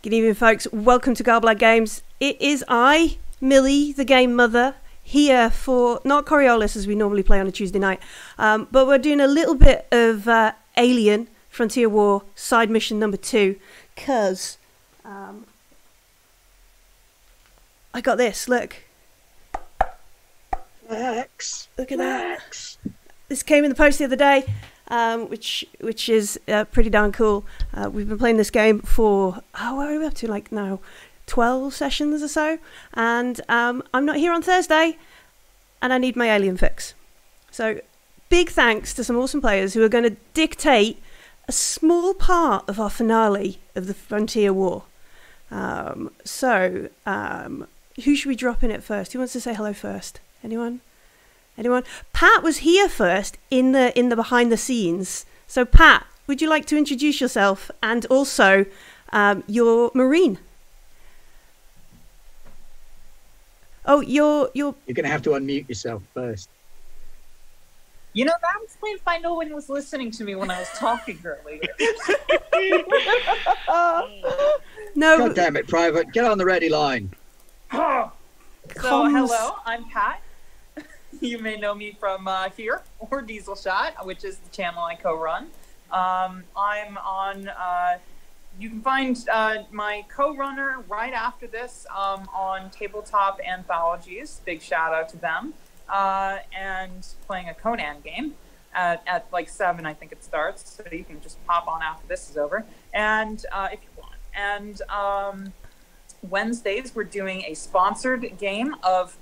Good evening, folks. Welcome to Garblag Games. It is I, Millie, the game mother, here for not Coriolis as we normally play on a Tuesday night, but we're doing a little bit of Alien Frontier War side mission number 2, because I got this. Look. Flex. Look at that. This came in the post the other day, which is pretty darn cool. We've been playing this game for, what are we up to, like now 12 sessions or so, and I'm not here on Thursday, and I need my alien fix. So big thanks to some awesome players who are going to dictate a small part of our finale of the Frontier War. So who should we drop in at first? Who wants to say hello first? Anyone? Pat was here first in the behind the scenes. So Pat, would you like to introduce yourself and also your Marine? Oh, you're going to have to unmute yourself first. You know, that explains why no one was listening to me when I was talking earlier. No. God damn it, Private. Get on the ready line. So, hello, I'm Pat. You may know me from here, or Diesel Shot, which is the channel I co-run. I'm on... you can find my co-runner right after this on Tabletop Anthologies. Big shout out to them. And playing a Conan game at like 7, I think it starts. So you can just pop on after this is over. And if you want. And Wednesdays we're doing a sponsored game of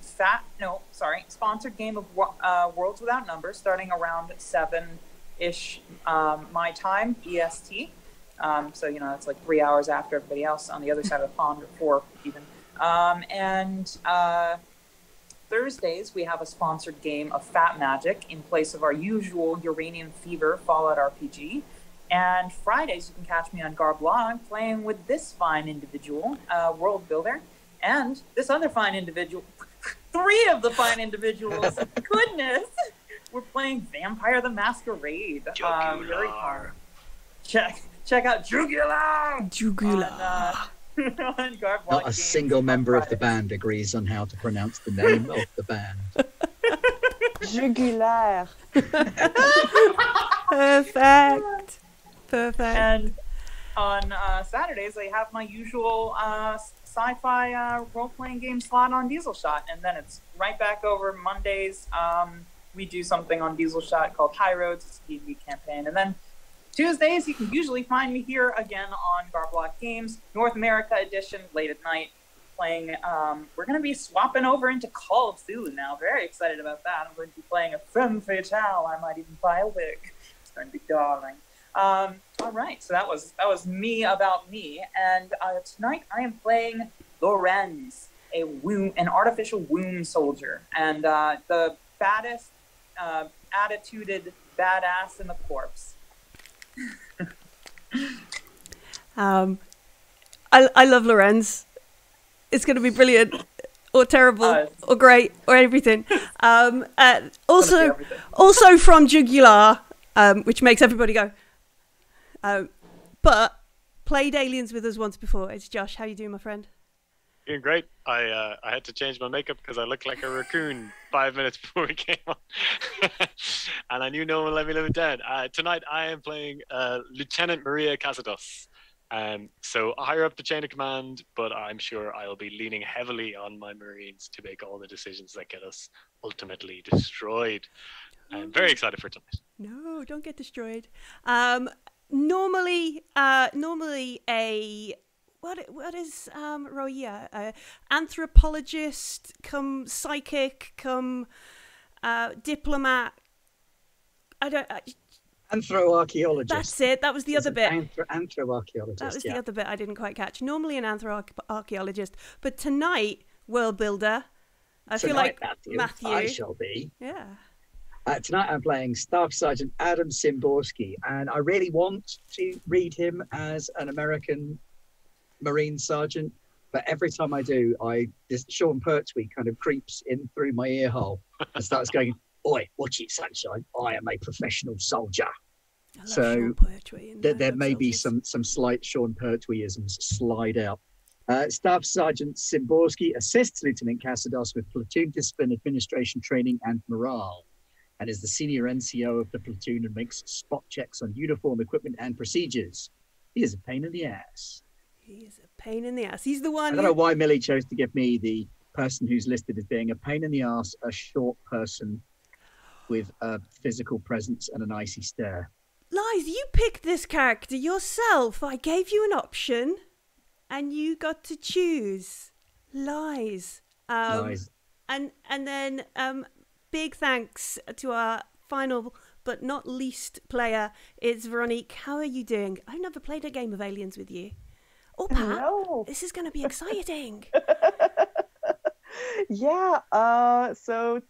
sponsored game of Worlds Without Numbers, starting around 7-ish my time, EST. So, you know, it's like 3 hours after everybody else on the other side of the pond, or 4 even. And Thursdays, we have a sponsored game of Fat Magic in place of our usual Uranium Fever Fallout RPG. And Fridays, you can catch me on Garblog playing with this fine individual, World Builder, and this other fine individual. 3 of the fine individuals. Goodness! We're playing Vampire the Masquerade. Very fun. Check out Jugular! On Garblog Not a Games single member Fridays. of the band agrees on how to pronounce the name of the band. Jugular. perfect. And on Saturdays, I have my usual sci-fi role-playing game slot on Diesel Shot, and then it's right back over Mondays. We do something on Diesel Shot called High Roads, it's a D&D campaign, and then Tuesdays, you can usually find me here again on Garblock Games, North America edition, late at night, playing, we're going to be swapping over into Call of Cthulhu now. Very excited about that. I'm going to be playing a femme fatale. I might even buy a wig. It's going to be darling. All right, so that was me about me, and tonight I am playing Lorenz, an artificial womb soldier, and the baddest, attituded badass in the corpse. I love Lorenz. It's going to be brilliant, or terrible, or great, or everything. Also from Jugular, which makes everybody go. But played Aliens with us once before. It's Josh. How you doing, my friend? Doing great. I had to change my makeup because I looked like a raccoon 5 minutes before we came on. And I knew no one would let me live it down. Tonight I am playing Lieutenant Maria Casados. So higher up the chain of command, but I'm sure I'll be leaning heavily on my Marines to make all the decisions that get us ultimately destroyed. I'm very excited for tonight. No, don't get destroyed. Normally a... What is Roya? Anthropologist, come psychic, come diplomat. Anthroarchaeologist. That's it. That was the other bit. Anthroarchaeologist. That was the other bit I didn't quite catch. Normally an anthroarchaeologist, but tonight, world builder. I feel like Matthew. I shall be. Yeah. Tonight I'm playing Staff Sergeant Adam Szymborski, and I really want to read him as an American Marine sergeant, but every time I do, this Sean Pertwee kind of creeps in through my ear hole and starts going, "Oi, watch it, sunshine! I am a professional soldier." I love So Sean Pertwee and there Dog may be Soldiers. some slight Sean Pertwee-isms slide out. Staff Sergeant Szymborski assists Lieutenant Cassados with platoon discipline, administration, training, and morale, and is the senior NCO of the platoon and makes spot checks on uniform, equipment, and procedures. He is a pain in the ass. He is a pain in the ass. He's the one I don't know why Millie chose to give me the person who's listed as being a pain in the ass, a short person with a physical presence and an icy stare. Lies, you picked this character yourself. I gave you an option and you got to choose. Lies. Lies. And then big thanks to our final but not least player is Veronique. How are you doing? I've never played a game of Aliens with you. Oh, Pat, No. this is going to be exciting. Yeah, so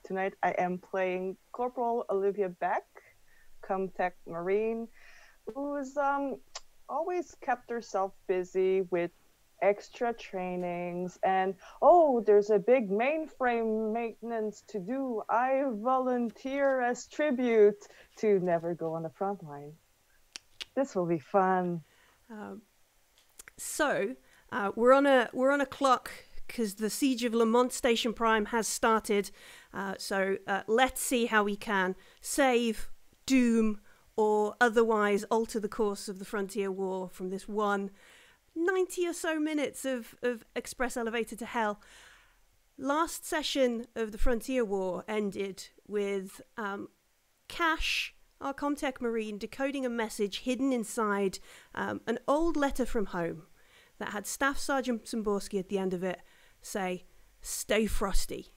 tonight I am playing Corporal Olivia Beck, Comtech Marine, who's always kept herself busy with extra trainings and, oh, there's a big mainframe maintenance to do. I volunteer as tribute to never go on the front line. This will be fun. So we're on a clock because the siege of Lamont Station Prime has started. So let's see how we can save, doom, or otherwise alter the course of the Frontier War from this 90 or so minutes of express elevator to hell. Last session of the Frontier War ended with Cash, our Comtech Marine, decoding a message hidden inside an old letter from home that had Staff Sergeant Szymborski at the end of it say, "Stay frosty,"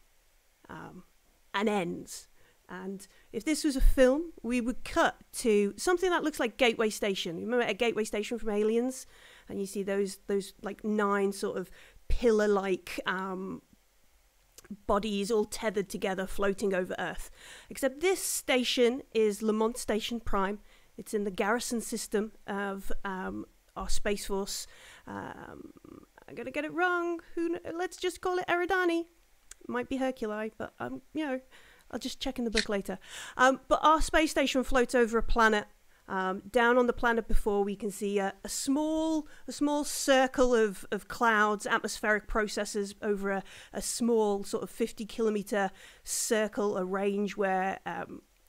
and ends. And if this was a film, we would cut to something that looks like Gateway Station. You remember a Gateway Station from Aliens? And you see those like 9 sort of pillar-like bodies all tethered together floating over Earth. Except this station is Lamont Station Prime. It's in the garrison system of our Space Force. I'm going to get it wrong. Let's just call it Eridani. Might be Herculi, but I'll just check in the book later. But our space station floats over a planet. Down on the planet before, we can see a small circle of clouds, atmospheric processes over a small sort of 50-kilometer circle, a range where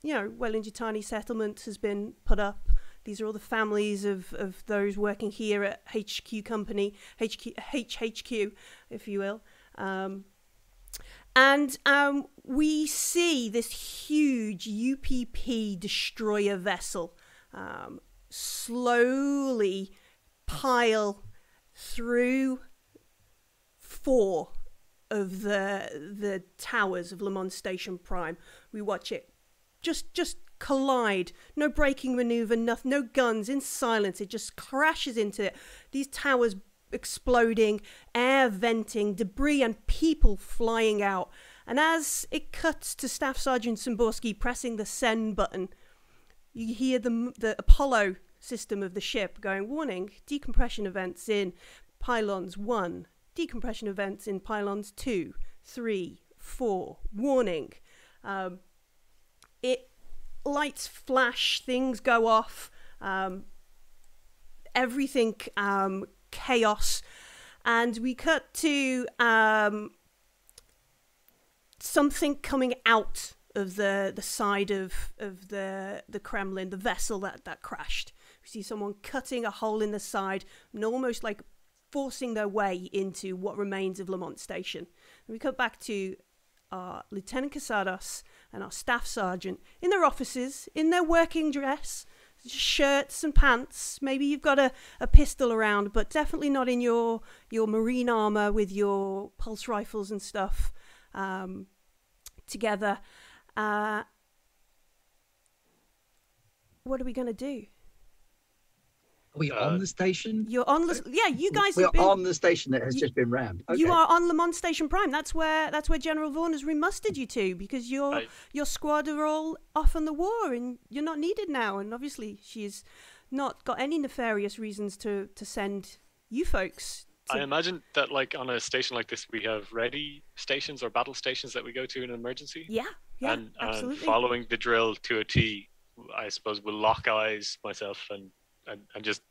Wellingitani settlement has been put up. These are all the families of those working here at HQ Company, HHQ, if you will. And we see this huge UPP destroyer vessel slowly pile through 4 of the towers of Lamont Station Prime. We watch it just collide. No braking maneuver, no guns, in silence. It just crashes into it. These towers exploding, air venting, debris and people flying out. And as it cuts to Staff Sergeant Szymborski pressing the send button, you hear the Apollo system of the ship going, "Warning, decompression events in pylons 1, decompression events in pylons 2, 3, 4, warning." It lights flash, things go off, everything chaos, and we cut to something coming out of the side of the Kremlin, the vessel that crashed. We see someone cutting a hole in the side and almost like forcing their way into what remains of Lamont Station. And we cut back to our Lieutenant Casados and our Staff Sergeant in their offices, in their working dress, shirts and pants. Maybe you've got a pistol around, but definitely not in your marine armour with your pulse rifles and stuff together. What are we going to do? Are we on the station? You're on the... Yeah, you guys We're have been... on the station that has just been rammed. Okay. You are on Lamont Station Prime. That's where General Vaughan has remustered you to, because your squad are all off on the war and you're not needed now. And obviously she's not got any nefarious reasons to send you folks to... I imagine that, like, on a station like this, we have ready stations or battle stations that we go to in an emergency. Yeah, and absolutely. following the drill to a T, I suppose we'll lock eyes, myself, and just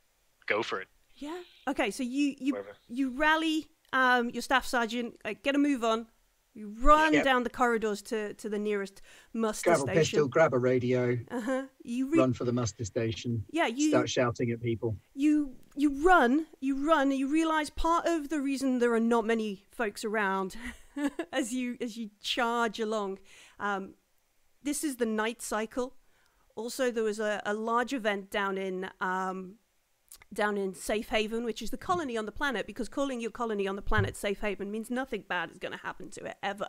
go for it. Yeah. Okay. So you Wherever. you rally your staff sergeant, get a move on. You run Yep. down the corridors to the nearest muster Grab a station. pistol, grab a radio, You run for the muster station. Yeah, Start shouting at people. You run, and you realise part of the reason there are not many folks around as you charge along. This is the night cycle. Also, there was a large event down in Safe Haven, which is the colony on the planet, because calling your colony on the planet Safe Haven means nothing bad is going to happen to it ever.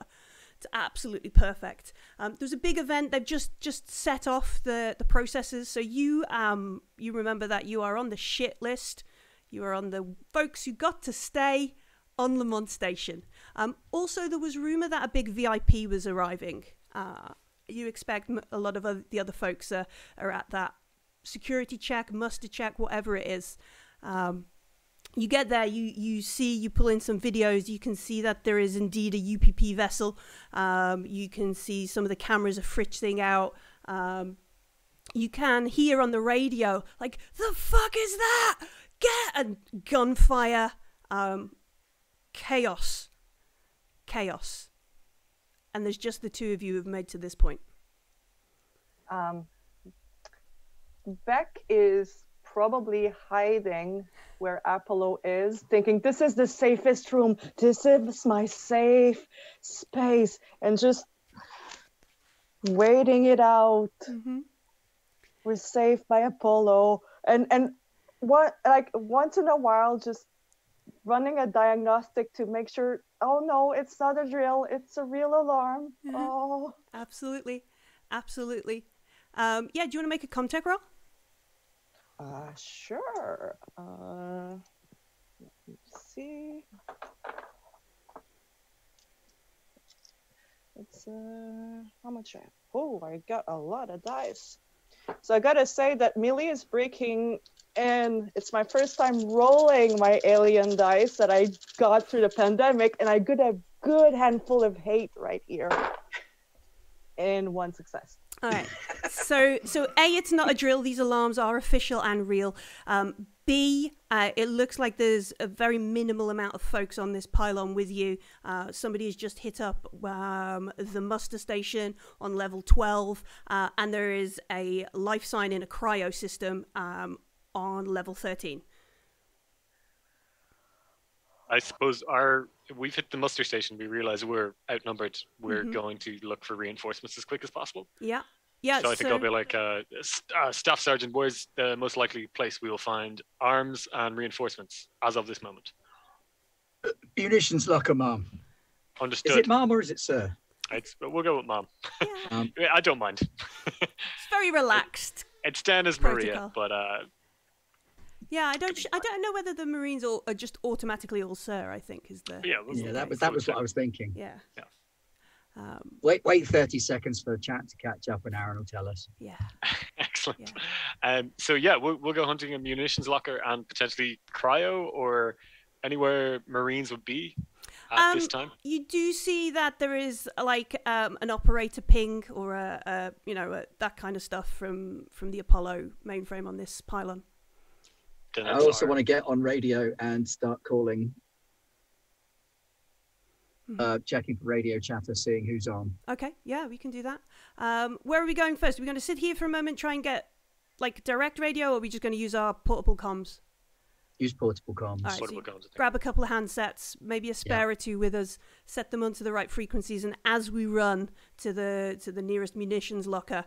It's absolutely perfect. There's a big event. They've just set off the processes. So you remember that you are on the shit list. You are on the folks who got to stay on Lamont Station. Also, there was rumour that a big VIP was arriving. You expect a lot of the other folks are at that security check, muster check, whatever it is. You get there, you pull in some videos, you can see that there is indeed a UPP vessel. You can see some of the cameras are fritzing out. You can hear on the radio, like, the fuck is that? Get a gunfire. Chaos. And there's just the two of you who've made to this point. Beck is probably hiding where Apollo is, thinking this is the safest room, this is my safe space, and just waiting it out. Mm-hmm. We're safe by Apollo, and what, like, once in a while, just running a diagnostic to make sure, oh no, it's not a drill, it's a real alarm. Mm-hmm. Oh, Absolutely. Yeah, do you want to make a comtech roll? sure. Let me see. It's how much I have? Oh, I got a lot of dice. So I gotta say that melee is breaking, and it's my first time rolling my alien dice that I got through the pandemic, and I got a good handful of hate right here. And one success. All right. So A, it's not a drill. These alarms are official and real. B, it looks like there's a very minimal amount of folks on this pylon with you. Somebody has just hit up the muster station on level 12, and there is a life sign in a cryo system on level 13. I suppose we've hit the muster station. We realize we're outnumbered. We're going to look for reinforcements as quick as possible. Yeah. So I think I'll be like, Staff Sergeant, where's the most likely place we will find arms and reinforcements as of this moment? Munitions locker, Mom. Understood. Is it Mom or is it Sir? We'll go with Mom. Yeah. I don't mind. It's very relaxed. It's Dan as Protocol. Maria, but yeah, I don't know whether the Marines are just automatically all Sir. I think is the that was what I was thinking. Yeah. Wait 30 seconds for chat to catch up, and Aaron will tell us. Yeah. Excellent. Yeah. So yeah, we'll go hunting a munitions locker and potentially cryo or anywhere Marines would be at this time. You do see that there is like an operator ping or that kind of stuff from the Apollo mainframe on this pylon. I also want to get on radio and start calling, checking for radio chatter, seeing who's on. Okay, yeah, we can do that. Where are we going first? Are we going to sit here for a moment, try and get like direct radio, or are we just going to use our portable comms? Use portable comms. All right, Portable so comms, I think. grab a couple of handsets, maybe a spare or two with us, set them onto the right frequencies, and as we run to the nearest munitions locker,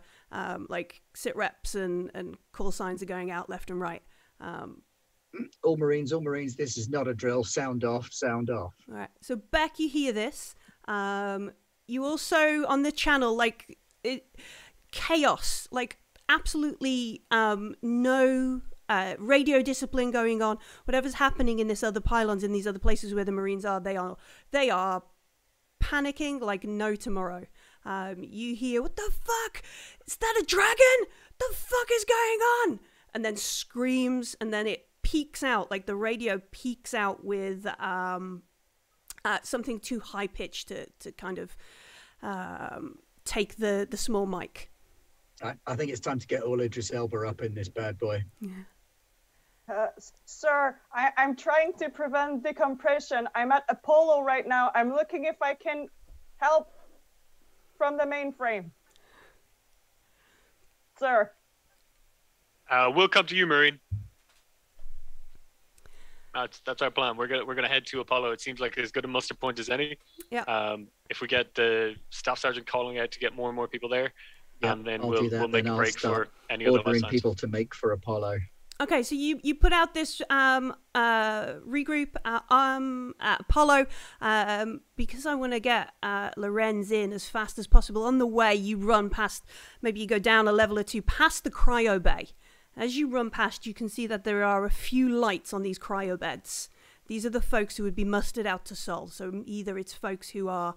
like sit reps and call signs are going out left and right. All Marines, this is not a drill. Sound off. All right. So Beck, you hear this. You also on the channel, chaos, like absolutely no radio discipline going on. Whatever's happening in this other pylons, in these other places where the Marines are, they are panicking like no tomorrow. You hear, what the fuck? Is that a dragon? The fuck is going on? And then screams, and then it peaks out, like the radio peaks out with something too high pitched to kind of take the small mic. I think it's time to get all Idris Elba up in this bad boy. Sir, I'm trying to prevent decompression. I'm at Apollo right now. I'm looking if I can help from the mainframe. Sir. We'll come to you, Marine. That's our plan. We're gonna head to Apollo. It seems like as good a muster point as any. Yeah. If we get the staff sergeant calling out to get more and more people there, and then we'll make a break for any other ordering last people to make for Apollo. Okay, so you put out this regroup at Apollo because I want to get Lorenz in as fast as possible. On the way, you run past, maybe you go down a level or two past the cryo bay. As you run past, you can see that there are a few lights on these cryo beds. These are the folks who would be mustered out to Sol. So either it's folks who are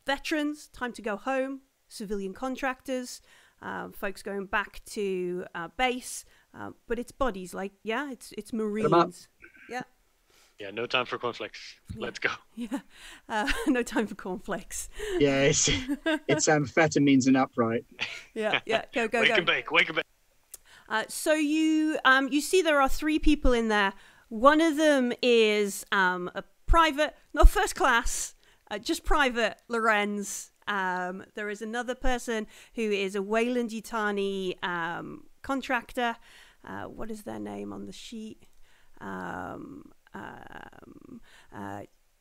veterans, time to go home, civilian contractors, folks going back to base, but it's bodies, like, yeah, it's Marines. Yeah, no time for cornflakes. Let's go. Yeah, no time for cornflakes. Yeah, it's amphetamines and upright. Yeah, go. Wake and bake. So you see there are 3 people in there. One of them is a private, not first class, just private Lorenz. There is another person who is a Wayland Yutani contractor. What is their name on the sheet?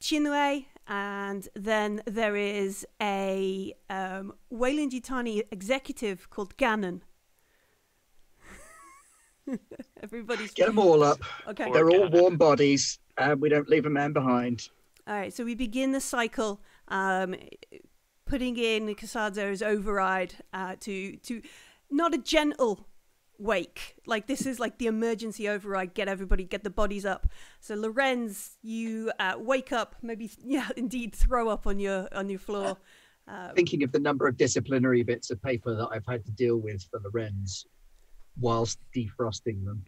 Chinue. And then there is a Wayland Yutani executive called Gannon. Everybody's Get them all up. Okay. They're all warm bodies, and we don't leave a man behind. All right, so we begin the cycle, putting in Casado's override to not a gentle wake. Like, this is like the emergency override. Get the bodies up. So Lorenz, you wake up, maybe, yeah, indeed, throw up on your floor. Thinking of the number of disciplinary bits of paper that I've had to deal with for Lorenz whilst defrosting them.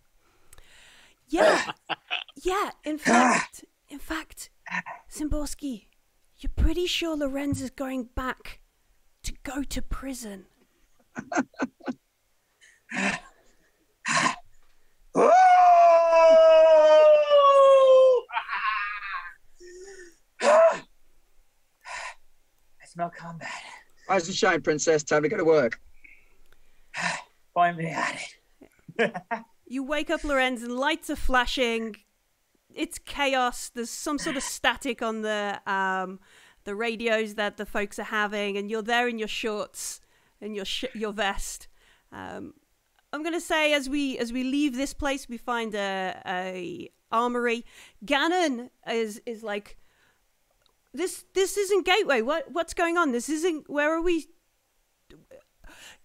Yeah, yeah. In fact, Szymborski, you're pretty sure Lorenz is going back to go to prison. I smell combat. Rise and shine, princess. Time to go to work. Point me at it. You wake up, Lorenz, and lights are flashing. It's chaos. There's some sort of static on the radios that the folks are having, and you're there in your shorts and your vest. I'm gonna say as we leave this place, we find a armory. Gannon is like, this isn't Gateway. What's going on? This isn't. Where are we?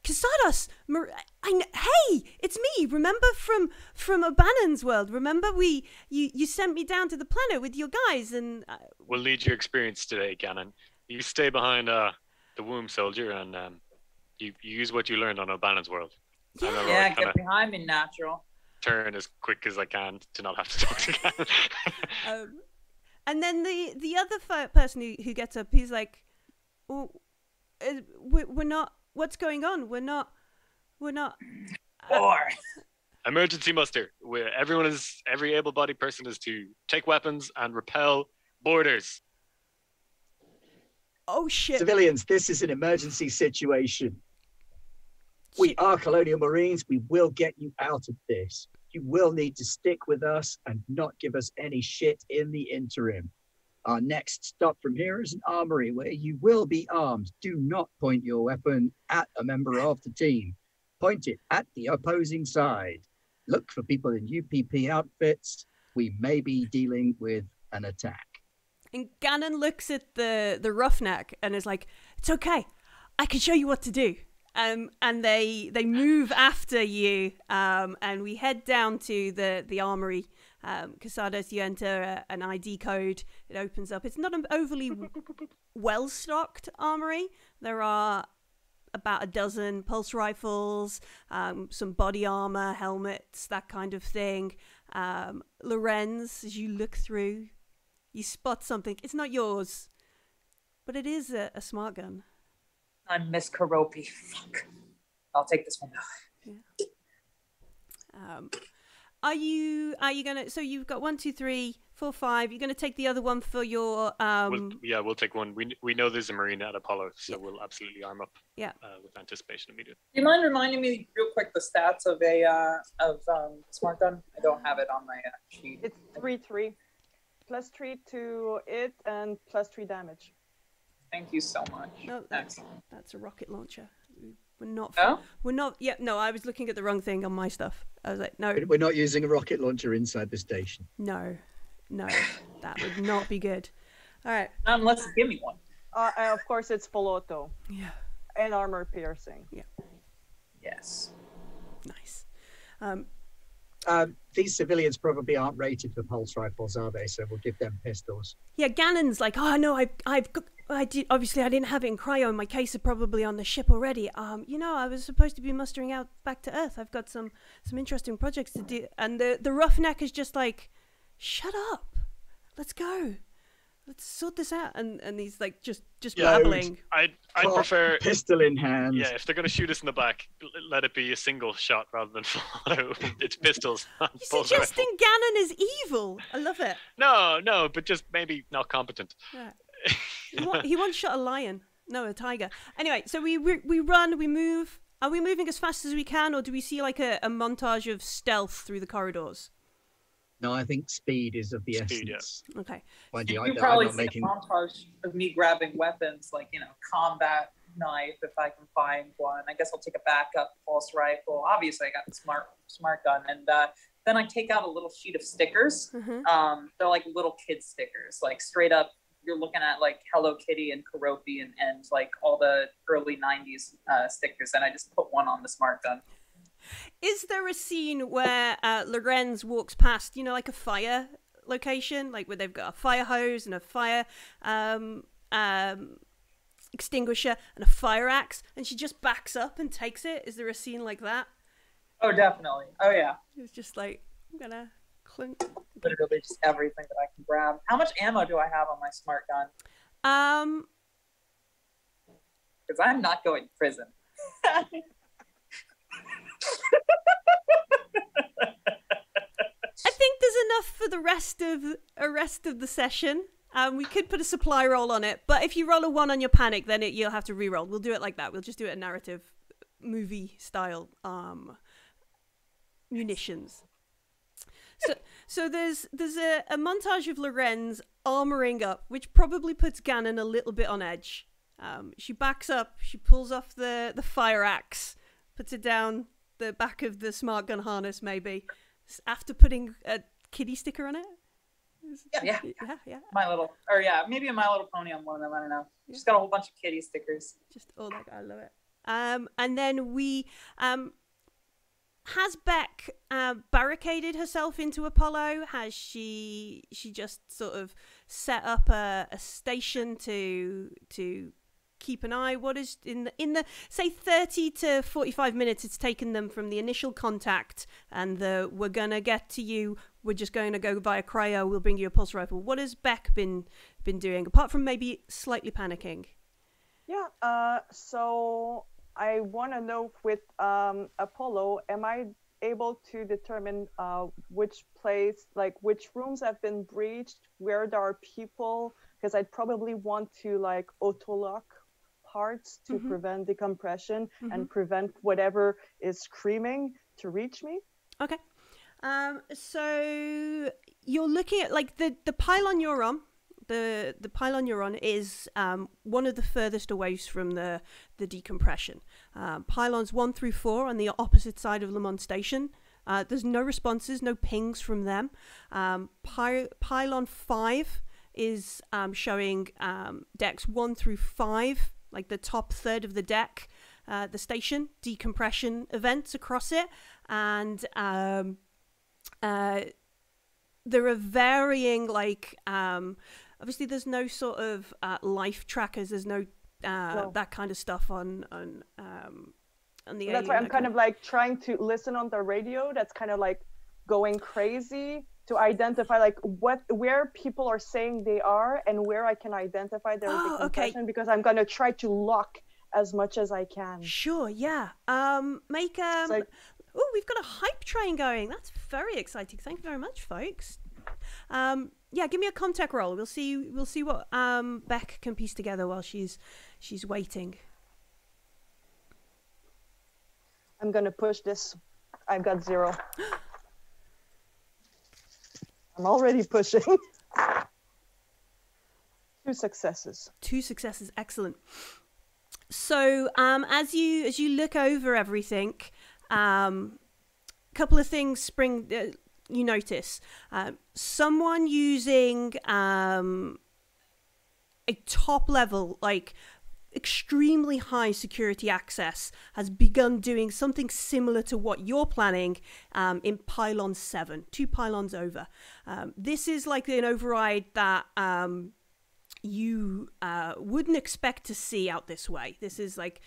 Casados, hey, it's me. Remember from O'Bannon's world? Remember you sent me down to the planet with your guys, and we'll lead your experience today, Gannon. You stay behind the womb, soldier, and you use what you learned on O'Bannon's world. Yeah, get behind me, natural. Turn as quick as I can to not have to talk to Gannon. And then the other person who gets up, he's like, "Oh, we're not. What's going on? We're not. Or emergency muster. Where every able-bodied person is to take weapons and repel borders. Oh shit! Civilians, this is an emergency situation. We are Colonial Marines. We will get you out of this. You will need to stick with us and not give us any shit in the interim. Our next stop from here is an armory where you will be armed. Do not point your weapon at a member of the team. Point it at the opposing side. Look for people in UPP outfits. We may be dealing with an attack." And Gannon looks at the roughneck and is like, "It's okay. I can show you what to do." And they move after you, and we head down to the armory. Casados, you enter an ID code. It opens up. It's not an overly well-stocked armory. There are about a dozen pulse rifles, some body armor, helmets, that kind of thing. Lorenz, as you look through, you spot something. It's not yours, but it is a smart gun. I'm Miss Karopi. Fuck. I'll take this one. Are you gonna? So you've got 1, 2, 3, 4, 5. You're gonna take the other one for your. We'll take one. We know there's a Marine at Apollo, so we'll absolutely arm up. Yeah. With anticipation immediately. Do you mind reminding me real quick the stats of smart gun? I don't have it on my sheet. It's 3/3, +3 to it and +3 damage. Thank you so much. No, Excellent. that's a rocket launcher. We're not. Oh? We're not. Yeah. No, I was looking at the wrong thing on my stuff. I was like, no, We're not using a rocket launcher inside the station. no, that would not be good. All right. Not unless you give me one. And of course, it's full auto Yeah. and armor piercing. Yes. Nice. These civilians probably aren't rated for pulse rifles, are they? So we'll give them pistols. Yeah. Gannon's like, oh no, I did. Obviously, I didn't have it in cryo. My case is probably on the ship already. I was supposed to be mustering out back to Earth. I've got some interesting projects to do. And the roughneck is just like, shut up. Let's go. Let's sort this out. And he's like just babbling. I'd prefer pistol in hand. Yeah, if they're gonna shoot us in the back, let it be a single shot rather than follow. It's pistols. You're suggesting Gannon is evil. I love it. No, but just maybe not competent. Yeah. He once shot a lion. No, a tiger. Anyway, so we run, we move. Are we moving as fast as we can, or do we see like a montage of stealth through the corridors? No, I think speed is of the Speed, essence. yeah. Okay. Mind You I'm probably not see making. a montage of me grabbing weapons, like, combat knife if I can find one. I guess I'll take a backup pulse rifle. Obviously, I got the smart gun, and then I take out a little sheet of stickers. Mm-hmm. They're like little kid stickers, like straight up. You're looking at like Hello Kitty and Karopi and like all the early 90s stickers, and I just put one on the smart gun. Is there a scene where Lorenz walks past, like a fire location, like where they've got a fire hose and a fire extinguisher and a fire axe, and she just backs up and takes it? Is there a scene like that? Oh, definitely. Oh, yeah. It's just like, I'm gonna clunk. Literally just everything that I can grab. How much ammo do I have on my smart gun? Because I'm not going to prison. I think there's enough for the rest of the session. We could put a supply roll on it, but if you roll a 1 on your panic, then you'll have to re-roll. We'll do it like that. We'll just do it a narrative movie style munitions. So there's a montage of Lorenz armoring up, which probably puts Gannon a little bit on edge. She backs up, she pulls off the fire axe, puts it down the back of the smart gun harness, maybe, after putting a kiddie sticker on it. Yeah. Maybe a My Little Pony on one of them. I don't know. Yeah. She's got a whole bunch of kitty stickers. Just all that. I love it. And then we has Beck barricaded herself into Apollo? Has she just sort of set up a station to keep an eye? What is in the say 30 to 45 minutes it's taken them from the initial contact and we're gonna get to you, we're just going to go via cryo, we'll bring you a pulse rifle? What has Beck been doing apart from maybe slightly panicking? So I want to know with Apollo, am I able to determine which place, like which rooms have been breached, where there are people? Because I'd probably want to like auto-lock parts to prevent decompression and prevent whatever is screaming to reach me. Okay. So you're looking at like the pylon you're on. The pylon you're on is one of the furthest away from the decompression. Pylons 1 through 4 on the opposite side of Lamont Station. There's no responses, no pings from them. Pylon 5 is showing decks 1 through 5, like the top third of the deck, the station, decompression events across it. And there are varying, like, obviously there's no sort of life trackers, there's no that kind of stuff on the That's why I'm kind of like trying to listen on the radio. That's kind of like going crazy to identify like where people are saying they are and where I can identify their decompression, because I'm going to try to lock as much as I can. Sure, yeah. Make like- oh, we've got a hype train going. That's very exciting. Thank you very much, folks. Yeah, give me a contact roll. We'll see what Beck can piece together while she's waiting. I'm gonna push this. I've got 0. I'm already pushing. 2 successes. 2 successes, excellent. So as you look over everything, couple of things spring. You notice someone using a top level, like extremely high security access has begun doing something similar to what you're planning in pylon 7, 2 pylons over. This is like an override that you wouldn't expect to see out this way. This is like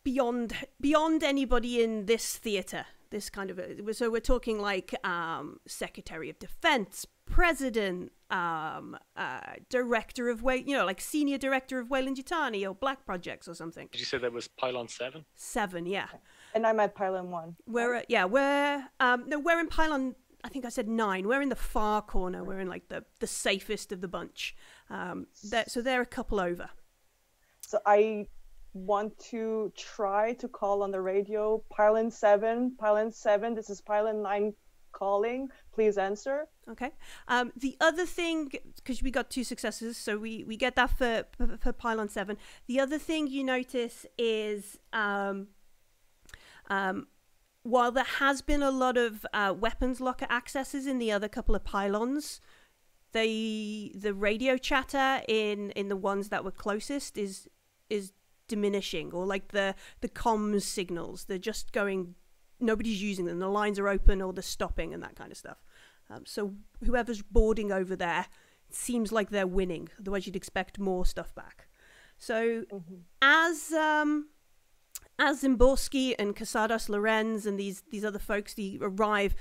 beyond anybody in this theater. This kind of so we're talking like Secretary of Defense, President, Director of like Senior Director of Weyland-Yutani or Black Projects or something. Did you say that was pylon 7? 7, yeah. And I'm at pylon 1. We're in pylon. I think I said 9. We're in the far corner. We're in like the safest of the bunch. So they're a couple over. So I want to try to call on the radio. Pylon 7, this is pylon 9 calling. Please answer. Okay. The other thing, because we got 2 successes, so we get that for pylon 7. The other thing you notice is while there has been a lot of weapons locker accesses in the other couple of pylons, the radio chatter in the ones that were closest is diminishing, or like the comms signals, they're just going, nobody's using them, the lines are open or they're stopping and that kind of stuff. So whoever's boarding over there, it seems like they're winning, otherwise you'd expect more stuff back. So as Zimborski and Casados Lorenz and these other folks arrive,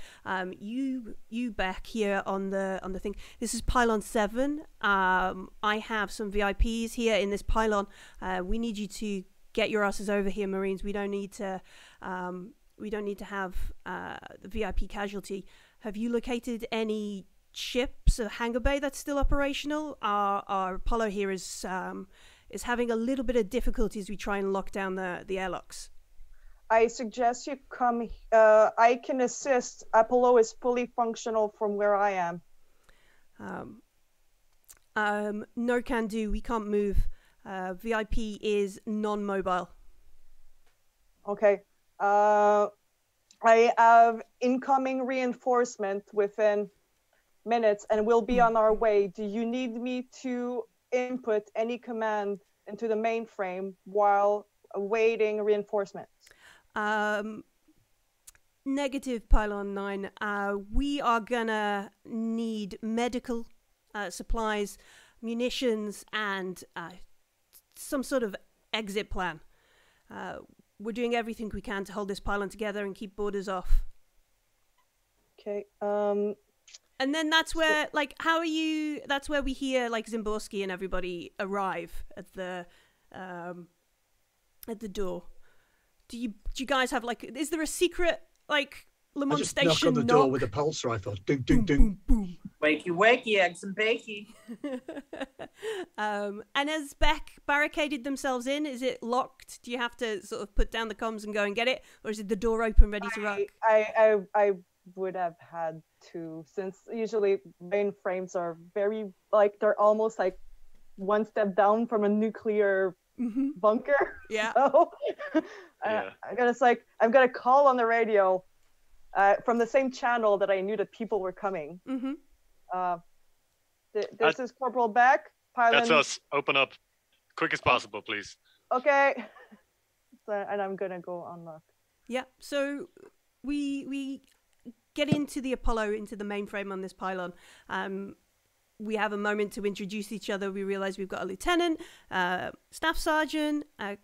you back here on the thing. This is pylon 7. I have some VIPs here in this pylon. We need you to get your asses over here, Marines. We don't need to have the VIP casualty. Have you located any ships, a hangar bay that's still operational? Our Apollo here is having a little bit of difficulty as we try and lock down the airlocks. I suggest you come. I can assist. Apollo is fully functional from where I am. No can do. We can't move. VIP is non-mobile. Okay. I have incoming reinforcement within minutes and we'll be on our way. Do you need me to input any command into the mainframe while awaiting reinforcements? Negative, pylon 9. We are gonna need medical supplies, munitions, and some sort of exit plan. We're doing everything we can to hold this pylon together and keep borders off. Okay. And then that's where, like, how are you? That's where we hear like Zimborski and everybody arrive at the door. Do you guys have like? Is there a secret like Lamont Station knock on the door with a pulse rifle? Ding, ding, ding. Boom. Wakey, wakey, eggs and bakey. And has Beck barricaded themselves in? Is it locked? Do you have to sort of put down the comms and go and get it, or is it the door open, ready to rock? I would have had to, since usually mainframes are very like they're almost like one step down from a nuclear bunker. Yeah. So I'm gonna call on the radio from the same channel that I knew that people were coming. This is Corporal Beck. Pilot. That's us. Open up, quick as possible, please. Okay. And I'm gonna go unlock. Yeah. So we get into the Apollo, into the mainframe on this pylon. We have a moment to introduce each other. We realize we've got a lieutenant, staff sergeant, a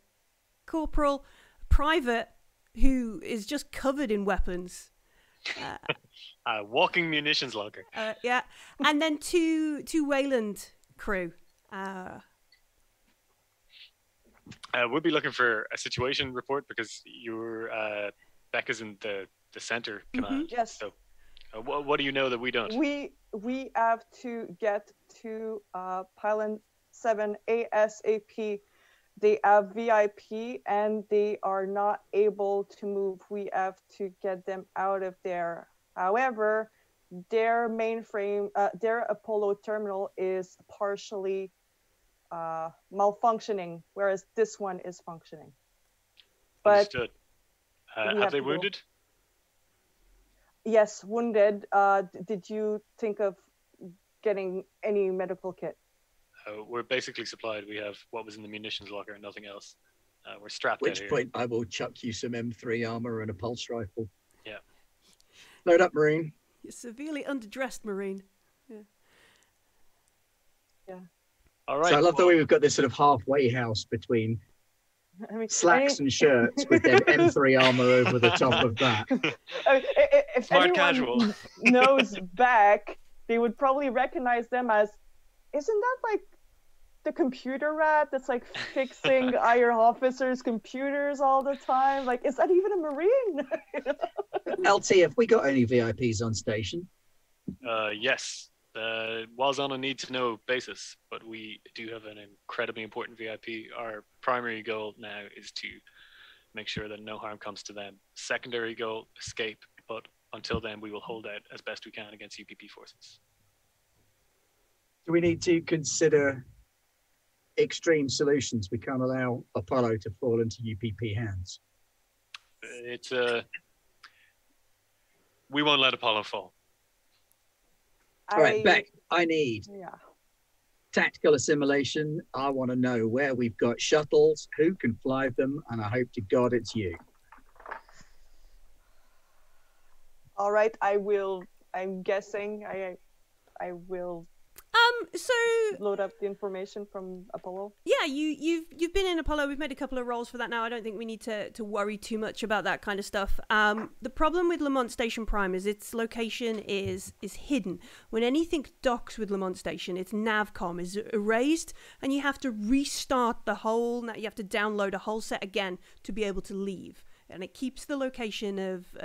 corporal, private who is just covered in weapons. Walking munitions locker. Yeah, and then two Weyland crew. We'll be looking for a situation report because your Becca's in the center command. Yes. So, what do you know that we don't? We have to get to Pylon 7 ASAP. They have VIP and they are not able to move. We have to get them out of there. However, their mainframe, their Apollo terminal is partially malfunctioning, whereas this one is functioning. But Understood. Have they wounded? Yes, wounded. Did you think of getting any medical kit? We're basically supplied. We have what was in the munitions locker and nothing else. We're strapped At out which here. point I will chuck you some M3 armor and a pulse rifle. Yeah. Load up, Marine. You're severely underdressed, Marine. Yeah. All right. So I love the way we've got this sort of halfway house between I mean, slacks and shirts with then M3 armor over the top of that. If Smart anyone casual. knows back, they would probably recognize them as, isn't that like the computer rat that's like fixing our officers' computers all the time? Like, is that even a Marine? LT, have we got any VIPs on station? Yes. Was on a need-to-know basis, but we do have an incredibly important VIP. Our primary goal now is to make sure that no harm comes to them. Secondary goal, escape, but until then we will hold out as best we can against UPP forces. Do we need to consider extreme solutions? We can't allow Apollo to fall into UPP hands. We won't let Apollo fall. All right, Beck, I need Yeah. tactical assimilation. I want to know where we've got shuttles, who can fly them, and I hope to God it's you. All right, I will. I'm guessing I will So load up the information from Apollo. yeah, you've been in Apollo. We've made a couple of rolls for that now. I don't think we need to worry too much about that kind of stuff. The problem with Lamont Station Prime is its location is hidden. When anything docks with Lamont Station, its navcom is erased, and you have to restart the whole. You have to download a whole set again to be able to leave, and it keeps the location of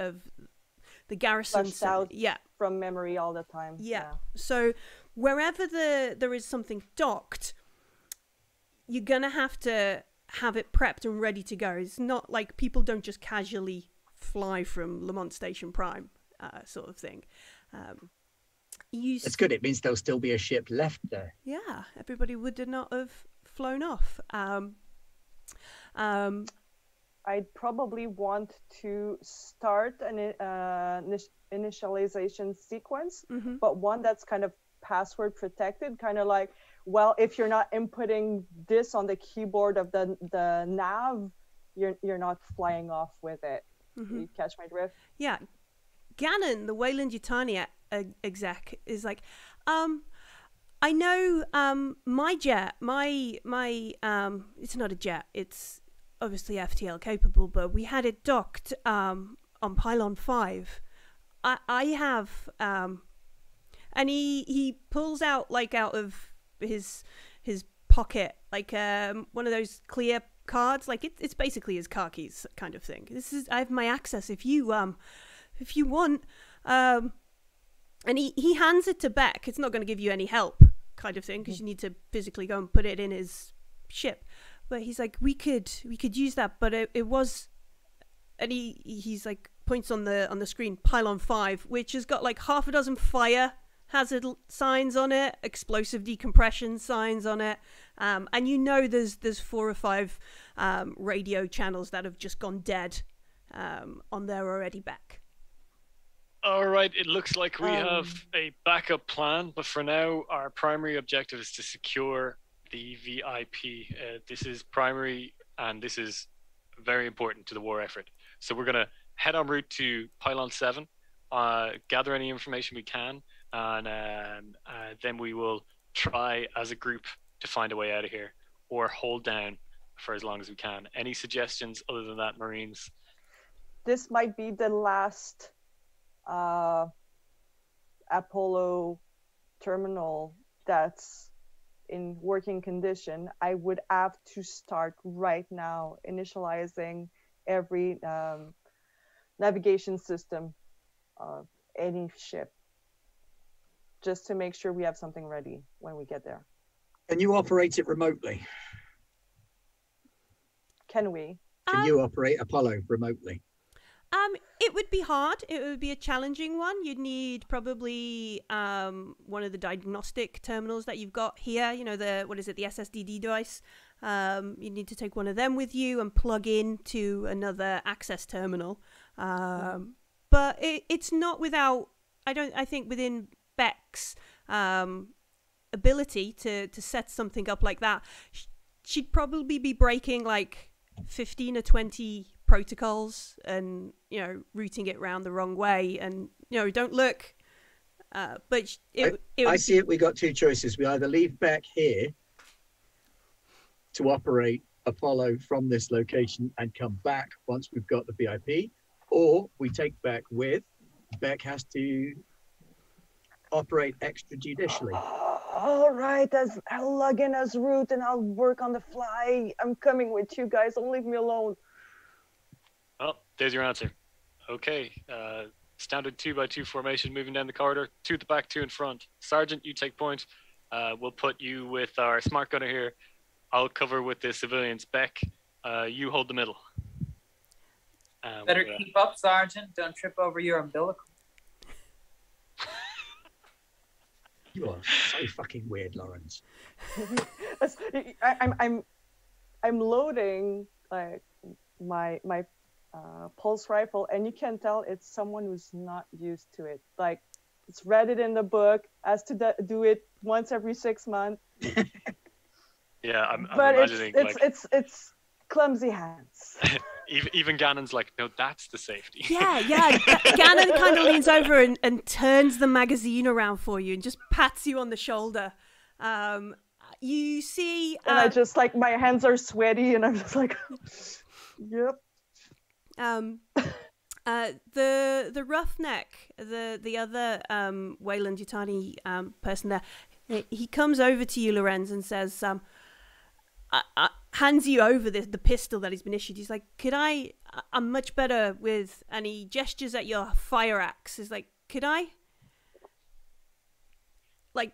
the garrison. Flushed out from memory all the time. Yeah. So wherever there is something docked, you're gonna have to have it prepped and ready to go. It's not like people don't just casually fly from Lamont Station Prime, sort of thing. That's good. It means there'll still be a ship left there. Yeah, everybody would not have flown off. I'd probably want to start an initialization sequence, but one that's kind of password protected, kind of like, well, if you're not inputting this on the keyboard of the nav, you're not flying off with it. You catch my drift? Yeah. Gannon, the Wayland Yutani exec, is like, I know my jet, my it's not a jet, it's obviously FTL capable, but we had it docked on Pylon 5. I have and he pulls out like out of his pocket like one of those clear cards, like it's basically his car keys kind of thing. I have my access if you want, and he hands it to Beck. It's not going to give you any help kind of thing because you need to physically go and put it in his ship. But he's like, we could use that, but it was, and he's like points on the screen, Pylon 5, which has got like half a dozen fire hazard signs on it, explosive decompression signs on it, and there's 4 or 5 radio channels that have just gone dead on there already, Back. All right, it looks like we have a backup plan, but for now, our primary objective is to secure the VIP. This is primary, and this is very important to the war effort. So we're going to head en route to Pylon 7, gather any information we can, and then we will try as a group to find a way out of here, or hold down for as long as we can. Any suggestions other than that, Marines? This might be the last Apollo terminal that's in working condition, I would have to start right now initializing every navigation system of any ship, just to make sure we have something ready when we get there. Can you operate it remotely? Can we? Can you operate Apollo remotely? It would be hard. It would be a challenging one. You'd need probably one of the diagnostic terminals that you've got here. You know, the SSDD device. You need to take one of them with you and plug in to another access terminal. But it's not without. I think within Beck's ability to set something up like that, she'd probably be breaking like 15 or 20 protocols and, you know, routing it around the wrong way, and, you know, don't look. But I see it. We got two choices. We either leave Beck here to operate Apollo from this location and come back once we've got the VIP, or we take Beck with. Beck has to operate extrajudicially. All right, I'll log in as root and I'll work on the fly. I'm coming with you guys. Don't leave me alone. Oh, there's your answer. Okay. Standard 2x2 formation, moving down the corridor. 2 at the back, 2 in front. Sergeant, you take point. We'll put you with our smart gunner here. I'll cover with the civilians. Beck, you hold the middle. Better keep up, Sergeant. Don't trip over your umbilical. You are so fucking weird, Lawrence. I'm loading like my pulse rifle, and you can tell it's someone who's not used to it. Like, it's read it in the book, has to do it once every 6 months. Yeah, I'm but imagining it's clumsy hands. Even Gannon's like, no, that's the safety. Yeah. Gannon kind of leans over and turns the magazine around for you and just pats you on the shoulder. You see, and I just like, my hands are sweaty, and I'm just like, yep. The roughneck, the other Wayland Yutani person there, he comes over to you, Lorenz, and says, hands you over the pistol that he's been issued. He's like, I'm much better with, and he gestures at your fire axe. He's like, could I? Like,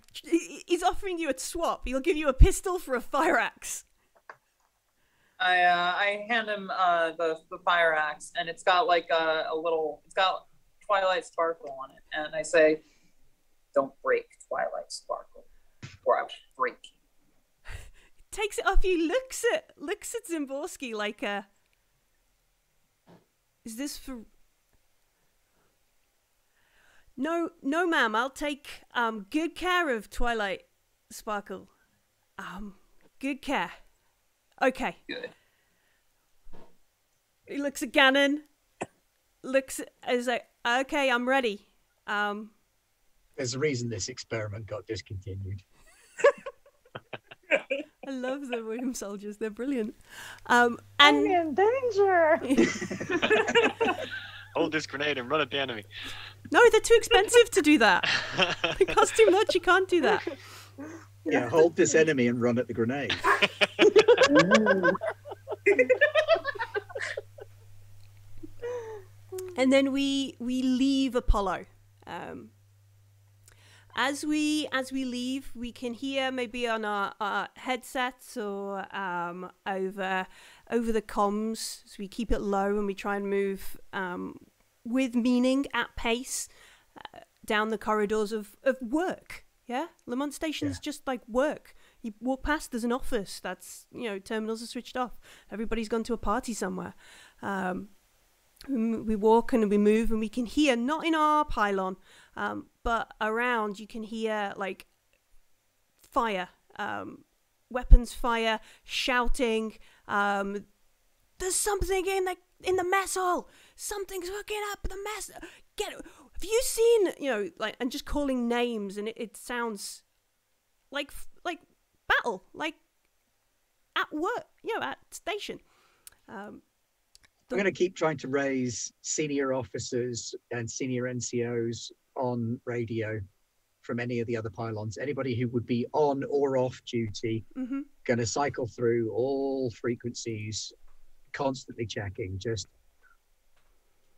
he's offering you a swap. He'll give you a pistol for a fire axe. I hand him the fire axe, and it's got like it's got Twilight Sparkle on it, and I say, "Don't break Twilight Sparkle, or I will break you." Takes it off you, looks at Zimborski like is this for? No, ma'am. I'll take good care of Twilight Sparkle. Good care. Okay. Good. He looks at Gannon. Is like, okay, I'm ready. There's a reason this experiment got discontinued. I love the William soldiers. They're brilliant. I'm in danger. Hold this grenade and run at the enemy. No, they're too expensive to do that. They cost too much. You can't do that. Yeah, hold this enemy and run at the grenade. And then we leave Apollo. As we leave, we can hear maybe on our headsets or over the comms. So we keep it low and we try and move with meaning, at pace, down the corridors of work. Yeah, Lamont Station's just like work. You walk past, there's an office. That's, you know, terminals are switched off. Everybody's gone to a party somewhere. We walk and we move, and we can hear, not in our pylon, but around, you can hear like fire, weapons fire, shouting. There's something in the mess hall. Something's hooking up the mess. Have you seen, you know, like, and just calling names, and it sounds like battle, like at work, you know, at station. I'm going to keep trying to raise senior officers and senior NCOs on radio from any of the other pylons. Anybody who would be on or off duty, going to cycle through all frequencies, constantly checking. Just,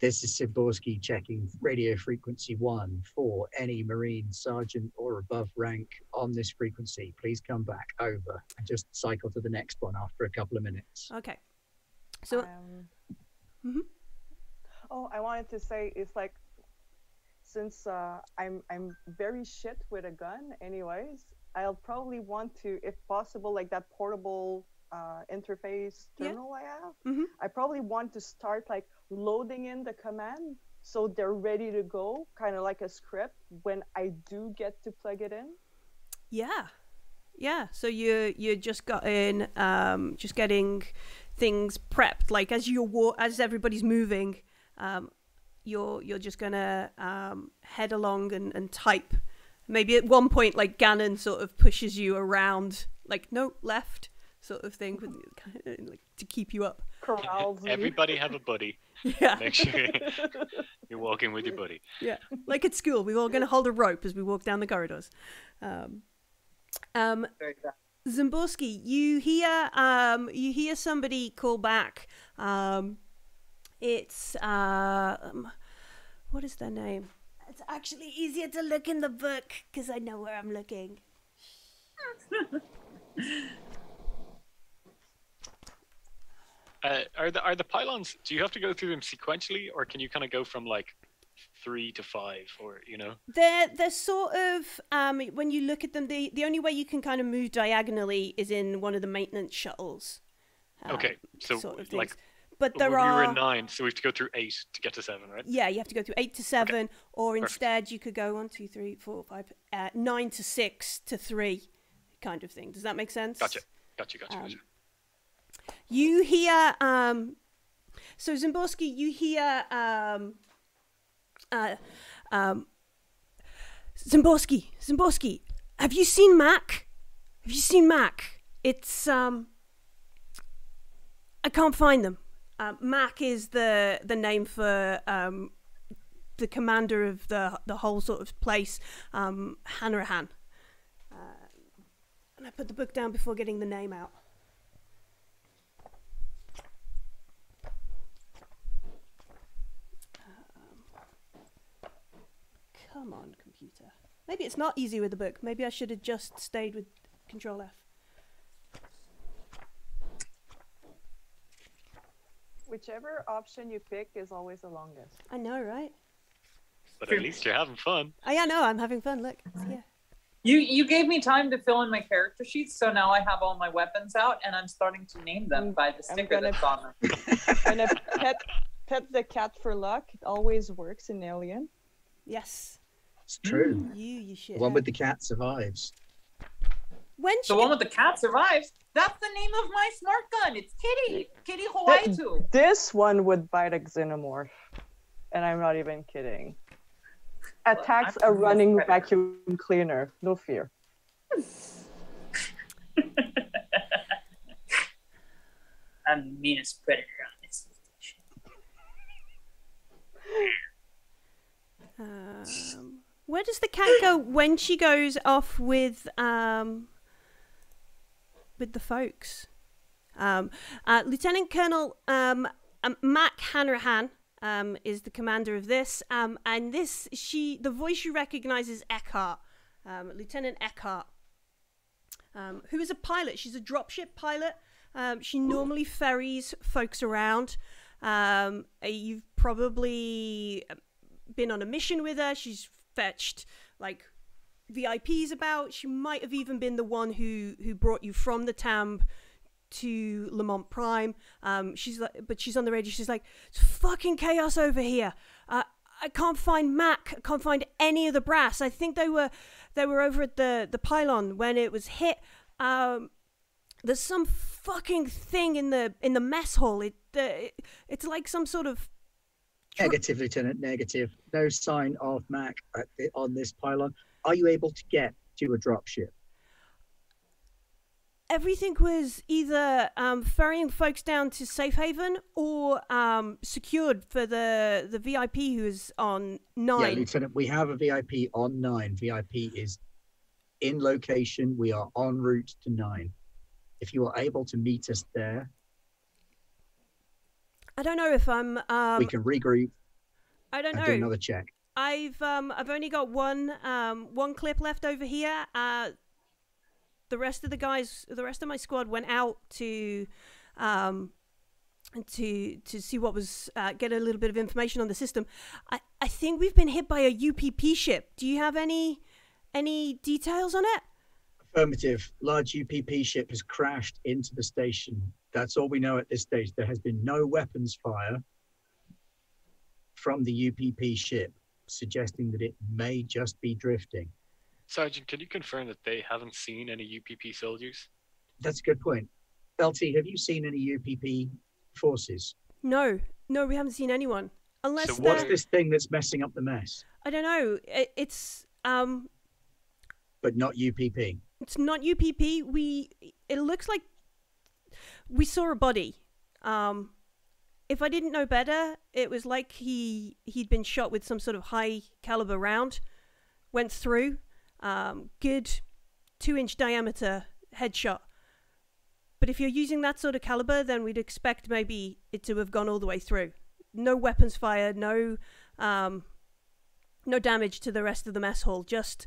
this is Simborski checking radio frequency 1 for any Marine sergeant or above rank on this frequency. Please come back over, and just cycle to the next one after a couple of minutes. Okay. So. Oh, I wanted to say, it's like, since I'm very shit with a gun anyways, I'll probably want to, if possible, like that portable interface terminal I have, I probably want to start like loading in the command so they're ready to go, kind of like a script when I do get to plug it in. Yeah, so you're just getting things prepped, like as everybody's moving, you're just gonna head along and type. Maybe at one point, like Gannon sort of pushes you around, like no, left sort of thing, like to keep you up. Corrals me. Everybody have a buddy. Yeah. Make sure you're walking with your buddy. Yeah, like at school, we're all gonna hold a rope as we walk down the corridors. Zimborski, you hear somebody call back. It's what is their name? It's actually easier to look in the book because I know where I'm looking. Are the pylons? Do you have to go through them sequentially, or can you kind of go from like 3 to 5, or you know? They're sort of when you look at them, the only way you can kind of move diagonally is in one of the maintenance shuttles. Okay, so sort of like. But We there were are in 9, so we have to go through 8 to get to 7, right? Yeah, you have to go through 8 to 7, Okay. or instead you could go 1, 2, 3, 4, 5, 9 to 6 to 3, kind of thing. Does that make sense? Gotcha. You hear so Zimborski, you hear Zimborski, have you seen Mac? It's I can't find them. Mac is the name for the commander of the whole sort of place, Hanrahan. And I put the book down before getting the name out. Come on, computer. Maybe it's not easy with the book. Maybe I should have just stayed with Control F. Whichever option you pick is always the longest. I know, right? But at least you're having fun. Oh, yeah, no, I'm having fun. Look, yeah. You gave me time to fill in my character sheets, so now I have all my weapons out, and I'm starting to name them by the sticker that's on them. And if pet the cat for luck, it always works in Alien. Yes. It's true. You shit. The one with the cat survives. When The one with the cat survives. That's the name of my smart gun. It's Kitty Hawaiitu. This one would bite a xenomorph. And I'm not even kidding. Attacks a running vacuum cleaner. No fear. I'm the meanest predator on this station. Where does the cat go when she goes off with the folks? Lieutenant Colonel Mac Hanrahan is the commander of this, and the voice you recognize is Eckhart, Lieutenant Eckhart, who is a pilot. She's a dropship pilot. She normally ferries folks around. You've probably been on a mission with her. She's fetched like VIPs about. She might have even been the one who brought you from the TAMB to Lamont Prime. She's on the radio. She's like, it's fucking chaos over here. I can't find Mac. I can't find any of the brass. I think they were over at the pylon when it was hit. There's some fucking thing in the mess hall. It's like some sort of Negative, Lieutenant, negative. No sign of Mac on this pylon. Are you able to get to a dropship? everything was either ferrying folks down to safe haven or secured for the VIP who is on 9. Yeah, Lieutenant, we have a VIP on 9. VIP is in location. We are en route to 9. If you are able to meet us there, I don't know if I'm. we can regroup. I don't and know. do another check. I've only got one clip left over here. The rest of my squad went out to see what was get a little bit of information on the system. I think we've been hit by a UPP ship. Do you have any details on it? Affirmative. Large UPP ship has crashed into the station. That's all we know at this stage. There has been no weapons fire from the UPP ship, suggesting that it may just be drifting. Sergeant, can you confirm that they haven't seen any UPP soldiers? That's a good point. LT, have you seen any UPP forces? No, we haven't seen anyone. Unless So What's this thing that's messing up the mess? I don't know. It's But not UPP. It's not UPP. It looks like we saw a body. If I didn't know better, it was like he'd been shot with some sort of high caliber round, went through, good 2-inch diameter headshot. But if you're using that sort of caliber, then we'd expect maybe it to have gone all the way through. No weapons fired, no damage to the rest of the mess hall, just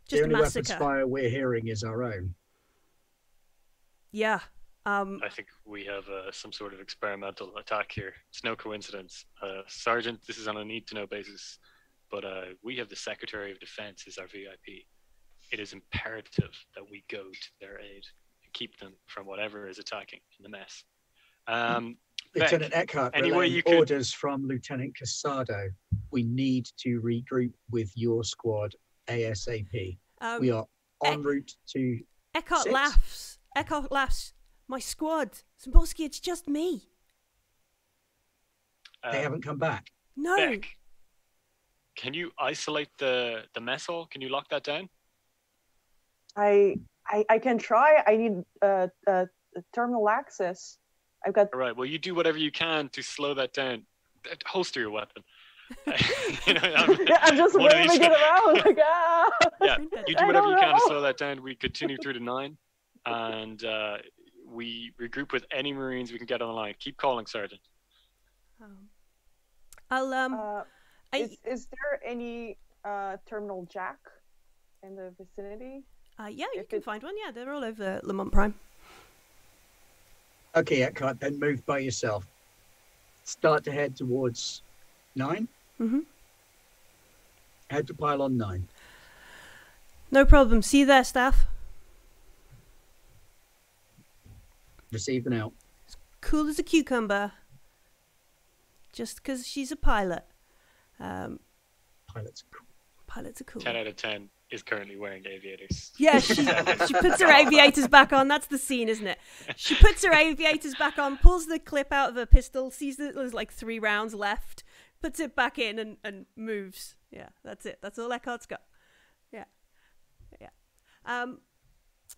The a only massacre. weapons fire we're hearing is our own. Yeah. I think we have some sort of experimental attack here. It's no coincidence. Sergeant, this is on a need-to-know basis, but we have the Secretary of Defense as our VIP. It is imperative that we go to their aid and keep them from whatever is attacking in the mess. Lieutenant Eckhart, any way relaying you could- orders from Lieutenant Casado. We need to regroup with your squad ASAP. We are en route to Eckhart 6. laughs. Eckhart laughs. My squad. Zimborski, it's just me. They haven't come back. No. Beck, can you isolate the mess hall? Can you lock that down? I can try. I need terminal access. I've got. All right. Well, you do whatever you can to slow that down. Holster your weapon. I'm just one of waving these- it around. Like, ah. Yeah, you do I whatever don't you can to know. slow that down. We continue through to 9, and we regroup with any Marines we can get on the line. Keep calling, Sergeant. I'll Is there any terminal jack in the vicinity? yeah, you if can it- find one. Yeah, they're all over Lamont Prime. Okay, Eckhart, then move by yourself. Start to head towards 9. Mm-hmm. Head to pylon 9. No problem. See you there, staff. Received and out. Cool as a cucumber. Just because she's a pilot. Pilots. Pilots are cool. 10 out of 10 is currently wearing aviators. Yeah, she puts her aviators back on. That's the scene, isn't it? She puts her aviators back on, pulls the clip out of her pistol, sees that there's like 3 rounds left, puts it back in and moves. Yeah, that's it. That's all Eckhart's got. Yeah.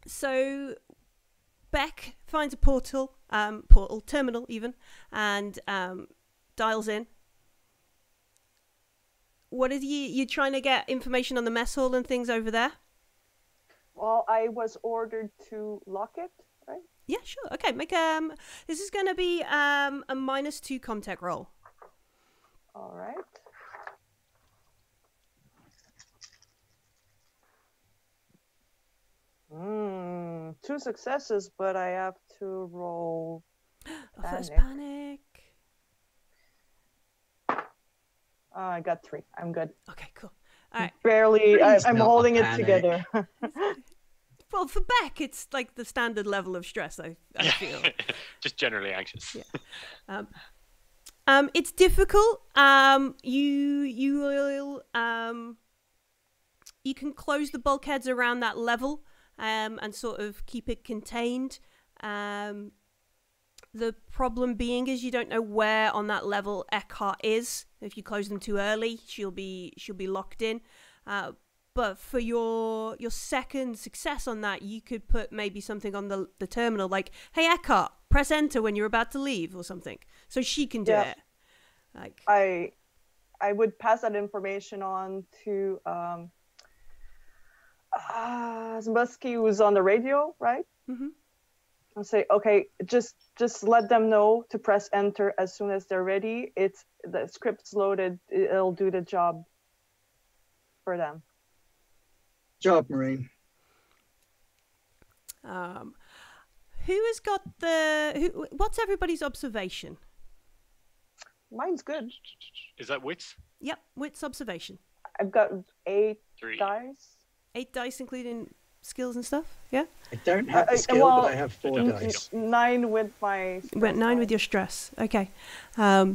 So Beck finds a terminal even, and dials in. What is you trying to get information on the mess hall and things over there? Well, I was ordered to lock it, right? Yeah, sure. Okay, make this is going to be a -2 Comtech roll. All right. Two successes, but I have to roll. First Panic. panic. I got 3. I'm good. Okay, cool. All right. Barely. Please I'm not holding it panic. together. Well, for Beck, it's like the standard level of stress. I feel. Just generally anxious. Yeah. It's difficult. You will you can close the bulkheads around that level, and sort of keep it contained. The problem being is you don't know where on that level Eckhart is. If you close them too early, she'll be locked in. But for your second success on that, you could put maybe something on the terminal, like, "Hey Eckhart, press enter when you're about to leave," or something, so she can do it. Like, I would pass that information on to Zambusky, who's on the radio, right? Mm-hmm. I'll say, okay, just let them know to press enter as soon as they're ready. The script's loaded. It'll do the job for them. Job, Marine. Who has got what's everybody's observation? Mine's good. Is that wits? Yep, wits observation. I've got 8 3. dice. 8 dice, including skills and stuff. Yeah. I don't have the skill, but I have 4 dice. 9 with my. Went 9 with your stress. Okay. 2.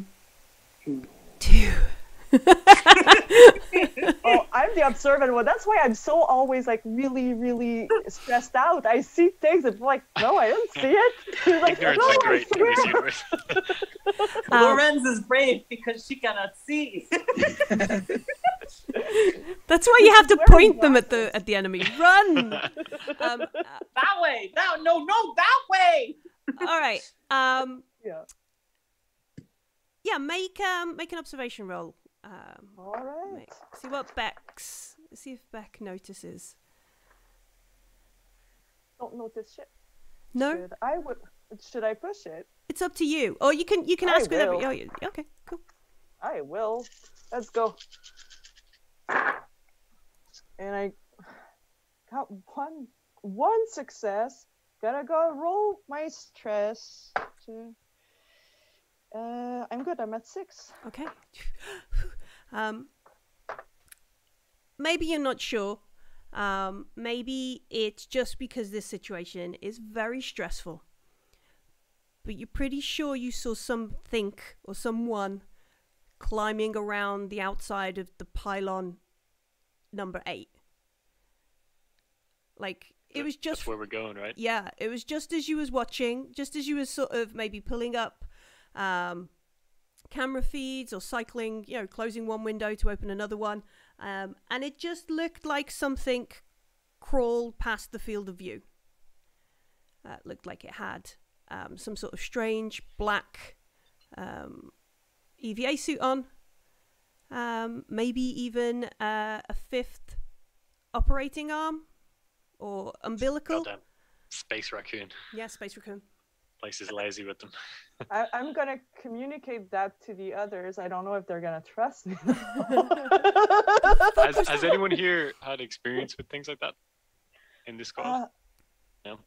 Oh, I'm the observant one. That's why I'm so always like really, really stressed out. I see things and I'm like, no, I didn't see it. Like, Ignorance is great in this universe. Lorenz is brave because she cannot see. That's why you have to point them at the enemy. Run. That way. No, that way. All right. Yeah. Yeah. Make an observation roll. All right. See if Beck notices. Don't notice shit. No. Should I push it? It's up to you. Or you can ask whatever. Oh, okay, cool. I will. Let's go. And I got one success. Gotta go roll my stress. I'm good. I'm at 6. Okay. Maybe you're not sure. Maybe it's just because this situation is very stressful. But you're pretty sure you saw something or someone climbing around the outside of the pylon number 8. Like, it was just... That's where we're going, right? Yeah, it was just as you was watching, just as you was sort of maybe pulling up camera feeds or cycling, closing one window to open another one. And it just looked like something crawled past the field of view. It looked like it had some sort of strange black EVA suit on. Maybe even a 5th operating arm or umbilical. Goddamn. Space raccoon. Yeah, space raccoon. Place is lazy with them. I'm gonna communicate that to the others. I don't know if they're gonna trust me. Has anyone here had experience with things like that in this squad? No.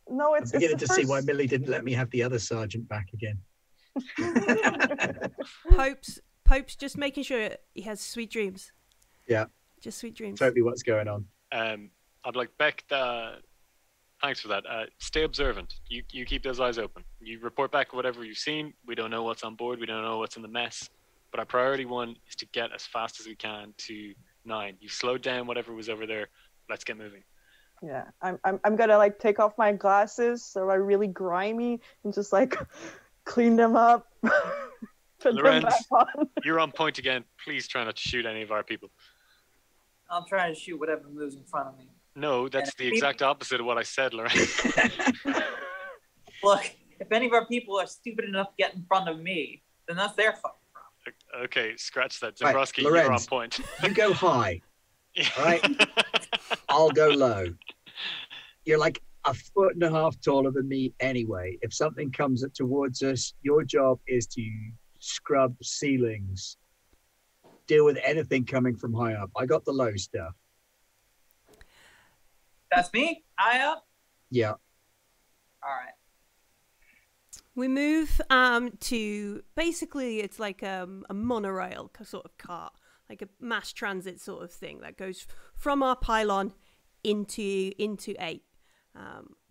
No, it's. I'm beginning it's to see why Millie didn't let me have the other sergeant back again. Pope's just making sure he has sweet dreams. Yeah. Just sweet dreams. Totally, what's going on? I'd like Beck. Thanks for that. Stay observant. You keep those eyes open. You report back whatever you've seen. We don't know what's on board. We don't know what's in the mess. But our priority 1 is to get as fast as we can to 9. You slowed down whatever was over there. Let's get moving. Yeah, I'm gonna like take off my glasses so I'm really grimy and just like clean them up. Put Lorenz, them back on. You're on point again. Please try not to shoot any of our people. I'll try to shoot whatever moves in front of me. No, that's the exact opposite of what I said, Lorenz. Look, if any of our people are stupid enough to get in front of me, then that's their fucking problem. Okay, scratch that. Right, Zimbrowski, Lorenz, you're on point. You go high, all right? I'll go low. You're like a 1.5 feet taller than me anyway. If something comes towards us, your job is to scrub ceilings, deal with anything coming from high up. I got the low stuff. That's me? High up? Yeah. All right. We move to basically it's like a monorail sort of cart, like a mass transit sort of thing that goes from our pylon into 8.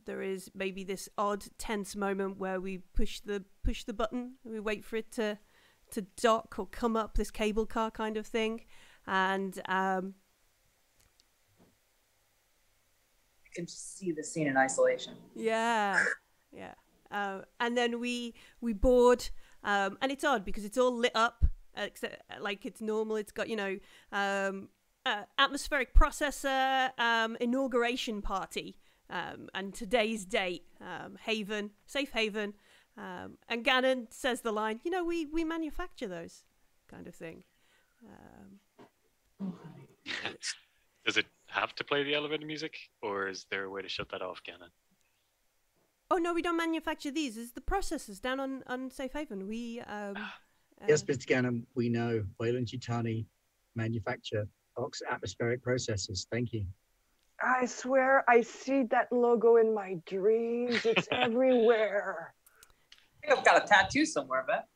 There is maybe this odd tense moment where we push the button and we wait for it to dock or come up, this cable car kind of thing, and I can just see the scene in isolation. yeah. And then we board, and it's odd because it's all lit up, except like it's normal. It's got a atmospheric processor inauguration party, and today's date, Haven, Safe Haven, and Gannon says the line, we manufacture those, kind of thing. Does it have to play the elevator music, or is there a way to shut that off, Gannon? Oh no, we don't manufacture these. It's the processors down on Safe Haven. We Yes, Mr. Gannon, we know Weyland-Yutani manufacture atmospheric processors. Thank you. I swear I see that logo in my dreams. It's everywhere. I think I've got a tattoo somewhere, Beth.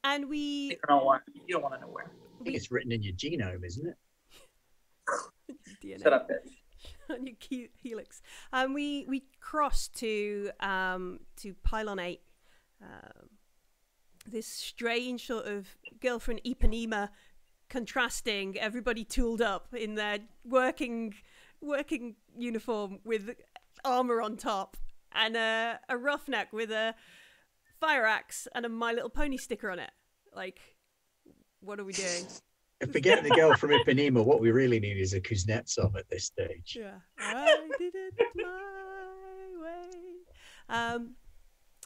And we. You don't want to know where. I think it's written in your genome, isn't it? DNA. Shut up, bitch. On your helix. We cross to Pylon 8. This strange sort of girlfriend Ipanema contrasting everybody tooled up in their working uniform with armor on top, and a roughneck with a fire axe and a My Little Pony sticker on it. Like, what are we doing? Forget the girl from Ipanema. What we really need is a Kuznetsov at this stage. Yeah, I did it my way.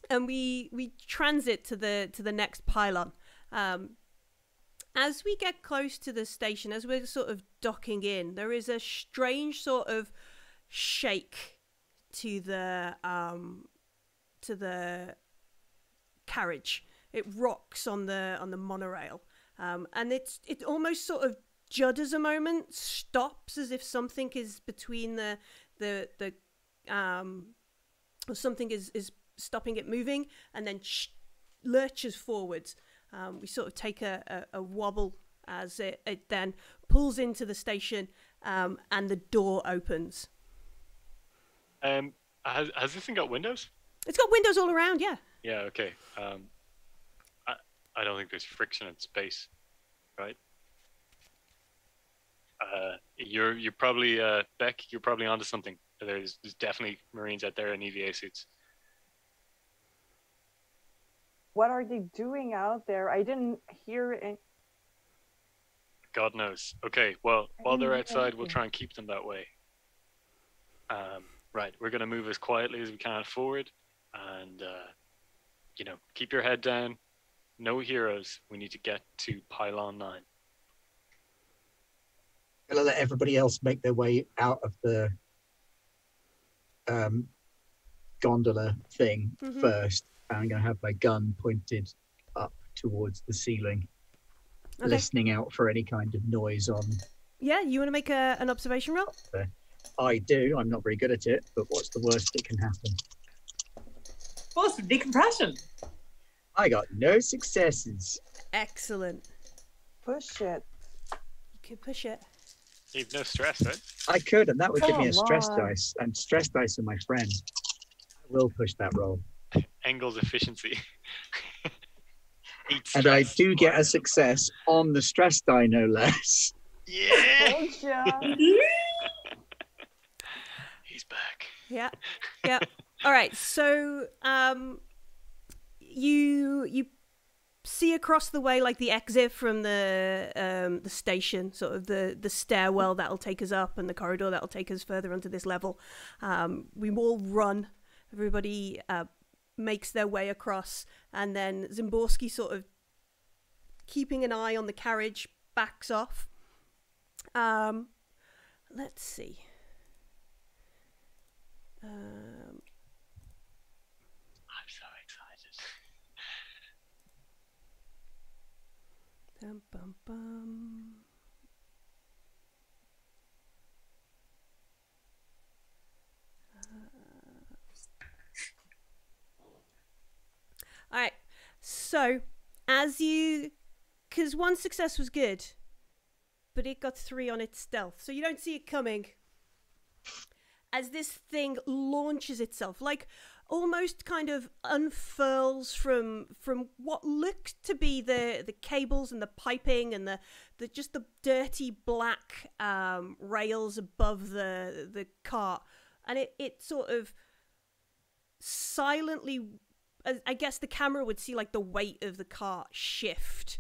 And we transit to the next pylon. As we get close to the station, as we're sort of docking in, there is a strange sort of shake to the carriage. It rocks on the monorail. And it almost sort of judders a moment, stops as if something is between or something is stopping it moving, and then lurches forwards. We sort of take a wobble as it then pulls into the station, and the door opens. Has this thing got windows? It's got windows all around, yeah. Yeah, okay. I don't think there's friction in space, right? You're probably Beck. You're probably onto something. There's definitely Marines out there in EVA suits. What are they doing out there? I didn't hear it. God knows. Okay, well, while they're outside, we'll try and keep them that way. Right, we're going to move as quietly as we can forward, and keep your head down. No heroes. We need to get to Pylon 9. I'm going to let everybody else make their way out of the gondola thing first. I'm going to have my gun pointed up towards the ceiling, listening out for any kind of noise on. Yeah, you want to make an observation roll? I do. I'm not very good at it, but what's the worst that can happen? Well, it's decompression. I got no successes. Excellent. Push it. You can push it. You've no stress, right? I could, and that would give me a stress Come on. dice. And stress dice are my friend. I will push that roll. Engel's efficiency. And I do get a success on the stress die, no less. Yeah! Told ya. He's back. Yeah. All right. So, you see across the way, like the exit from the station, sort of the stairwell that'll take us up, and the corridor that'll take us further onto this level. We all run. Everybody makes their way across, and then Zimborski, sort of keeping an eye on the carriage, backs off. Let's see. I'm so excited. Bum, bum, bum. All right. So, because one success was good, but it got 3 on its stealth, so you don't see it coming. As this thing launches itself, like almost kind of unfurls from what looks to be the cables and the piping and the just the dirty black rails above the cart, and it sort of silently, I guess the camera would see like the weight of the cart shift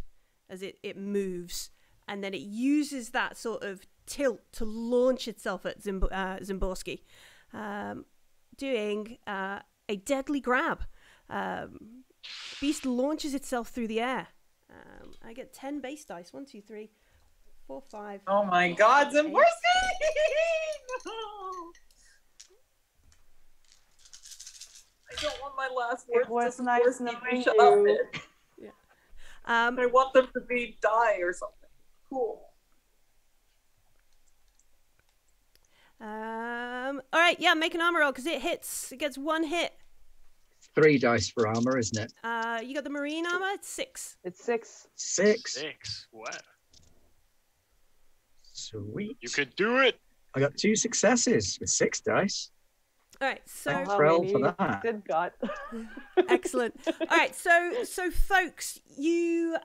as it moves, and then it uses that sort of tilt to launch itself at Zimborski, doing a deadly grab. Beast launches itself through the air. I get 10 base dice. 1, 2, 3, 4, 5. Oh my God, Zimborski! No! I don't want my last words. It was to nice Zimborski knowing shut you. up. Yeah. I want them to be die or something. Cool. All right, yeah, make an armor roll because it hits. It gets 1 hit. 3 dice for armor, isn't it? You got the marine armor. It's 6. It's 6. 6. 6. Wow. Sweet. You could do it. I got 2 successes with 6 dice. All right, so How many for that. Did got? excellent. All right, so folks, you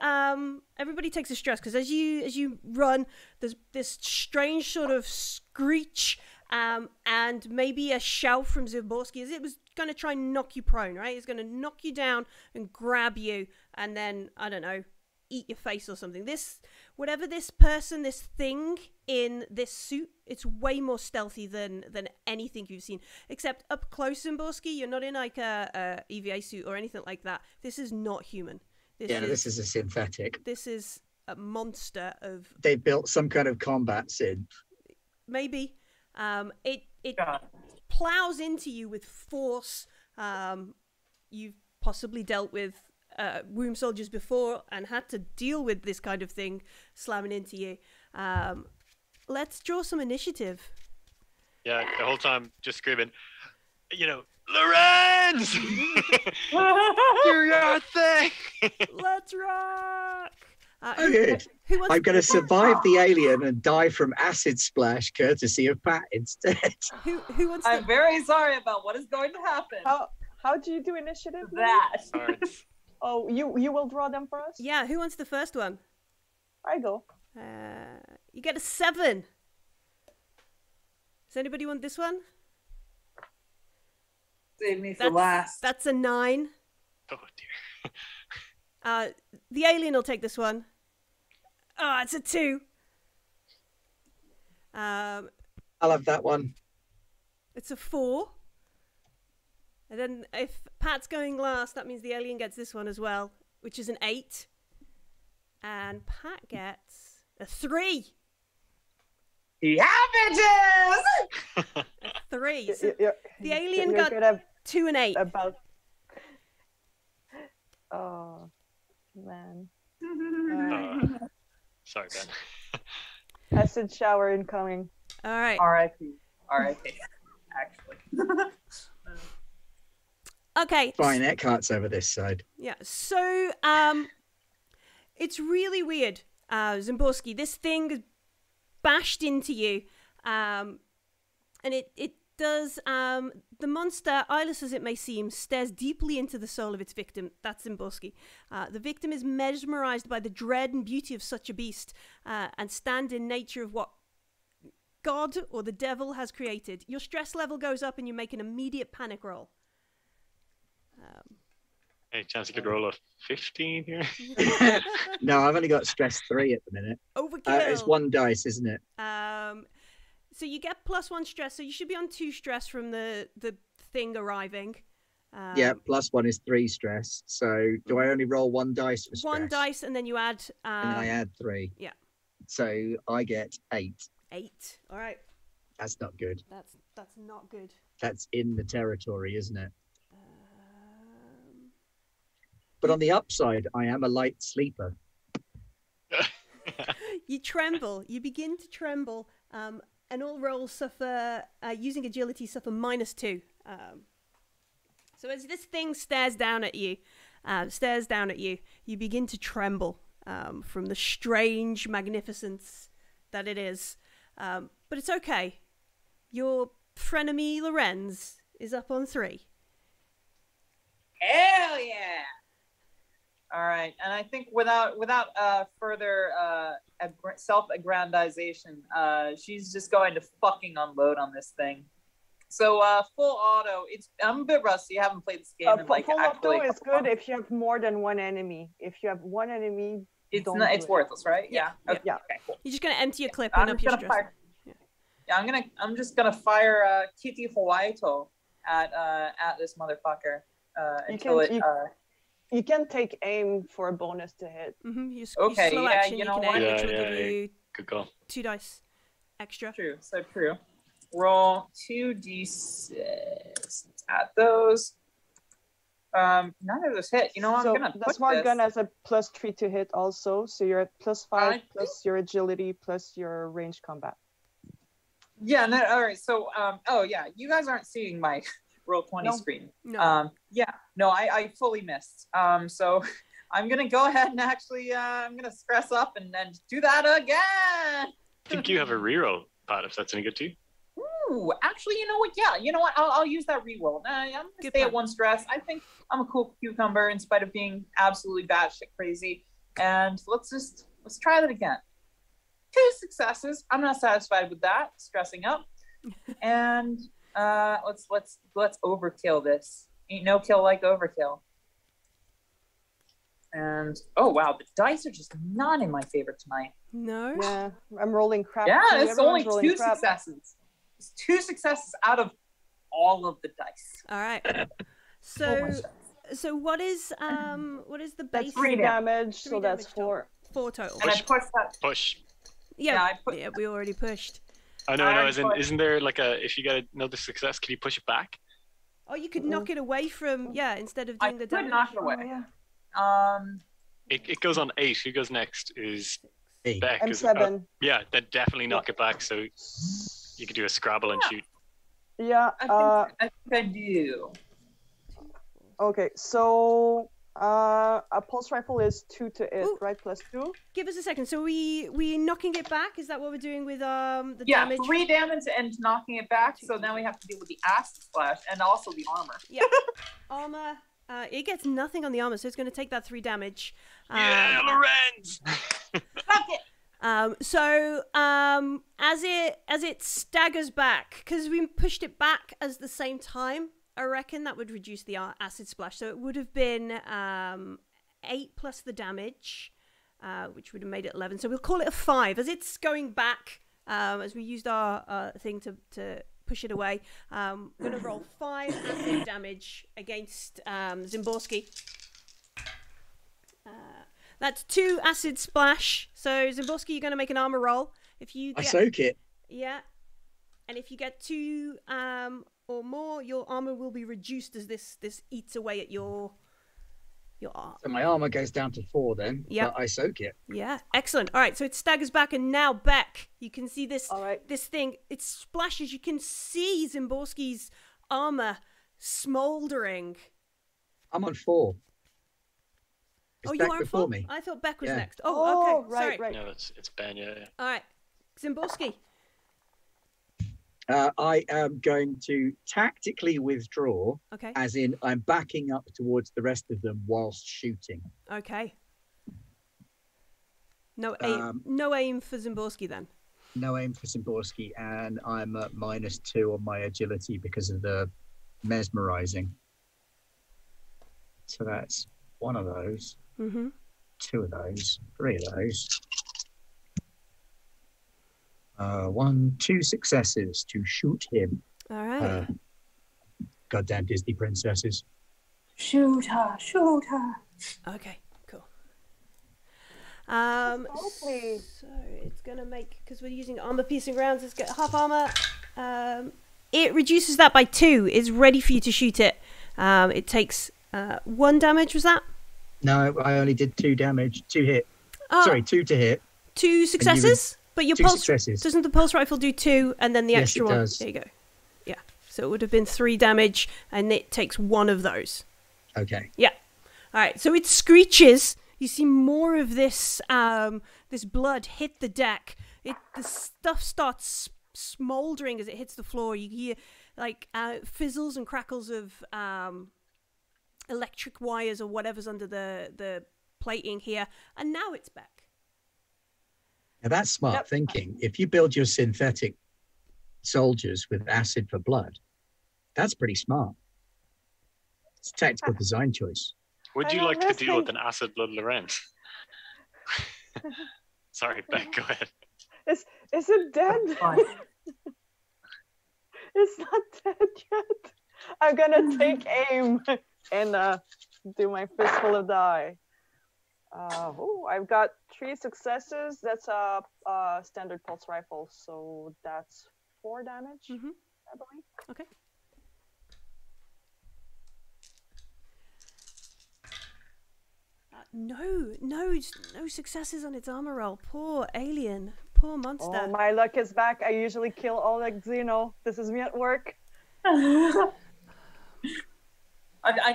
everybody takes a stress because as you run, there's this strange sort of screech and maybe a shout from Zimborski as it was going to try and knock you prone. Right, it's going to knock you down and grab you, and then I don't know, eat your face or something. Whatever this person, this thing in this suit, it's way more stealthy than anything you've seen. Except up close, Zimborski, you're not in like a EVA suit or anything like that. This is not human. This is a synthetic. This is a monster of... They built some kind of combat synth. Maybe. It God. plows into you with force. You've possibly dealt with womb soldiers before and had to deal with this kind of thing slamming into you. Let's draw some initiative. Yeah, the whole time just screaming, Lorenz! Do your thing! Let's rock! Okay. I'm going to survive the alien and die from acid splash courtesy of Pat instead. Who wants I'm very sorry about what is going to happen. How do you do initiative? That. Oh, you will draw them for us? Yeah, who wants the first one? I go. You get a 7. Does anybody want this one? Save me for last. That's a 9. Oh dear. The alien will take this one. Oh, it's a 2. I'll have that one. It's a 4. And then if Pat's going last, that means the alien gets this one as well, which is an 8. And Pat gets a 3. He happens! A 3. So You're- the alien you're got good at 2 and 8. about. Oh, man. Sorry, Ben. Acid shower incoming. All right. R.I.P. R.I.P. Actually. Okay. Fine, Eckhart's over this side. Yeah. So, it's really weird, Zimborski. This thing is bashed into you, and it does. The monster, eyeless as it may seem, stares deeply into the soul of its victim. That's Zimborski. The victim is mesmerized by the dread and beauty of such a beast, and stand in nature of what God or the devil has created. Your stress level goes up, and you make an immediate panic roll. Any chance you could roll a 15 here? No, I've only got stress 3 at the minute. Overkill. It's 1 dice, isn't it? So you get +1 stress, so you should be on 2 stress from the thing arriving. Yeah, +1 is 3 stress. So do I only roll 1 dice for stress? 1 dice, and then you add... and then I add 3. Yeah. So I get 8. 8. All right. That's not good. That's not good. That's in the territory, isn't it? But on the upside, I am a light sleeper. You tremble. You begin to tremble, and all rolls suffer, using agility, suffer -2. So as this thing stares down at you, you begin to tremble from the strange magnificence that it is. But it's okay. Your frenemy Lorenz is up on 3. Hell yeah! All right, and I think without further self-aggrandization, she's just going to fucking unload on this thing. So full auto. I'm a bit rusty. I haven't played this game in like Full actually. auto is good if you have more than 1 enemy. If you have 1 enemy, It's don't not. do It's it. worthless, right? Yeah. Yeah. Okay. Yeah. Okay. Cool. You're just gonna empty your clip I'm and up just your gonna stress. fire. Yeah, I'm just gonna fire Kitty Hawaito at this motherfucker You until can- it. You can take aim for a bonus to hit. You Okay, slow yeah, action. you You know can what? aim, Yeah, which will yeah, give yeah. you Good call. 2 dice extra. True. So true. Roll 2d6 at those. None of those hit. You know, I'm So gonna the put smart this. gun has a +3 to hit also, so you're at +5 I plus your agility plus your ranged combat. Yeah. No. All right. So, oh yeah, you guys aren't seeing my roll 20 No. screen. No. Yeah. No, I fully missed. So I'm gonna go ahead and actually, I'm gonna stress up and do that again. I think you have a reroll, Pat, if that's any good to you. Ooh, actually, you know what? Yeah, you know what? I'll use that reroll. I'm gonna Good stay plan. at 1 stress. I think I'm a cool cucumber in spite of being absolutely batshit crazy. And let's try that again. 2 successes. I'm not satisfied with that. Stressing up. And let's overkill this. Ain't no kill like overkill. And oh wow, the dice are just not in my favor tonight. No. Yeah, I'm rolling crap. Yeah, too. it's Everyone's only rolling 2 crap. successes. It's 2 successes out of all of the dice. All right. Oh So, my God. so what is the That's base? 3 Three damage, Three so that's damage total. 4. 4 total. And I pushed that. Push. Yeah, I put. yeah, we already pushed. I know, I as in, put- isn't there like if you get another success, can you push it back? Oh, you could knock it away from instead of I doing the could damage. knock it away. Oh, yeah. It goes on 8. Who goes next? Is Me. Beck. I'm is 7. yeah, then definitely knock it back so you can do a Scrabble and Yeah. shoot. Yeah. I think I do. Okay, so a pulse rifle is 2 to hit, Ooh. right? +2. Give us a second. So we knocking it back? Is that what we're doing with the Yeah, damage? 3 damage and knocking it back. So now we have to deal with the acid splash and also the armor. Yeah. Armor. It gets nothing on the armor, so it's going to take that 3 damage. Yeah, Lorenz! Fuck it. As it staggers back, because we pushed it back at the same time, I reckon that would reduce the acid splash. So it would have been 8 plus the damage, which would have made it 11. So we'll call it a 5. As it's going back, as we used our thing to push it away, I'm going to roll 5 acid damage against Zimborski. That's 2 acid splash. So Zimborski, you're going to make an armor roll. If you I get, soak it. yeah, and if you get 2 or more, your armor will be reduced as this eats away at your arm. So my armor goes down to 4 then. Yep. But I soak it. Yeah, excellent. All right, so it staggers back, and now Beck, you can see this. All right. This thing, it splashes. You can see Zimborski's armor smoldering. I'm on 4. It's Oh, you back are before full? me. I thought Beck was Yeah. next. Oh, okay. right, Sorry. right. No, it's Ben, yeah. All right, Zimborski. I am going to tactically withdraw, Okay. as in I'm backing up towards the rest of them whilst shooting. Okay. No aim. No aim for Zimborski then. No aim for Simborski, and I'm at -2 on my agility because of the mesmerizing. So that's 1 of those, Mm-hmm. 2 of those, 3 of those. 1, 2 successes to shoot him. All right. Goddamn Disney princesses. Shoot her! Shoot her! Okay. Cool. Hopefully. So it's gonna make, because we're using armor piercing rounds. It's got half armor. It reduces that by 2. It's ready for you to shoot it. It takes 1 damage. Was that? No, I only did 2 damage, 2 hit. Oh, Sorry, 2 to hit. 2 successes. But your 2 pulse successes. doesn't the pulse rifle do 2 and then the Yes, extra it one? does. There you go. Yeah. So it would have been 3 damage, and it takes 1 of those. Okay. Yeah. All right. So it screeches. You see more of this this blood hit the deck. The stuff starts smoldering as it hits the floor. You hear like fizzles and crackles of electric wires or whatever's under the plating here. And now it's back. Now that's smart Yep. thinking. If you build your synthetic soldiers with acid for blood, that's pretty smart. It's a tactical design choice. Would you I know, like to this deal with thing- an acid blood Lorenz? Sorry, Beck, go ahead. Is it dead? Fine. It's not dead yet. I'm gonna take aim and do my fistful of die. I've got 3 successes. That's a standard pulse rifle, so that's 4 damage, I believe. Okay. No successes on its armor roll. Poor alien. Poor monster. Oh, my luck is back. I usually kill all like Xeno. This is me at work. I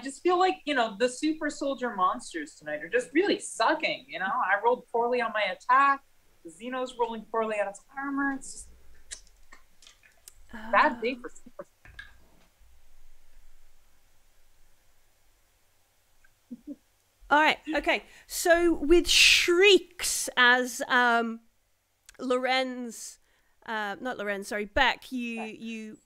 just feel like, the super soldier monsters tonight are just really sucking, I rolled poorly on my attack. The Xeno's rolling poorly on its armor. It's just bad day for super. All right. Okay. So with shrieks as Beck, you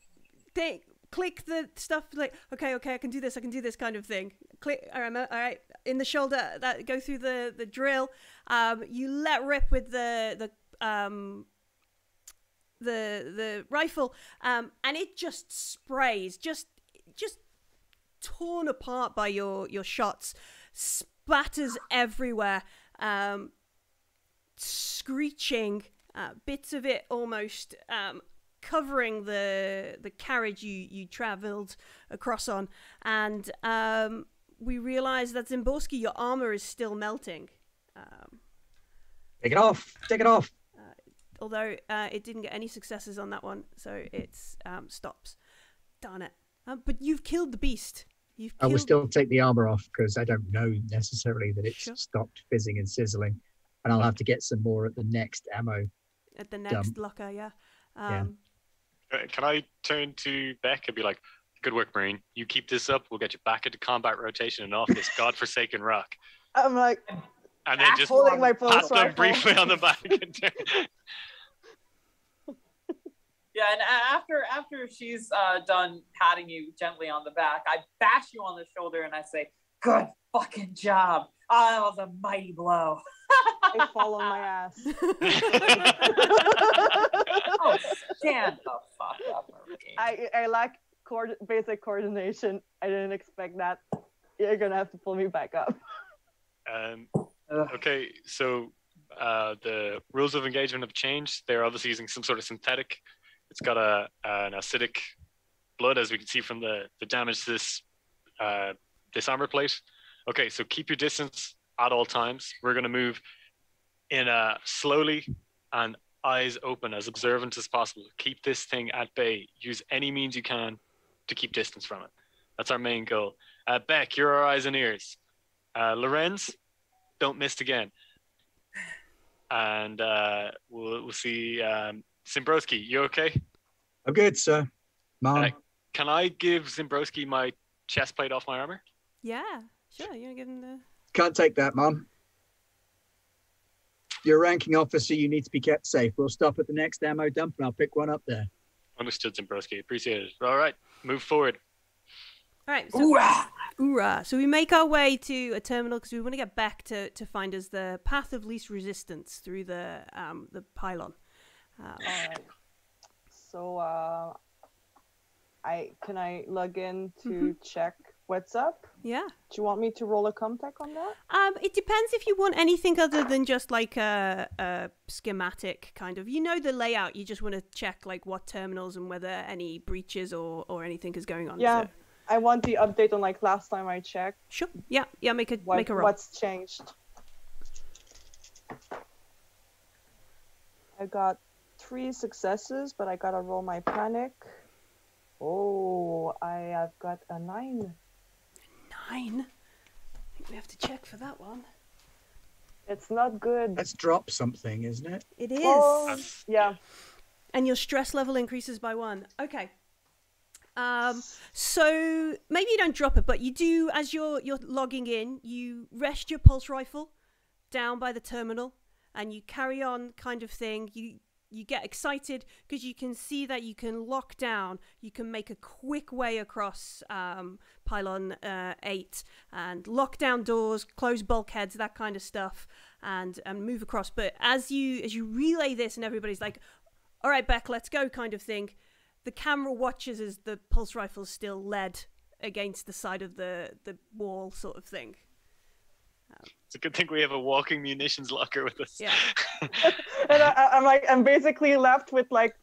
click the stuff like okay, I can do this kind of thing. Click. All right. In the shoulder, that go through the drill. You let rip with the rifle, and it just sprays, just torn apart by your shots. Spatters everywhere, screeching, bits of it almost covering the carriage you travelled across on, and we realise that Zimborski, your armour is still melting. Take it off! Although it didn't get any successes on that one, so it stops. Darn it. But you've killed the beast. I will still take the armor off because I don't know necessarily that it's stopped fizzing and sizzling, and I'll have to get some more at the next ammo. At the next locker, yeah. Can I turn to Beck and be like, "Good work, Marine. You keep this up. We'll get you back into combat rotation and off this godforsaken rock." I'm like, and then just holding my pat pulse them rifle briefly on the back. And Yeah, and after she's done patting you gently on the back, I bash you on the shoulder and I say, "Good fucking job. Oh, that was a mighty blow." I fall on my ass. Oh, stand the fuck up, Marie. I lack basic coordination. I didn't expect that. You're gonna have to pull me back up. Okay, so the rules of engagement have changed. They're obviously using some sort of synthetic. It's got an acidic blood, as we can see from the damage to this armor plate. Okay, so keep your distance at all times. We're going to move in slowly and eyes open, as observant as possible. Keep this thing at bay. Use any means you can to keep distance from it. That's our main goal. Beck, you're our eyes and ears. Lorenz, don't miss again. And we'll see. Zimbroski, you okay? I'm good, sir. Mom. Can I give Zimbroski my chest plate off my armor? Yeah, sure. You're give him the. Can't take that, Mom. You're a ranking officer. You need to be kept safe. We'll stop at the next ammo dump and I'll pick one up there. Understood, Zimbroski. Appreciate it. All right, move forward. All right. So, Oorah! So we make our way to a terminal because we want to get back to find us the path of least resistance through the pylon. All right. So can I log in to check what's up? Yeah. Do you want me to roll a comtech on that? It depends if you want anything other than just like a schematic kind of. You know the layout. You just want to check like what terminals and whether any breaches or anything is going on. Yeah. So. I want the update on like last time I checked. Sure. Yeah. Make a roll. What's changed? I got 3 successes, but I gotta roll my panic. Oh, I have got a 9. 9? I think we have to check for that one. It's not good. Let's drop something, isn't it? It is. Oh, yeah. And your stress level increases by 1. Okay. So maybe you don't drop it, but you do as you're logging in. You rest your pulse rifle down by the terminal, and you carry on, kind of thing. you get excited because you can see that you can lock down, you can make a quick way across pylon 8 and lock down doors, close bulkheads, that kind of stuff, and move across. But as you relay this and everybody's like, all right, Beck, let's go kind of thing, the camera watches as the pulse rifle's still led against the side of the wall sort of thing. It's a good thing we have a walking munitions locker with us. Yeah. And I'm basically left with like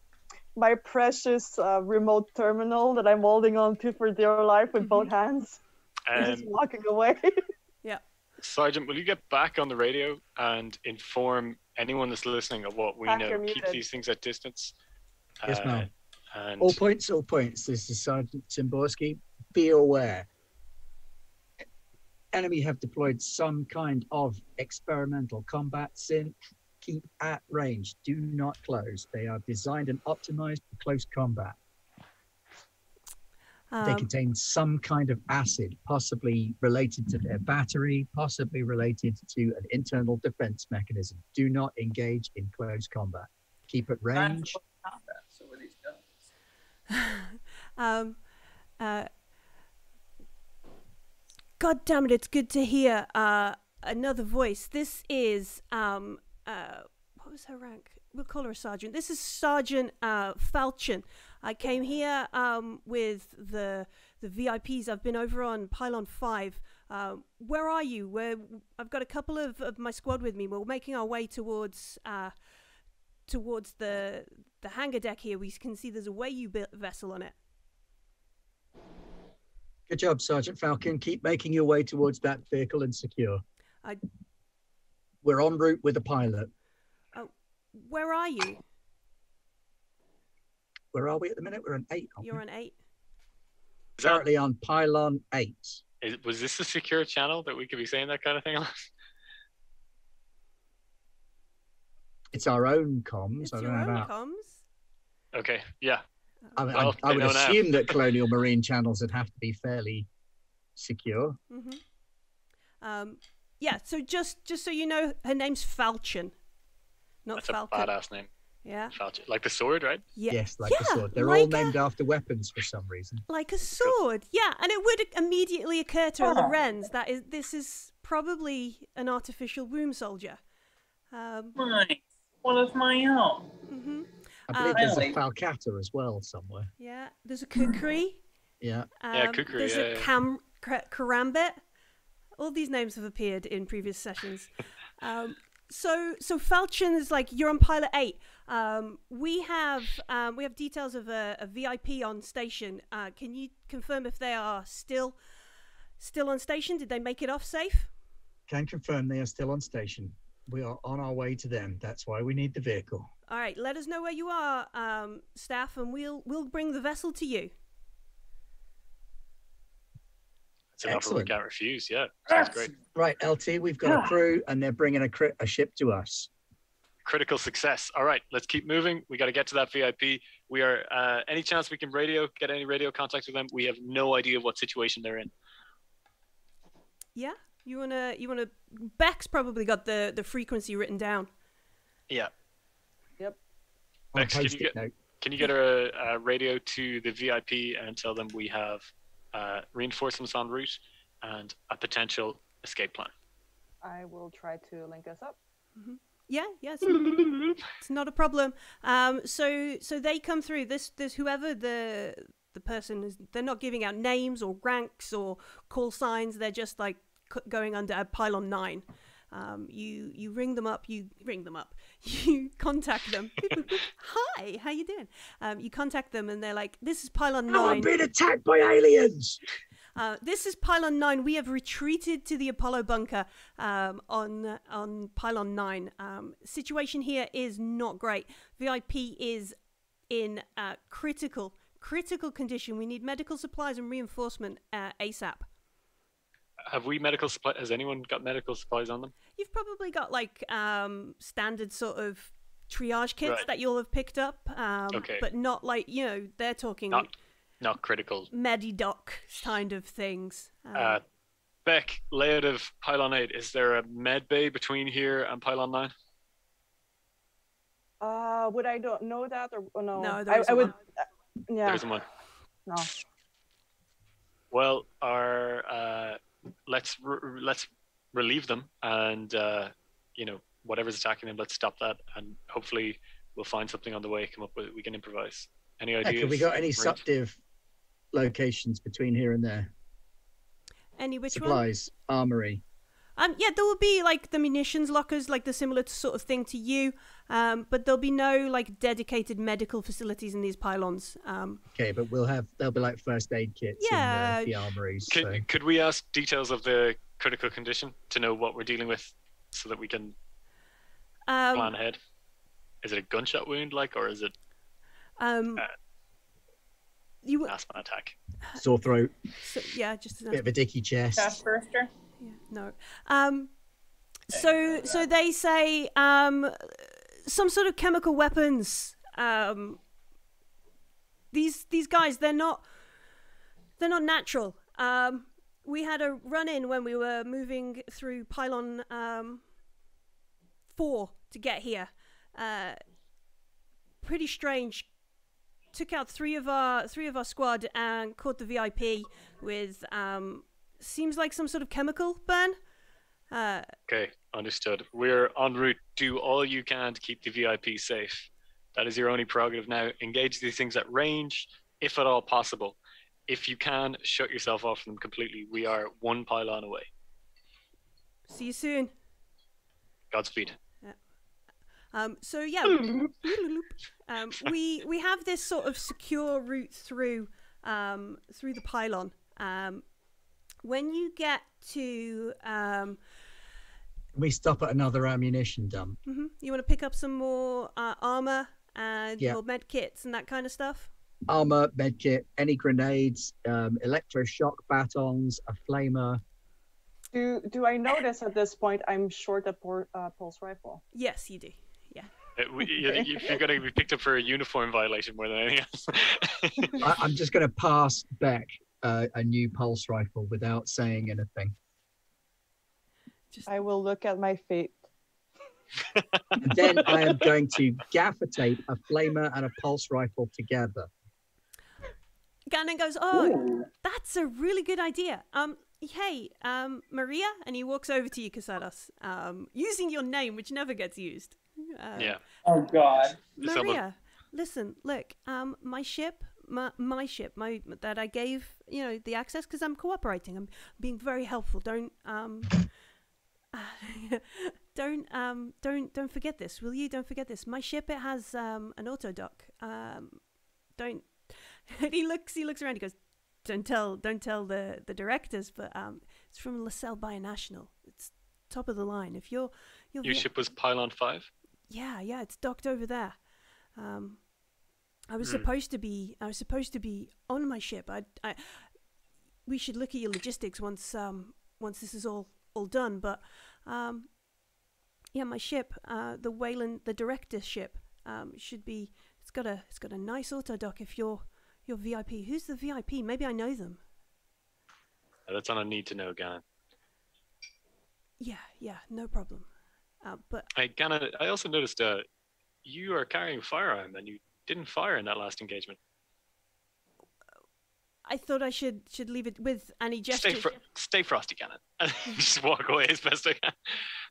my precious remote terminal that I'm holding on to for dear life with both hands. Just walking away. Yeah. Sergeant, will you get back on the radio and inform anyone that's listening of what we know? Keep these things at distance. Yes, ma'am. And All points. This is Sergeant Szymborski. Be aware. Enemy have deployed some kind of experimental combat synth. Keep at range. Do not close. They are designed and optimized for close combat. They contain some kind of acid, possibly related to their battery, possibly related to an internal defense mechanism. Do not engage in close combat. Keep at range. So were these guns? God damn it, it's good to hear another voice. This is, what was her rank? We'll call her a sergeant. This is Sergeant Falchion. I came here with the VIPs. I've been over on Pylon 5. Where are you? I've got a couple of my squad with me. We're making our way towards the hangar deck here. We can see there's a Wayu vessel on it. Good job, Sergeant Falcon. Keep making your way towards that vehicle and secure. We're en route with the pilot. Oh, where are you? Where are we at the minute? We're on 8. You're on 8. Currently on Pylon 8. Was this a secure channel that we could be saying that kind of thing on? It's our own comms. It's I don't your know own about. comms? Okay, yeah. I would know assume that Colonial Marine channels would have to be fairly secure. Mm-hmm. Yeah, so just so you know, her name's Falchion, not That's Falcon. a badass name. Yeah. Falchion. Like the sword, right? Yeah. Yes, like the sword. They're like all named after weapons for some reason. like a sword. Yeah, and it would immediately occur to Lorenz that this is probably an artificial womb soldier. Nice. One of my own. Mm-hmm. I believe there's a Falcata as well somewhere. Yeah, there's a Kukri. Yeah. Kukri. There's a Karambit. All these names have appeared in previous sessions. So Falchion is like, you're on Pilot 8. We have details of a VIP on station. Can you confirm if they are still on station? Did they make it off safe? Can confirm they are still on station. We are on our way to them. That's why we need the vehicle. All right, let us know where you are, staff, and we'll bring the vessel to you. It's an offer we Excellent. can't refuse. Yeah, sounds great. Right, LT, we've got a crew, and they're bringing a ship to us. Critical success. All right, let's keep moving. We got to get to that VIP. We are any chance we can get any radio contact with them? We have no idea what situation they're in. Yeah, you wanna. Beck's probably got the frequency written down. Yeah. Yep. Bex, can you get a radio to the VIP and tell them we have reinforcements en route and a potential escape plan? I will try to link us up. Mm-hmm. Yeah, it's not a problem. So they come through. This whoever the person is, they're not giving out names or ranks or call signs. They're just like going under Pylon 9. You ring them up. You contact them. Hi, how you doing? You contact them, and they're like, "This is Pylon 9. I'm being attacked by aliens." This is Pylon 9. We have retreated to the Apollo bunker on Pylon 9. Situation here is not great. VIP is in critical condition. We need medical supplies and reinforcement ASAP. Have we medical supply? Has anyone got medical supplies on them? You've probably got like standard sort of triage kits Right. that you'll have picked up, Okay. but not like, they're talking Not critical. Medidoc kind of things. Beck, layout of Pylon 8. Is there a med bay between here and Pylon 9? Would I don't know that or no? No, there isn't I would. one. Yeah. There isn't one. No. Well, let's relieve them, and whatever's attacking them, let's stop that, and hopefully we'll find something on the way. Come up with we can improvise. Any ideas? Have we got any Marie? subtive locations between here and there? Any which Supplies, armory. Yeah, there will be like the munitions lockers, like the similar sort of thing to you, but there'll be no like dedicated medical facilities in these pylons. Okay, but there'll be like first aid kits Yeah. in the armories. Could we ask details of the critical condition to know what we're dealing with, so that we can plan ahead? Is it a gunshot wound, or is it asthma attack? Sore throat. So, yeah, just Bit of a dicky chest. Chest burster. Yeah, no. So they say some sort of chemical weapons. These guys, they're not natural. We had a run-in when we were moving through pylon 4 to get here. Pretty strange. Took out three of our squad and caught the VIP with seems like some sort of chemical burn. Okay, understood. We're en route. Do all you can to keep the VIP safe. That is your only prerogative now. Engage these things at range, if at all possible. If you can, shut yourself off from them completely. We are one pylon away. See you soon. Godspeed. So yeah, we have this sort of secure route through the pylon. When you get to We stop at another ammunition dump. you want to pick up some more armor and Yeah. more med kits and that kind of stuff. Armor, medkit, any grenades, electroshock batons, a flamer. Do I notice at this point I'm short a pulse rifle? Yes, you do. Yeah. You're going to be picked up for a uniform violation more than anything else. I'm just going to pass Beck a new pulse rifle without saying anything. I will look at my fate. And then I am going to gaffer tape a flamer and a pulse rifle together. Gannon goes, "Oh, that's a really good idea. Hey, Maria," and he walks over to you, Casados, using your name, which never gets used. Yeah. Oh God. Maria, listen, look, my ship that I gave, the access because I'm cooperating. I'm being very helpful. Don't forget this, will you? Don't forget this. My ship, it has an auto dock. Don't. And he looks around. He goes, Don't tell the directors, but it's from LaSalle Bionational. It's top of the line. If your ship was Pylon 5? Yeah, it's docked over there. I was supposed to be on my ship. We should look at your logistics once this is all done. But my ship, the Wayland, the director's ship, should be. It's got a nice auto dock. If you're VIP, who's the VIP? Maybe I know them. That's on a need to know, Gannon. Yeah, no problem. But Hey, Gannon, I also noticed you are carrying a firearm and you didn't fire in that last engagement. I thought I should leave it with any gesture. Stay frosty, Gannon. Just walk away as best I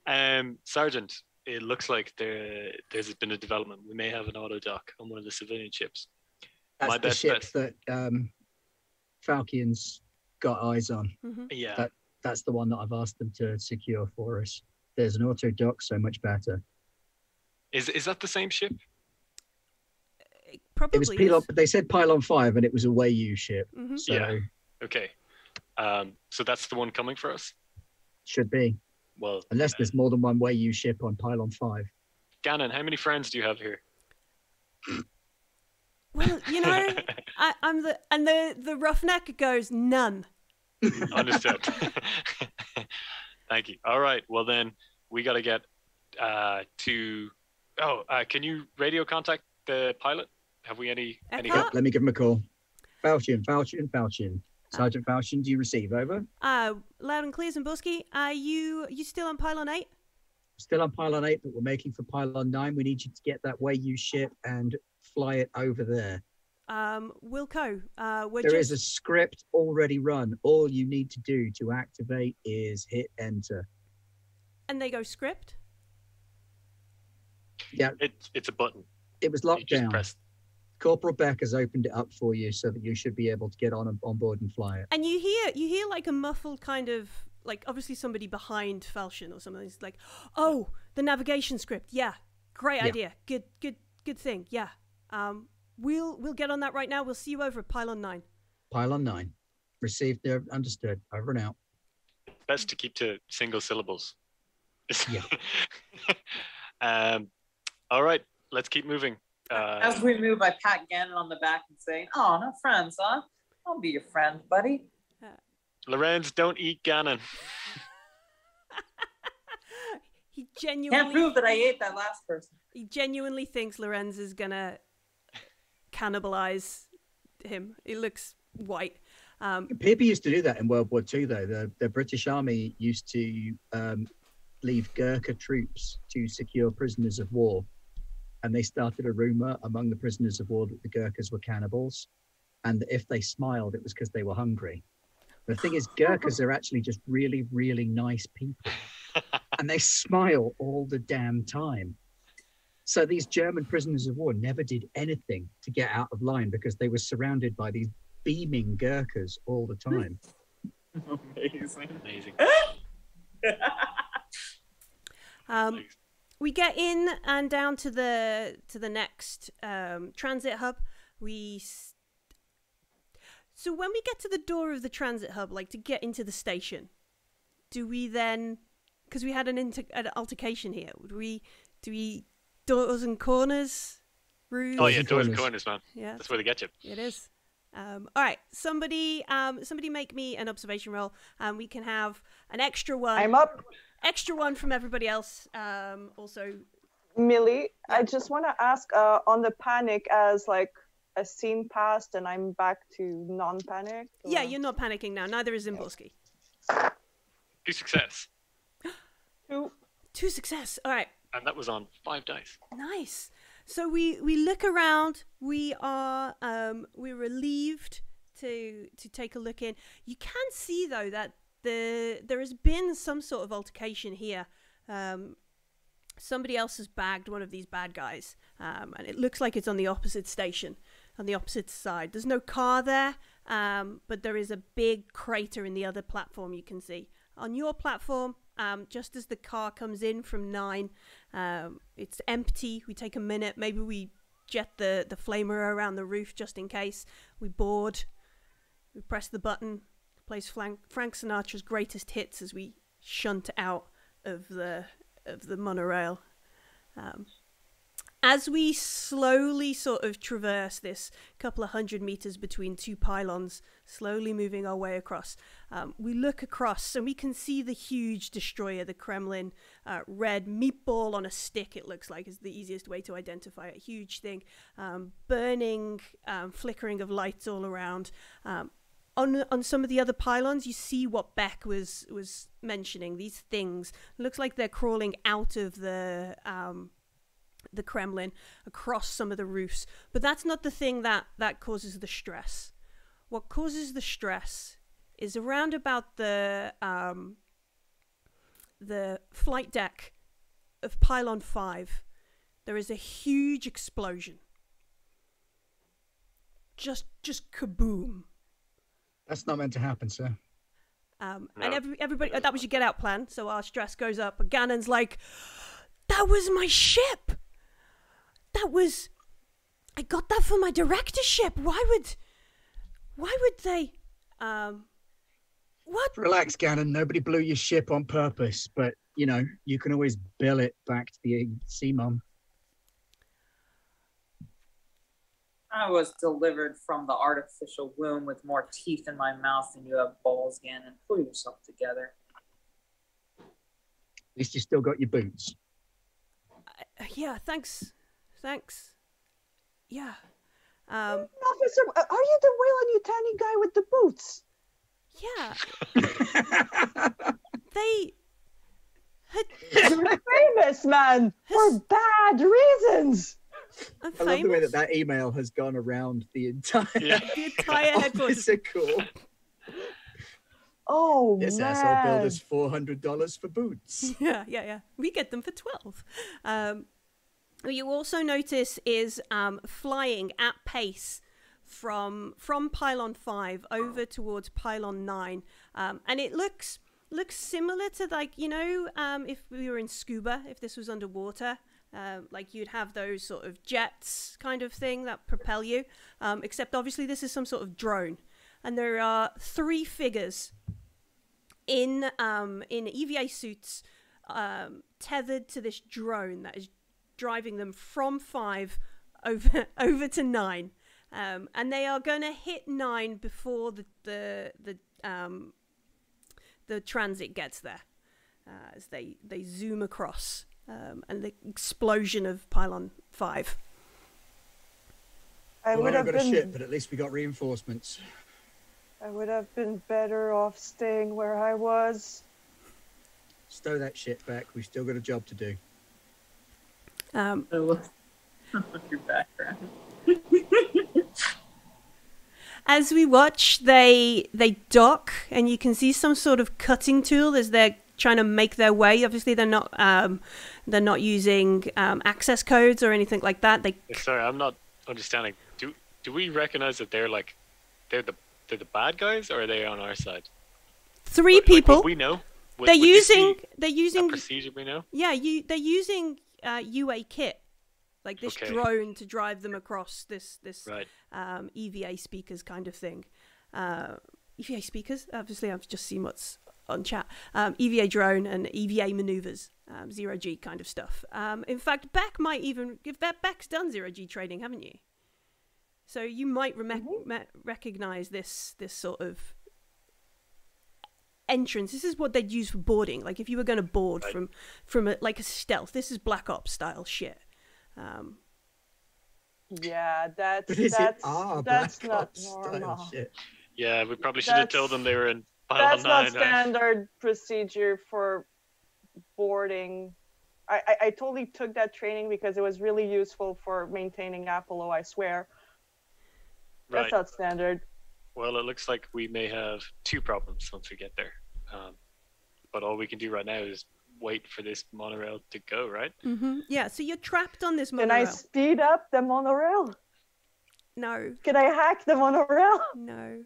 can. Sergeant, it looks like there's been a development. We may have an auto dock on one of the civilian ships. That's My the best ship bet. that Falcon's got eyes on. Mm-hmm. Yeah. That's the one that I've asked them to secure for us. There's an auto dock, so much better. Is that the same ship? It probably It was Pylon, they said Pylon 5, and it was a Wayu ship. Mhm. So Yeah. Okay. So that's the one coming for us? should be. Well, Unless there's more than one Wayu ship on Pylon 5. Gannon, how many friends do you have here? Well, I'm the roughneck goes none. Understood. Thank you. All right. Well, then we got to get to. Oh, can you radio contact the pilot? Have we any? Echo? Let me give him a call. Falchion. Sergeant Falchion, do you receive? Over. Loud and clear, Zimborski. You still on pylon 8? Still on pylon 8, but we're making for pylon 9. We need you to get that Wayu ship and fly it over there. Wilco, There is a script already run. All you need to do to activate is hit enter. And they go script? Yeah. It's a button. It was locked You just down. press. Corporal Beck has opened it up for you so that you should be able to get on board and fly it. And you hear like a muffled kind of, like obviously somebody behind Falchion or something is like, oh, the navigation script. Yeah. Great idea. Good thing. Yeah. We'll get on that right now. We'll see you over at pylon 9. Pylon 9. Received there. Understood. Over and out. Best to keep to single syllables. Yeah. All right, let's keep moving. As we move, I pat Gannon on the back and say, "Oh, no friends, huh? I'll be your friend, buddy." Lorenz, don't eat Gannon. He genuinely Can't prove that I ate that last person. He genuinely thinks Lorenz is gonna cannibalize him. He looks white. People used to do that in World War II, though. The British Army used to leave Gurkha troops to secure prisoners of war. And they started a rumor among the prisoners of war that the Gurkhas were cannibals. And if they smiled, it was because they were hungry. The thing is, Gurkhas are actually just really, really nice people. And they smile all the damn time. So these German prisoners of war never did anything to get out of line because they were surrounded by these beaming Gurkhas all the time. Amazing. We get in and down to the next transit hub. So when we get to the door of the transit hub, like to get into the station, do we then, because we had an altercation here, do we doors and corners route? Oh yeah, doors and corners, man. Yeah, that's where they get you. It is. All right, somebody make me an observation roll, and we can have an extra one. I'm up. Extra one from everybody else. Also, Millie, I just want to ask on the panic, as like a scene passed and I'm back to non-panic. Or... Yeah, you're not panicking now. Neither is Zimborski. 2 success. Two success. All right. And that was on 5 dice. Nice. So we look around. We are we're relieved to take a look in. You can see though that there has been some sort of altercation here. Somebody else has bagged one of these bad guys, and it looks like it's on the opposite station, on the opposite side. There's no car there, but there is a big crater in the other platform you can see. On your platform, just as the car comes in from 9, it's empty. We take a minute. Maybe we jet the flamer around the roof just in case. We board. We press the button. Plays Frank Sinatra's greatest hits as we shunt out of the monorail. As we slowly sort of traverse this couple of 100 meters between 2 pylons, slowly moving our way across, we look across and we can see the huge destroyer, the Kremlin, red meatball on a stick, it looks like is the easiest way to identify it. Huge thing, burning, flickering of lights all around. On some of the other pylons, you see what Beck was mentioning. These things looks like they're crawling out of the Kremlin across some of the roofs, but that's not the thing that causes the stress. What causes the stress is around about the flight deck of pylon 5. There is a huge explosion. Just kaboom. That's not meant to happen, sir. And everybody, that was your get out plan. So our stress goes up. And Gannon's like, "That was my ship. I got that for my directorship. Why would they? What? Relax, Gannon. Nobody blew your ship on purpose, but you can always bill it back to the CMOM. I was delivered from the artificial womb with more teeth in my mouth than you have balls, Gannon. Pull yourself together. At least you still got your boots. Yeah, thanks. Yeah. Officer, are you the Weyland-Yutani guy with the boots? Yeah. Famous, man, for bad reasons. I'm I love the way famous. that email has gone around the entire Yeah. The entire headquarters. officer call. Oh This man. asshole billed us $400 for boots. Yeah. We get them for 12. What you also notice is flying at pace from pylon 5 over towards pylon 9, and it looks similar to, like, you know, if we were in scuba, if this was underwater, like you'd have those sort of jets kind of thing that propel you, except obviously this is some sort of drone, and there are 3 figures in EVA suits tethered to this drone that is driving them from 5 over to 9, and they are going to hit 9 before the transit gets there, as they zoom across, and the explosion of pylon 5. I Well, would I have got a been. ship, but at least we got reinforcements. I would have been better off staying where I was. Stow that shit back. We've still got a job to do. So, your background. As we watch, they dock, and you can see some sort of cutting tool as they're trying to make their way. Obviously, they're not using access codes or anything like that. Sorry, I'm not understanding. Do we recognize that they're the bad guys, or are they on our side? 3 Like, people. would we know? They're using a procedure we know. Yeah, they're using UA kit, like this Okay. drone to drive them across this Right. EVA speakers kind of thing. EVA speakers? Obviously, I've just seen what's on chat. EVA drone and EVA maneuvers, 0G kind of stuff. In fact, Beck might even... Beck's done 0G training, haven't you? So you might recognize this sort of entrance. This is what they'd use for boarding. Like if you were going to board Right. from a stealth. This is Black Ops style shit. Yeah, that's But is it that's Black not Ops normal. style shit? Yeah, we probably should have told them they were in pylon That's 9. not right? standard procedure for boarding. I totally took that training because it was really useful for maintaining Apollo, I swear. Right. That's not standard. Well, it looks like we may have 2 problems once we get there. But all we can do right now is wait for this monorail to go, right? Mm-hmm. Yeah, so you're trapped on this Can monorail. I speed up the monorail? No, Can I hack the monorail? no.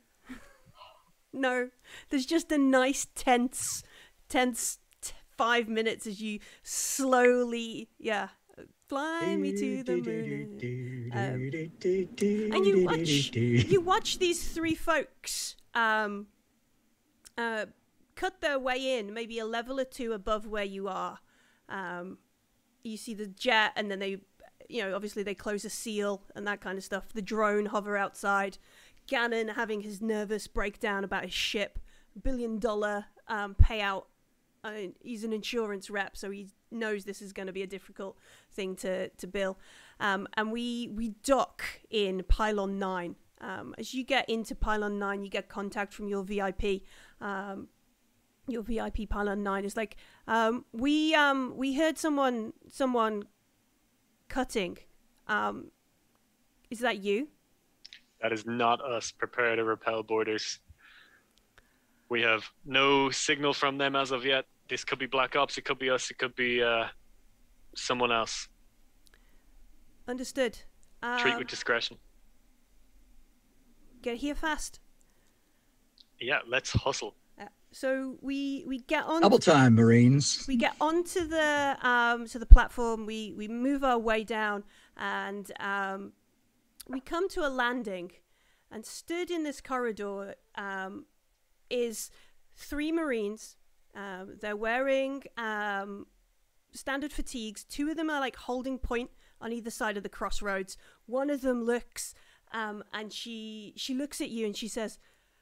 No. There's just a nice tense 5 minutes as you slowly, fly me to the moon. And you watch these 3 folks cut their way in, maybe a level or 2 above where you are. You see the jet, and then they, obviously they close a seal and that kind of stuff. The drone hover outside. Gannon having his nervous breakdown about his ship. $1 billion payout. He's an insurance rep, so he knows this is going to be a difficult thing to bill. And we dock in Pylon 9. As you get into Pylon 9, you get contact from your VIP. Your VIP Pylon 9 is like, we heard someone cutting. Is that you? That is not us. Prepare to repel boarders. We have no signal from them as of yet. This could be Black Ops. It could be us. It could be someone else. Understood. Treat with discretion. Get here fast. Yeah, let's hustle. So we get on. Double time, Marines. We get onto the platform. We move our way down, and we come to a landing. And stood in this corridor is 3 Marines. They're wearing standard fatigues. 2 of them are like holding point on either side of the crossroads. One of them looks, and she looks at you and she says,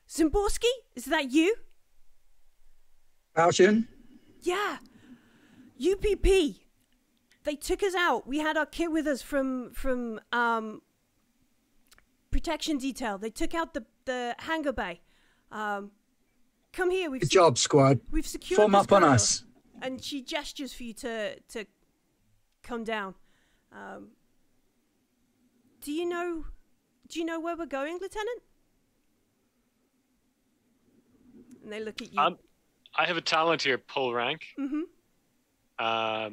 "Zimborski, is that you?" Falchion? Yeah, UPP. They took us out. We had our kit with us from protection detail. They took out the hangar bay. Come here. Good job, squad. We've secured Form this up on corridor. us. and she gestures for you to come down. Do you know where we're going, Lieutenant? And they look at you. I have a talent here, pull rank. Mm-hmm. I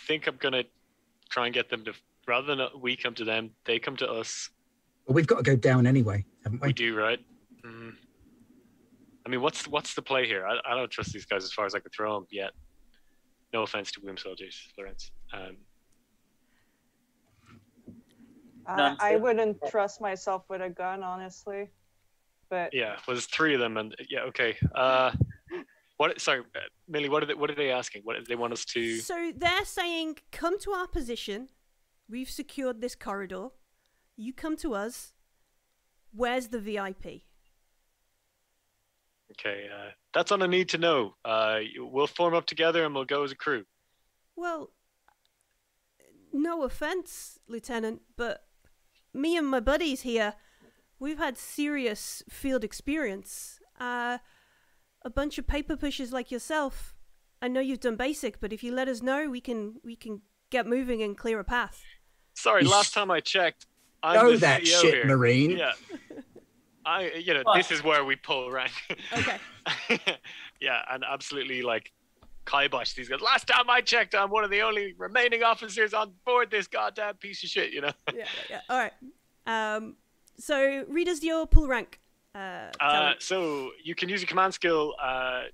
think I'm gonna try and get them to, rather than we come to them, they come to us. Well, we've got to go down anyway, haven't we? We do, right? Mm. I mean, what's the play here? I don't trust these guys as far as I could throw them yet. No offense to Womb Soldiers, Lawrence. I wouldn't trust myself with a gun, honestly. But yeah, well, there's 3 of them, and yeah, okay. Sorry, Millie. What are they asking? What do they want us to? So they're saying, "Come to our position. We've secured this corridor. You come to us. Where's the VIP?" Okay, that's all I need to know. We'll form up together and we'll go as a crew. Well, no offense, Lieutenant, but me and my buddies here, we've had serious field experience. A bunch of paper pushers like yourself. I know you've done basic, but if you let us know, we can get moving and clear a path. Sorry, last time I checked, I'm know the that CEO shit, here. Marine. Yeah. This is where we pull rank. Okay. Yeah, and absolutely like kibosh these guys. Last time I checked, I'm one of the only remaining officers on board this goddamn piece of shit, you know? Yeah. All right. So read us your pull rank. So you can use a command skill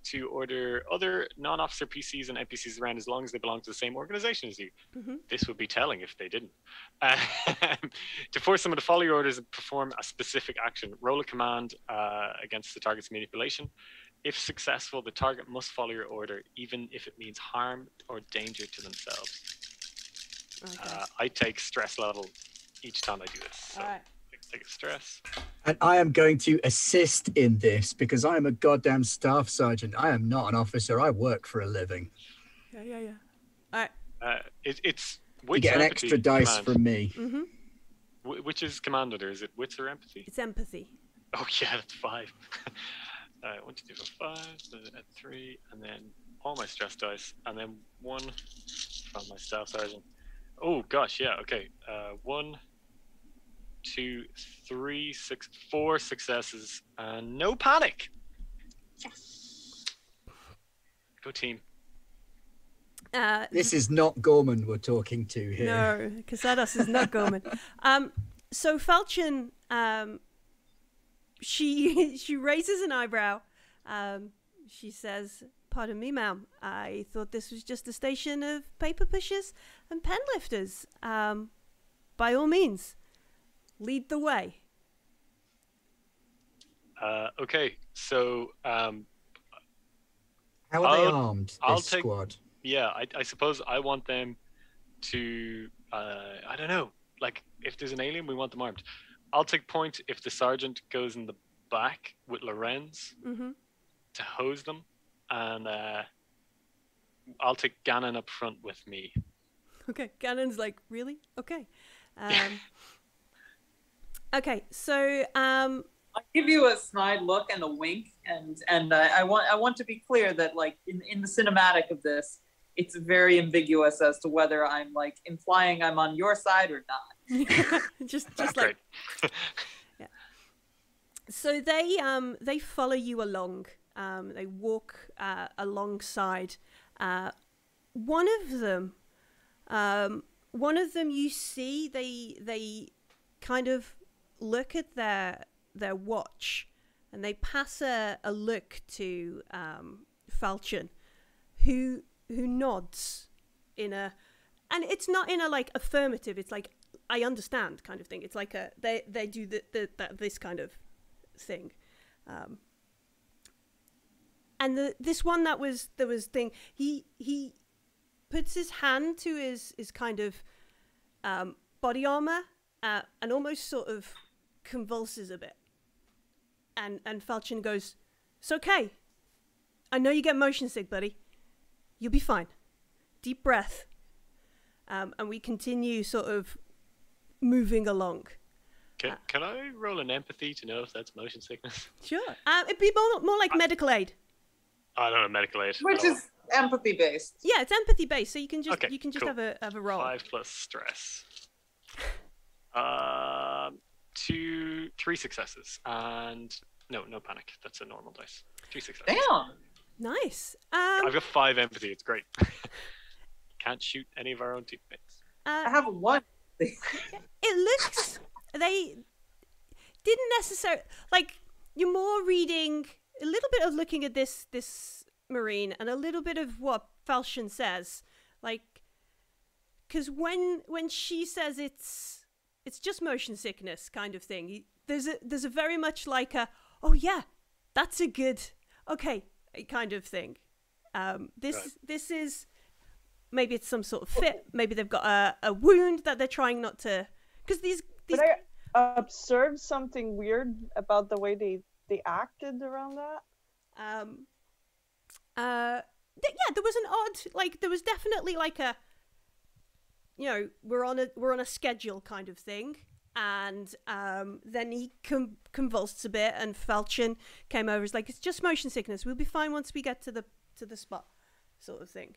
to order other non-officer PCs and NPCs around as long as they belong to the same organization as you. Mm-hmm. This would be telling if they didn't. To force someone to follow your orders and perform a specific action, roll a command against the target's manipulation. If successful, the target must follow your order, even if it means harm or danger to themselves. Okay. I take stress level each time I do this. So. All right. Take a stress. And I am going to assist in this because I am a goddamn staff sergeant. I am not an officer. I work for a living. Yeah. All right. It's You get an extra dice from me. Mm-hmm. Which is command under? Is it wits or empathy? It's empathy. Oh yeah, that's 5. All right, 1, 2, 3, 4, 5. So at 3, and then all my stress dice, and then 1 from my staff sergeant. Oh gosh, yeah. Okay. 1, 2, 3, 6, 4 successes, and no panic. Yes. Go team. This is not Gorman we're talking to here. No, Casados is not Gorman. So Falchion, she raises an eyebrow. She says, "Pardon me, ma'am. I thought this was just a station of paper pushers and pen lifters. By all means, lead the way." Okay, so How are they armed, this I'll take- squad? yeah, I suppose I want them to, I don't know, like if there's an alien, we want them armed. I'll take point if the sergeant goes in the back with Lorenz to hose them, and I'll take Gannon up front with me. Okay, Gannon's like, really? Okay. Okay, so I'll give you a snide look and a wink, and I want to be clear that like in the cinematic of this, it's very ambiguous as to whether I'm like implying I'm on your side or not. just That's like great. yeah. So they follow you along. They walk alongside. One of them you see they kind of look at their watch, and they pass a look to Falchion, who nods in a, and it's not in a like affirmative, it's like I understand kind of thing. It's like a they do this kind of thing. And this one that was thing, he puts his hand to his kind of body armor and almost sort of convulses a bit. And Falchion goes, "It's okay. I know you get motion sick, buddy. You'll be fine. Deep breath." And we continue sort of moving along. Can I roll an empathy to know if that's motion sickness? Sure. It'd be more like medical aid. I don't know medical aid. Which is empathy based. Yeah, it's empathy based, so you can just Okay, cool. have a roll. 5 plus stress. 3 successes and no panic. That's a normal dice. 3 successes. Damn. Nice. I've got 5 empathy. It's great. Can't shoot any of our own teammates. I have 1. It looks they didn't necessarily like. You're more reading a little bit of looking at this Marine and a little bit of what Falchion says, like, because when she says it's just motion sickness kind of thing, there's a very much like a, oh yeah, that's a good, okay, kind of thing. This is, maybe it's some sort of fit, maybe they've got a wound that they're trying not to, because these But I observed something weird about the way they acted around that. Yeah, there was an odd, like, there was definitely like a, you know, we're on a schedule kind of thing, and then he convulsed a bit, and Falchion came over. It's like, it's just motion sickness. We'll be fine once we get to the spot, sort of thing.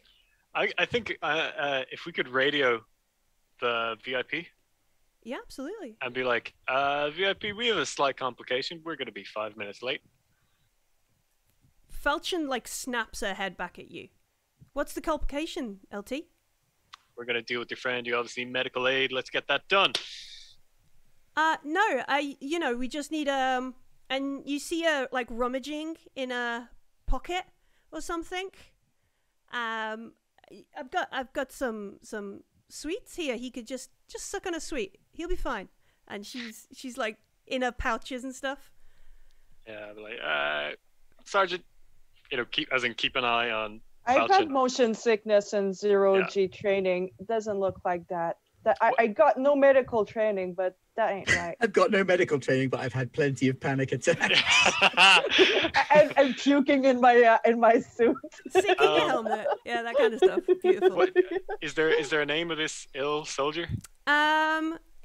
I think if we could radio the VIP. Yeah, absolutely. And be like, VIP, we have a slight complication. We're going to be 5 minutes late. Falchion, like, snaps her head back at you. What's the complication, LT? We're going to deal with your friend. You obviously need medical aid. Let's get that done. No, we just need, and you see her, like, rummaging in a pocket or something. I've got some sweets here. He could just suck on a sweet. He'll be fine. And she's like in her pouches and stuff. Yeah, I'll be like, Sergeant, keep an eye on I've Falchion. had motion sickness and zero-G training. It doesn't look like that. I got no medical training, but that ain't right. I've got no medical training, but I've had plenty of panic attacks. and puking in my suit. Sick in your helmet. Yeah, that kind of stuff. Beautiful. What, is there a name of this ill soldier?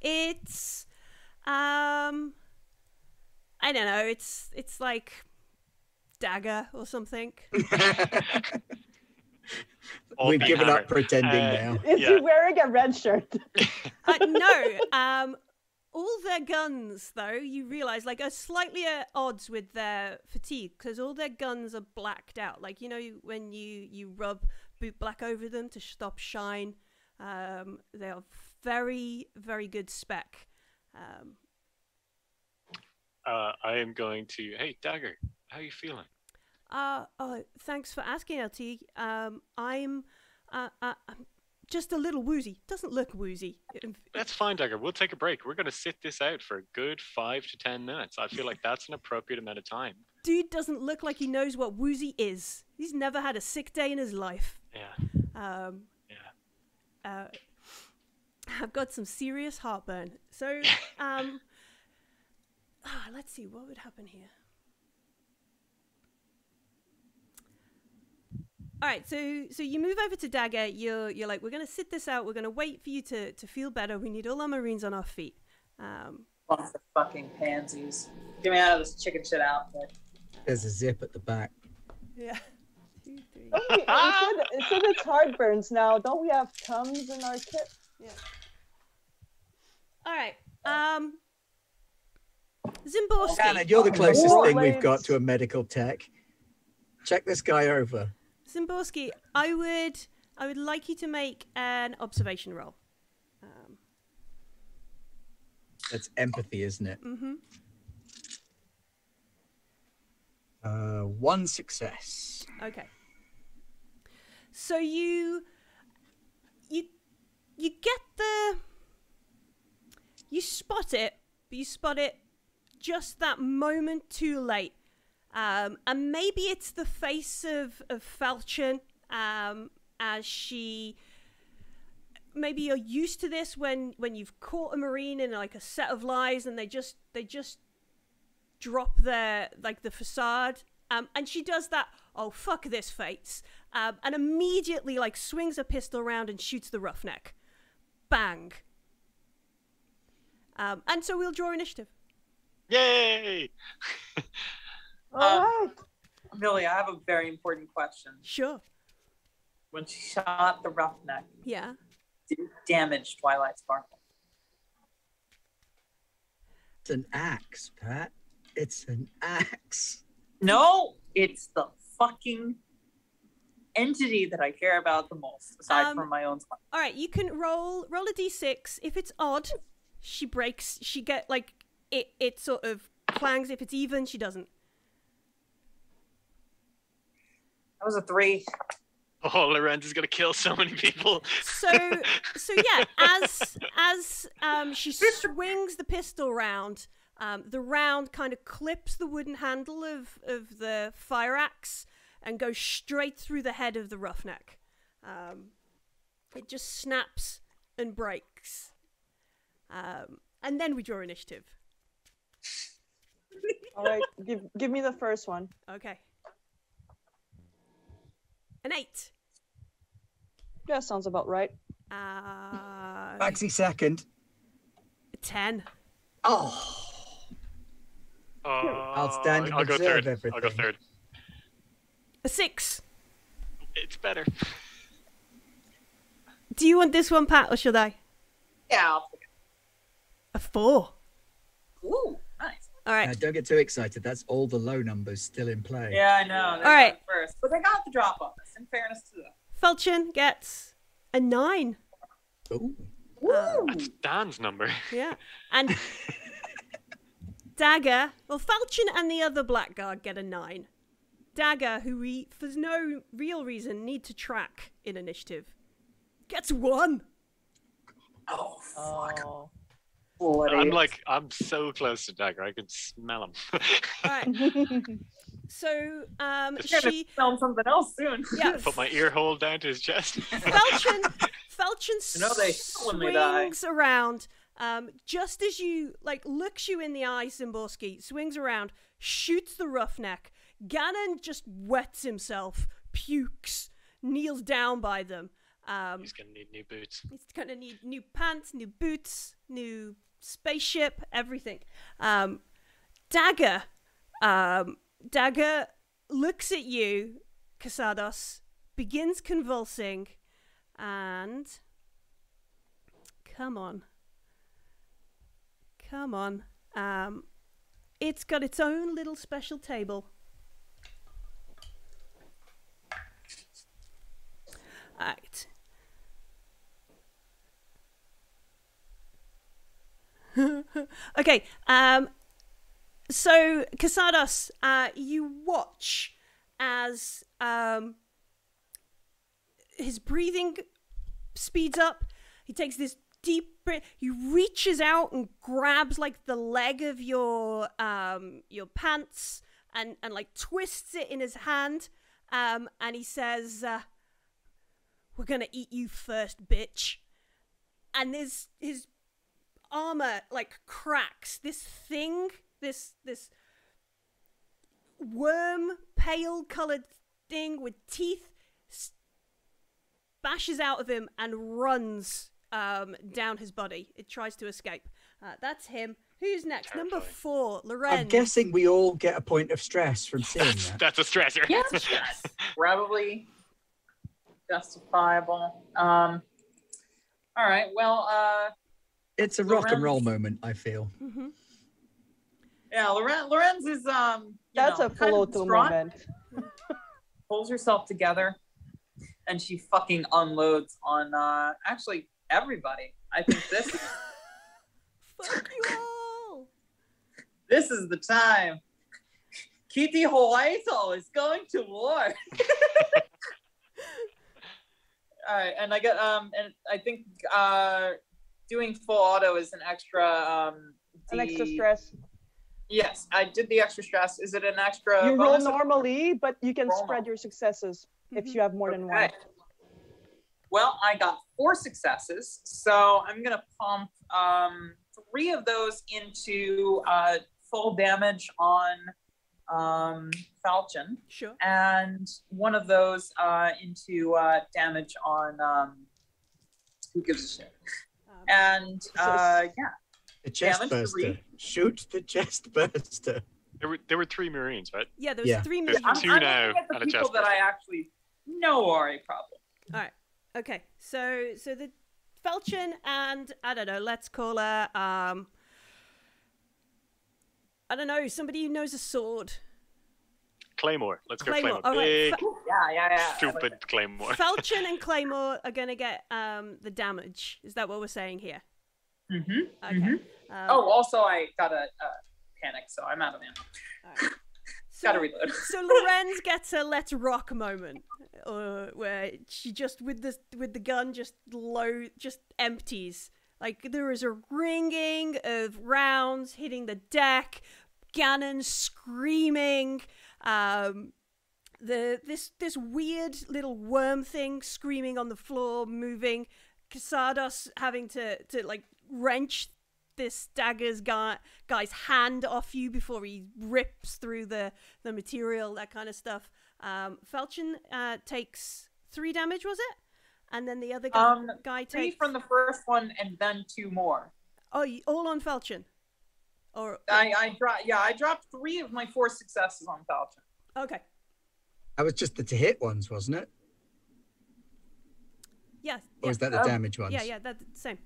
It's I don't know. It's like Dagger or something. We've given up pretending now. Is he wearing a red shirt? No. All their guns, though, you realise, like, are slightly at odds with their fatigue, because all their guns are blacked out. Like, when you rub boot black over them to stop shine, they are very, very good spec. I am going to... Hey, Dagger, how are you feeling? Thanks for asking, LT. I'm just a little woozy. Doesn't look woozy. That's fine, Dagger. We'll take a break. We're going to sit this out for a good 5 to 10 minutes. I feel like that's an appropriate amount of time. Dude doesn't look like he knows what woozy is. He's never had a sick day in his life. Yeah. I've got some serious heartburn. So, let's see, what would happen here? All right, so you move over to Dagger. You're like, we're going to sit this out. We're going to wait for you to feel better. We need all our Marines on our feet. Bunch of fucking pansies. Get me out of this chicken shit outfit. There's a zip at the back. Yeah. 2, 3. Oh, it said it's heartburns now. Don't we have Tums in our kit? Yeah. All right. Zimborski. Anna, you're the closest thing we've got to a medical tech. Check this guy over. Zimborski, I would like you to make an observation roll. That's empathy, isn't it? Mm-hmm. 1 success. Okay. So you get you spot it, but you spot it just that moment too late. And maybe it's the face of Falchion, as she... Maybe you're used to this when you've caught a Marine in like a set of lies and they just drop their, like, the facade. And she does that, oh, fuck this face. And immediately, like, swings a pistol around and shoots the roughneck. Bang. And so we'll draw initiative. Yay! All right. Billy, I have a very important question. Sure. When she shot the roughneck, Yeah. did it damage Twilight Sparkle? It's an axe, Pat. It's an axe. No, it's the fucking entity that I care about the most, aside from my own son. All right, you can roll a d6. If it's odd, she breaks. She get like it sort of clangs. If it's even, she doesn't. That was a 3. Oh, Lorenz is gonna kill so many people. So yeah, as she swings the pistol round, the round kind of clips the wooden handle of the fire axe and goes straight through the head of the roughneck. It just snaps and breaks. And then we draw initiative. All right, give me the first one. Okay. An 8. Yeah, sounds about right. Maxi second. 10. Oh, outstanding. I'll go Observe third. everything. I'll go third. A 6. It's better. Do you want this one, Pat, or should I? Yeah, I'll take it. A 4. Ooh, nice. All right. Now, don't get too excited. That's all the low numbers still in play. Yeah, I know. All right. First, but they got the drop on this. In fairness to them. Falchion gets a 9. Ooh. That's Dan's number. Yeah. And Dagger, well, Falchion and the other blackguard get a 9. Dagger, who we, for no real reason, need to track in initiative, gets 1. Oh, fuck. Oh. I'm so close to Dagger. I can smell him. All right. So, she film something else soon. yeah, Put my ear hole down to his chest. Falchion You know they when they die. swings around, just as you looks you in the eye. Zimborski swings around, shoots the roughneck. Ganon just wets himself, pukes, kneels down by them. He's gonna need new boots. He's gonna need new pants, new boots, new spaceship, everything. Dagger looks at you, Casados, begins convulsing, and come on. It's got its own little special table. Alright. Okay, so Casados, you watch as his breathing speeds up. He takes this deep breath. He reaches out and grabs the leg of your pants and twists it in his hand. And he says, "We're gonna eat you first, bitch." And his armor cracks. This thing, this worm, pale colored thing with teeth, bashes out of him and runs down his body. It tries to escape. That's him. Who's next? Terrifying. Number 4, Lorenz. I'm guessing we all get a point of stress from seeing that. That's a stressor. Yes, probably justifiable. All right. Well, It's a rock and roll moment, I feel. Mm-hmm. yeah, Lorenz is That's a kind follow of to distraught, moment. pulls herself together, and she fucking unloads on actually everybody. I think this is Fuck you all. this is the time. Kitty Hoaito is going to war. All right, and I get and I think doing full auto is an extra An extra stress. Yes, I did the extra stress. Is it an extra You roll bonus? normally, but you can Roll spread normal. your successes if you have more than one. Okay. Well, I got 4 successes, so I'm gonna pump 3 of those into full damage on Falchion, Sure. and 1 of those into damage on who gives a shit. And yeah, The chest Damage burster. 3. Shoot the chest burster. There were 3 Marines, right? Yeah, there was Yeah. 3 There's million. two I'm now looking at the and a people chest that burster. I actually know are a problem. All right. Okay. So the falchion and I don't know. Let's call her. I don't know. Somebody who knows a sword. Claymore. Let's go Claymore. Claymore. All right. Big, Yeah. stupid Claymore. Falchion and Claymore are gonna get the damage. Is that what we're saying here? Mm-hmm. Okay. Oh, also I got a panic, so I'm out of ammo. All right. Gotta reload. So Lorenz gets a let's rock moment, where she just with the gun just empties. Like there is a ringing of rounds hitting the deck, Ganon screaming, this weird little worm thing screaming on the floor, moving, Casados having to like wrench this dagger's guy's hand off you before he rips through the material, that kind of stuff. Falchion takes 3 damage, was it? And then the other guy 3 takes... from the first one and then 2 more. Oh, all on Falchion? Or I dropped 3 of my 4 successes on Falchion. Okay. That was just the to hit ones, wasn't it? Yeah. Or is that the damage ones? Yeah, that's the same.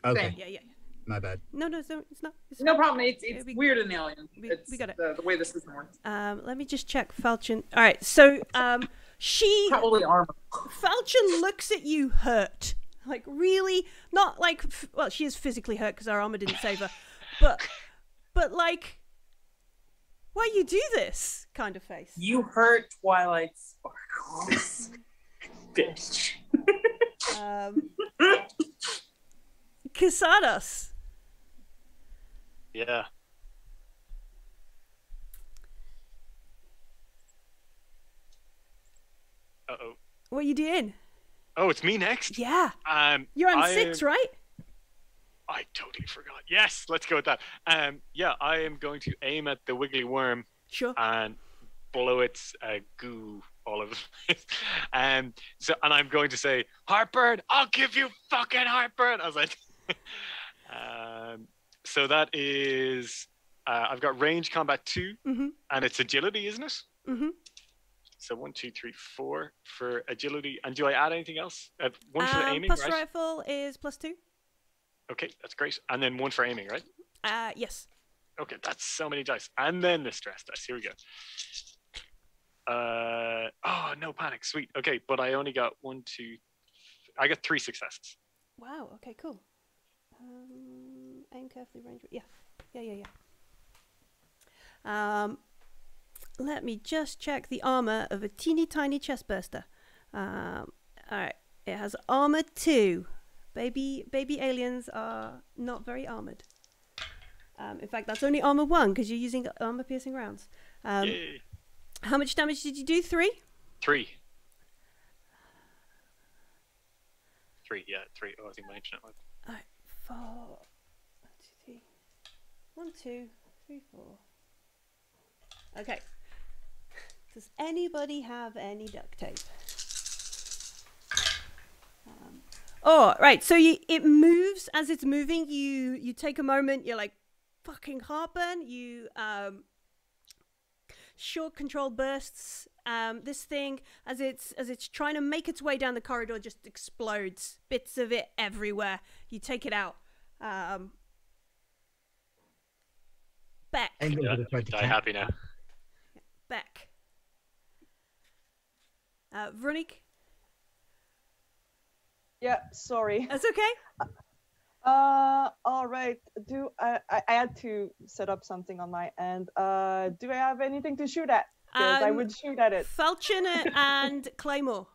Okay, Same. Yeah. my bad. No, it's not. It's No fine. problem. It's we- weird in Alien. we It's got it. The way the system works. Let me just check Falchion. All right, so Probably armor. Falchion looks at you hurt, like really, not like well, she is physically hurt because our armor didn't save her, but like, why you do this kind of face? You hurt Twilight Sparkles. Bitch. Casados. Yeah. Uh-oh. What are you doing? Oh, it's me next? Yeah, you're on 6, right? I totally forgot. Yes, let's go with that. Yeah, I am going to aim at the wiggly worm Sure. and blow its goo all over the place. And I'm going to say, Heartburn, I'll give you fucking heartburn. I was like, so that is, I've got range combat 2, and it's agility, isn't it? Mm-hmm. So 1, 2, 3, 4 for agility. And do I add anything else? 1 for aiming, Plus right? rifle is +2. Okay, that's great. And then 1 for aiming, right? Yes. Okay, that's so many dice. And then the stress dice. Here we go. Oh, no panic. Sweet. Okay, but I only got 1, 2... I got 3 successes. Wow. Okay. Cool. Aim carefully, range. Yeah. Let me just check the armor of a teeny tiny chestburster. All right. It has armor 2. Baby aliens are not very armored. In fact, that's only armor 1 because you're using armor-piercing rounds. Yay. How much damage did you do? 3? 3. 3, yeah, 3. Oh, I think my internet went. All right. 4. 1, 2, 3. 1, 2, 3, 4. Okay. Does anybody have any duct tape? Oh, right. So it moves as it's moving. You take a moment. You're like, fucking heartburn. You short control bursts. This thing as it's trying to make its way down the corridor just explodes. Bits of it everywhere. You take it out. Beck. Die happy now. Beck. Veronique. Yeah, sorry. That's okay. All right. I had to set up something on my end. Do I have anything to shoot at? Because I would shoot at it. Falchion and Claymore.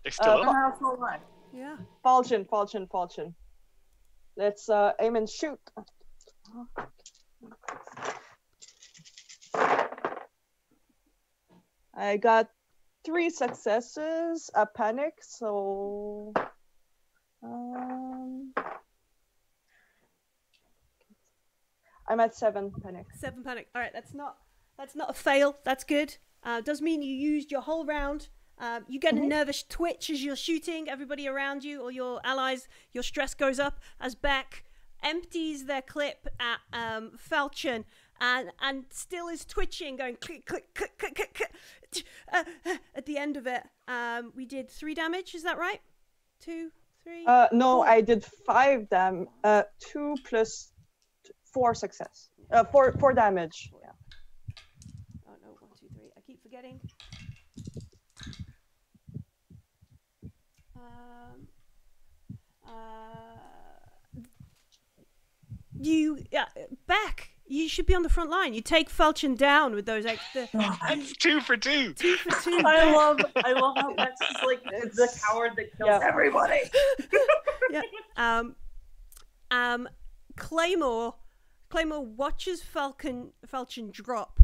They're still up. That's all right. Yeah. Falchion. Let's aim and shoot. I got 3 successes, a panic, so I'm at 7 panic. 7 panic. All right, that's not a fail. That's good. Does mean you used your whole round. You get a nervous twitch as you're shooting. Everybody around you or your allies, your stress goes up as Beck empties their clip at Falchion and still is twitching, going click, click, click, click, click, click. At the end of it, we did 3 damage. Is that right? 2, 3. No, 4. I did 5 damage. 2 plus 4 success. 4 damage. Yeah. Oh no, 1, 2, 3. I keep forgetting. Beck, you should be on the front line. You take Falchion down with those extra. That's 2 for 2. 2 for 2. I love how Bex is like the coward that kills everybody. Yeah. Claymore watches Falchion drop.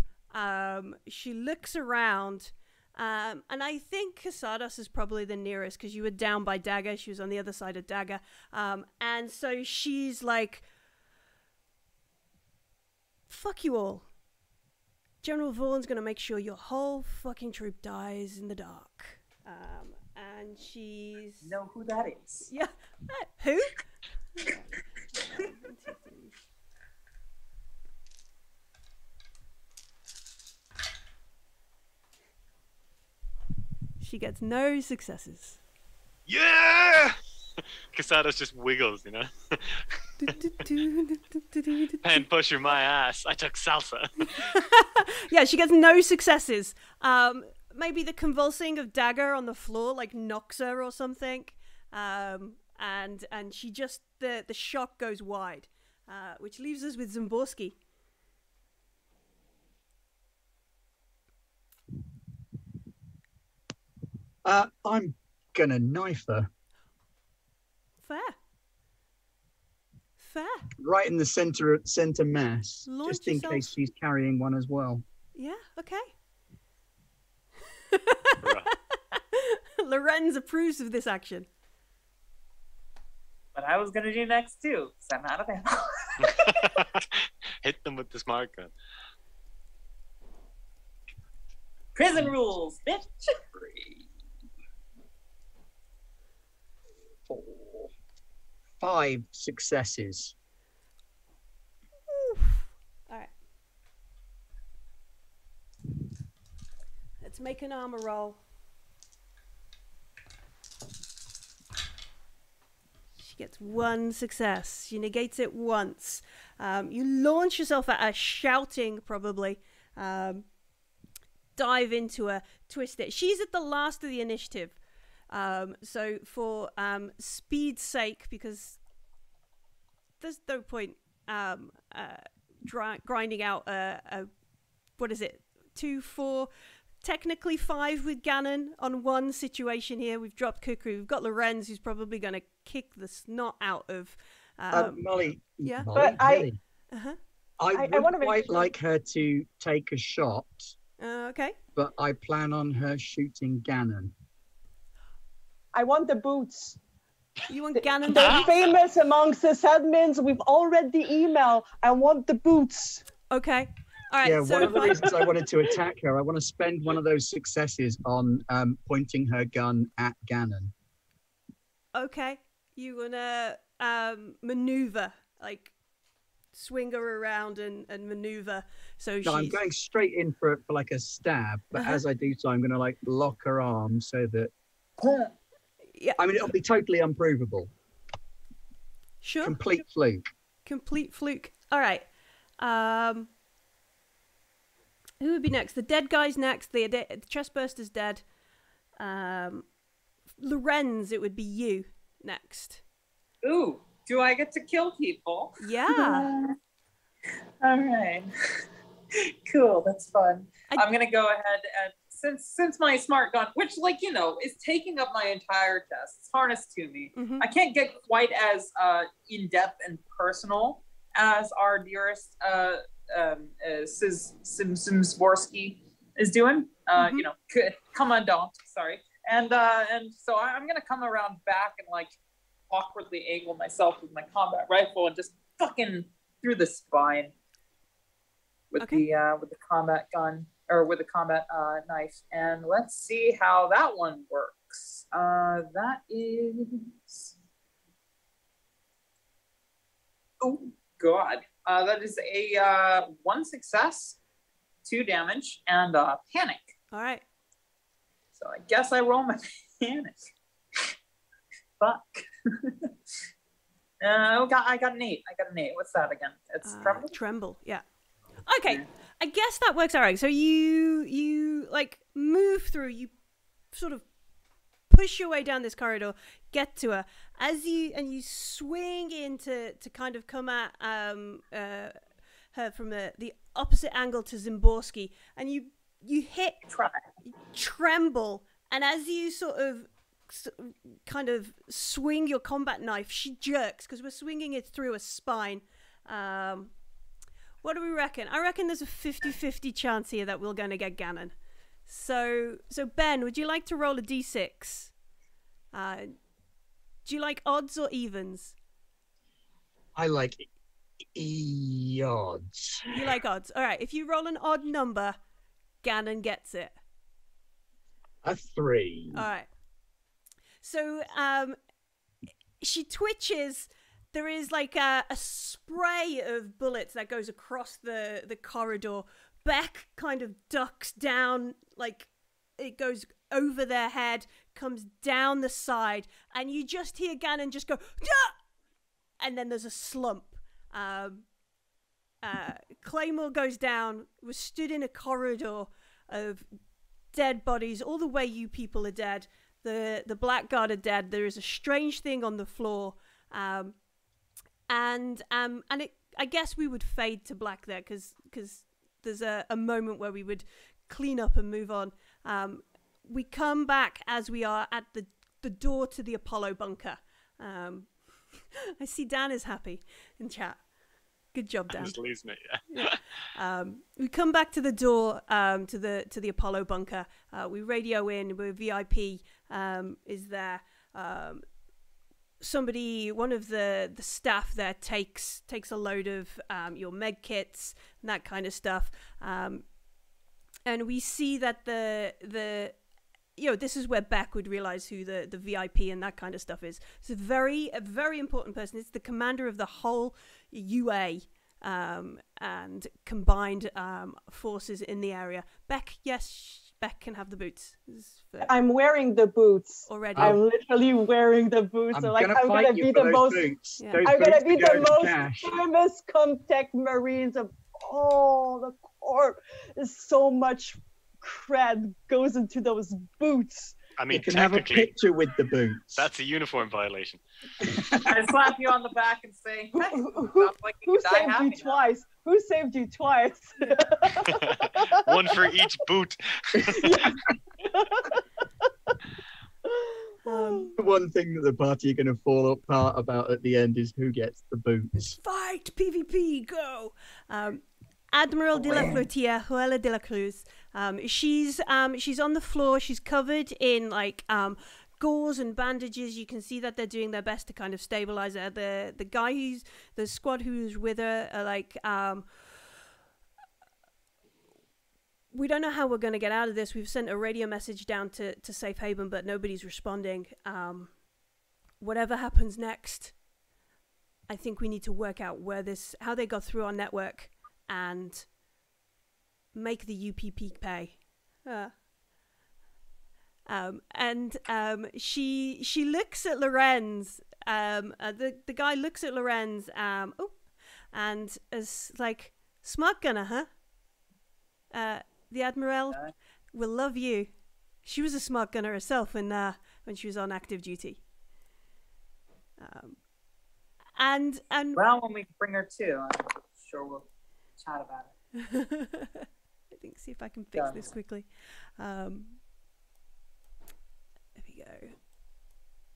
She looks around. And I think Casados is probably the nearest because you were down by Dagger. She was on the other side of Dagger. And so she's like, fuck you all. General Vaughan's going to make sure your whole fucking troop dies in the dark. And she's... Know who that is. Yeah. Who? She gets no successes. Yeah! Casados just wiggles, you know? Pen pusher my ass. I took salsa. Yeah, she gets no successes. Maybe the convulsing of Dagger on the floor like knocks her or something. And she just the shock goes wide, which leaves us with Zimborski. I'm gonna knife her. Fair. Right in the center mass, Launch just in yourself. case she's carrying one as well. Yeah, okay. Lorenz approves of this action. But I was gonna do next too, because I'm out of ammo. Hit them with the smart gun. Prison rules, bitch. 3, 4, 5 successes. All right. Let's make an armor roll. She gets 1 success. She negates it once. You launch yourself at her, shouting probably. Dive into her, twist it. She's at the last of the initiative. So for speed's sake, because there's no point grinding out what is it, 2, 4, technically 5 with Gannon on one situation here. We've dropped Kukri. We've got Lorenz, who's probably going to kick the snot out of Molly. Yeah. Molly, But really? I would wanna make quite sure- like her to take a shot, okay. but I plan on her shooting Gannon. I want the boots. You want Gannon? They're famous amongst the admins. We've all read the email. I want the boots. Okay. All right. Yeah, so one of the reasons I wanted to attack her, I want to spend one of those successes on pointing her gun at Gannon. Okay. You want to maneuver, like swing her around and maneuver. So No, I'm she's... going straight in for like a stab, but as I do so, I'm going to like lock her arm so that... Yeah. I mean, it'll be totally unprovable. Sure. Complete fluke. Complete fluke. All right. Who would be next? The dead guy's next. The chestburster's dead. Lorenz, it would be you next. Ooh, do I get to kill people? Yeah. All right. Cool, that's fun. I'm gonna go ahead and since my smart gun, which is taking up my entire chest, it's harnessed to me. Mm-hmm. I can't get quite as in depth and personal as our dearest Zimborski is doing. Commandant, sorry. And so I'm gonna come around back and like awkwardly angle myself with my combat rifle and just fucking through the spine with the combat gun or with the combat knife. And let's see how that one works. That is, oh god, That is a 1 success, 2 damage, and panic. All right. So I guess I roll my panic. Fuck. I got an 8. What's that again? It's tremble? Tremble, yeah. Okay, I guess that works out right. So you like move through, you sort of push your way down this corridor, get to her, you swing in to kind of come at her from the opposite angle to Zimborski, and you hit Tremble, and as you sort of kind of swing your combat knife, she jerks because we're swinging it through a spine. What do we reckon? I reckon there's a 50-50 chance here that we're going to get Ganon. So Ben, would you like to roll a d6? Do you like odds or evens? I like odds. You like odds. All right. If you roll an odd number, Ganon gets it. A 3. All right. So she twitches. There is like a spray of bullets that goes across the corridor. Beck kind of ducks down, like it goes over their head, comes down the side, and you just hear Ganon just go, "Dah!" And then there's a slump. Claymore goes down. We're stood in a corridor of dead bodies. All the way you people are dead. The Blackguard are dead. There is a strange thing on the floor. And I guess we would fade to black there because there's a moment where we would clean up and move on. We come back as we are at the door to the Apollo bunker. I see Dan is happy in chat. Good job, Dan. I'm just losing it, yeah. We come back to the door to the Apollo bunker. We radio in. We're VIP is there. Somebody, one of the staff there takes a load of your med kits and that kind of stuff, and we see that the this is where Beck would realize who the VIP and that kind of stuff is. It's a very important person. It's the commander of the whole UA and combined forces in the area. Beck, yes. Beck can have the boots. I'm wearing the boots already. I'm literally wearing the boots. I'm gonna be the most. Yeah. I'm gonna be the most famous Comtech Marines of all the Corps. There's so much cred goes into those boots. I mean, you can have a picture with the boots. That's a uniform violation. I slap you on the back and say, hey, who saved you twice? Who saved you twice? One for each boot. One thing that the party are going to fall apart about at the end is who gets the boots. Fight! PvP, go! Admiral de la Flotilla, Joella de la Cruz. She's on the floor. She's covered in like gauze and bandages. You can see that they're doing their best to kind of stabilize her. The squad who's with her are like, we don't know how we're going to get out of this. We've sent a radio message down to Safe Haven, but nobody's responding. Whatever happens next, I think we need to work out how they got through our network and make the UPP pay. She looks at Lorenz. The guy looks at Lorenz. And is like, smart gunner, huh? The Admiral will love you. She was a smart gunner herself when she was on active duty. And well, when we bring her to, I'm sure we'll chat about it. I think, see if I can fix this quickly. There we go.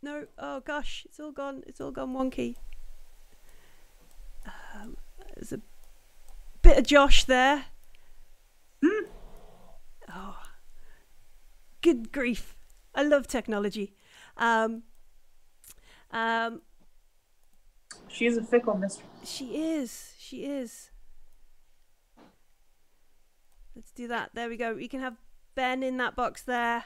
No, oh gosh, it's all gone wonky. There's a bit of Josh there. Oh, good grief. I love technology. She's a fickle mistress. She is. Let's do that. There we go. We can have Ben in that box there.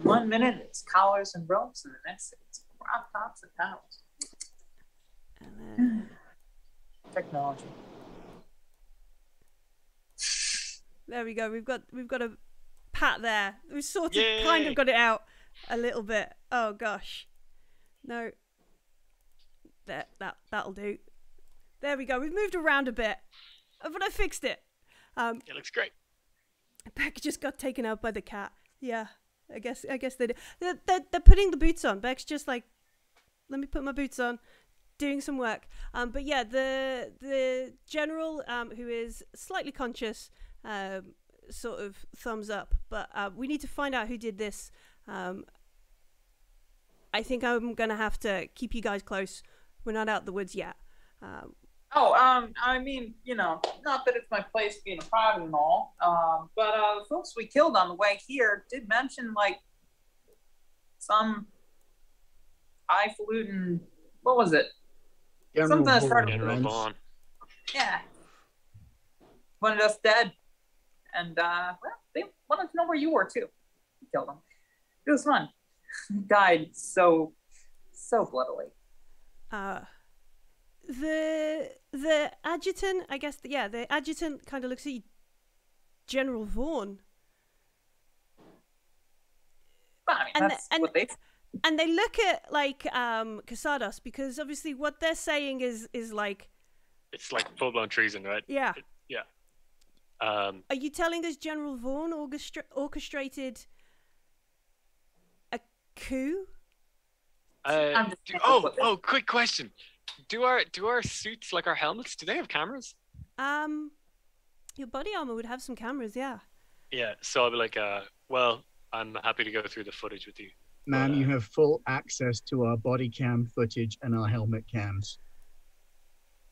1 minute it's collars and ropes, and the next it's crop tops and towels. And then Technology. There we go. We've got a pat there. We sort of Yay! kind of got it out a little bit. Oh gosh. No. That'll do. There we go. We've moved around a bit, but I fixed it. It looks great. Beck just got taken out by the cat. Yeah, I guess they did. They're putting the boots on. Beck's just like, let me put my boots on, doing some work. But yeah, the general who is slightly conscious, sort of thumbs up. But we need to find out who did this. I think I'm gonna have to keep you guys close. We're not out the woods yet. I mean, not that it's my place being a private and all, but the folks we killed on the way here did mention, like, some highfalutin, what was it? Something that started with General Vaughn. Yeah. Wanted us dead. And, they wanted to know where you were, too. We killed them. It was fun. Died so bloodily. The adjutant, I guess, the adjutant kind of looks at you, General Vaughn. Well, I mean, that's what they... And they look at, like, Casados, because obviously what they're saying is like... It's like full-blown treason, right? Yeah. Yeah. Are you telling us General Vaughn orchestrated a coup? Quick question. Do our suits, like our helmets, do they have cameras? Your body armor would have some cameras, yeah. Yeah, so I'll be like, well, I'm happy to go through the footage with you. Ma'am, you have full access to our body cam footage and our helmet cams.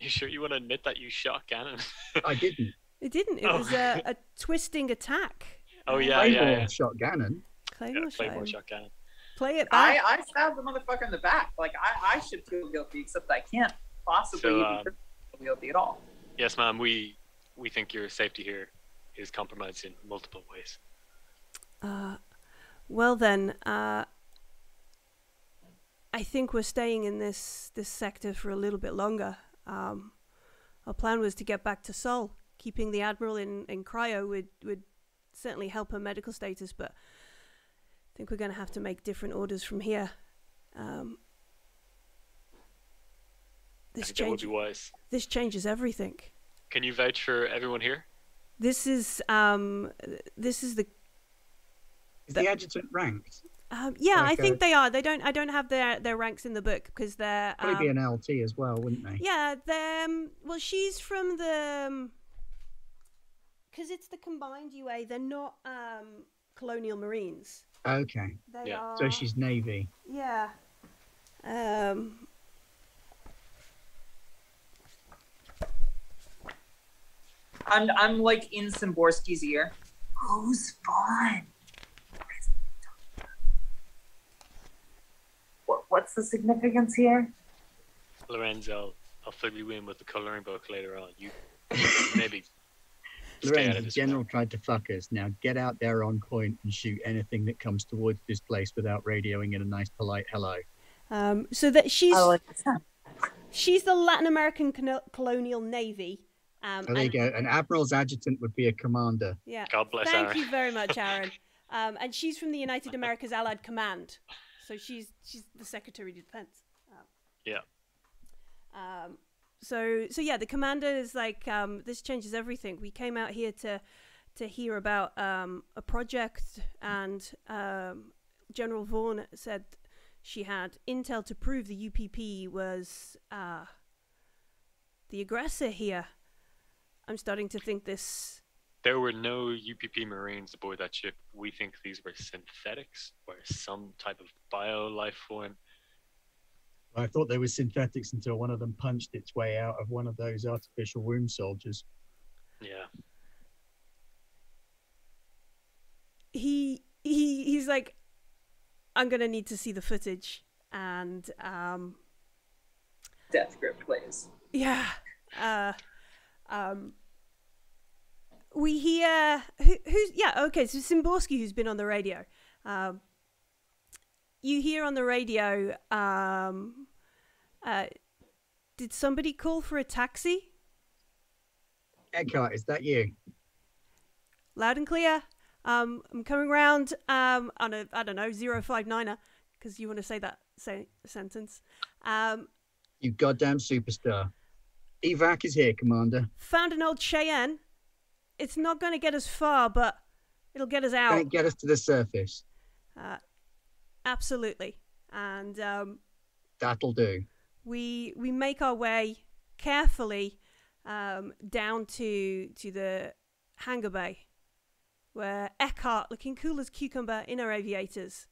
You sure you want to admit that you shot Gannon? I didn't. It didn't. It was a twisting attack. Oh, yeah, Claymore shot Gannon. Claymore shot Gannon. Play it back. I stabbed the motherfucker in the back. Like, I should feel guilty, except I can't possibly even feel guilty at all. Yes, ma'am, we think your safety here is compromised in multiple ways. Well then, I think we're staying in this sector for a little bit longer. Our plan was to get back to Sol. Keeping the Admiral in cryo would certainly help her medical status, but I think we're going to have to make different orders from here. That would be wise. This changes everything. Can you vouch for everyone here? This is the. Is the adjutant ranked? Yeah, Like I think they are. They don't. I don't have their ranks in the book because they're probably be an LT as well, wouldn't they? Yeah, well, she's from the. Because it's the combined UA. They're not Colonial Marines. Okay. They are, so she's Navy. Yeah. I'm like in Szymborski's ear. Who's fun? What's the significance here? Lorenzo, I'll fill you in with the coloring book later on. You maybe. Lorenzo, the general tried to fuck us. Now get out there on point and shoot anything that comes towards this place without radioing in a nice, polite hello. So that she's the Latin American Colonial Navy. There you go. An admiral's adjutant would be a commander. Yeah. God bless Thank Aaron. you very much, Aaron. And she's from the United Americas Allied Command, so she's the Secretary of Defense. Yeah. So yeah, the commander is like, this changes everything. We came out here to hear about a project, and General Vaughn said she had intel to prove the UPP was the aggressor here. I'm starting to think this... There were no UPP Marines aboard that ship. We think these were synthetics or some type of bio life form. I thought they were synthetics until one of them punched its way out of one of those artificial womb soldiers. Yeah. He's like, I'm gonna need to see the footage, and Death grip plays. Yeah. We hear who's okay. So Szymborski, who's been on the radio. You hear on the radio. Did somebody call for a taxi? Eckhart, is that you? Loud and clear. I'm coming round on a, I don't know, 059er, because you want to say that sentence. You goddamn superstar. Evac is here, Commander. Found an old Cheyenne. It's not going to get us far, but it'll get us out. Can't get us to the surface. Absolutely. And That'll do. we make our way carefully down to the hangar bay, where Eckhart, looking cool as cucumber in her aviators.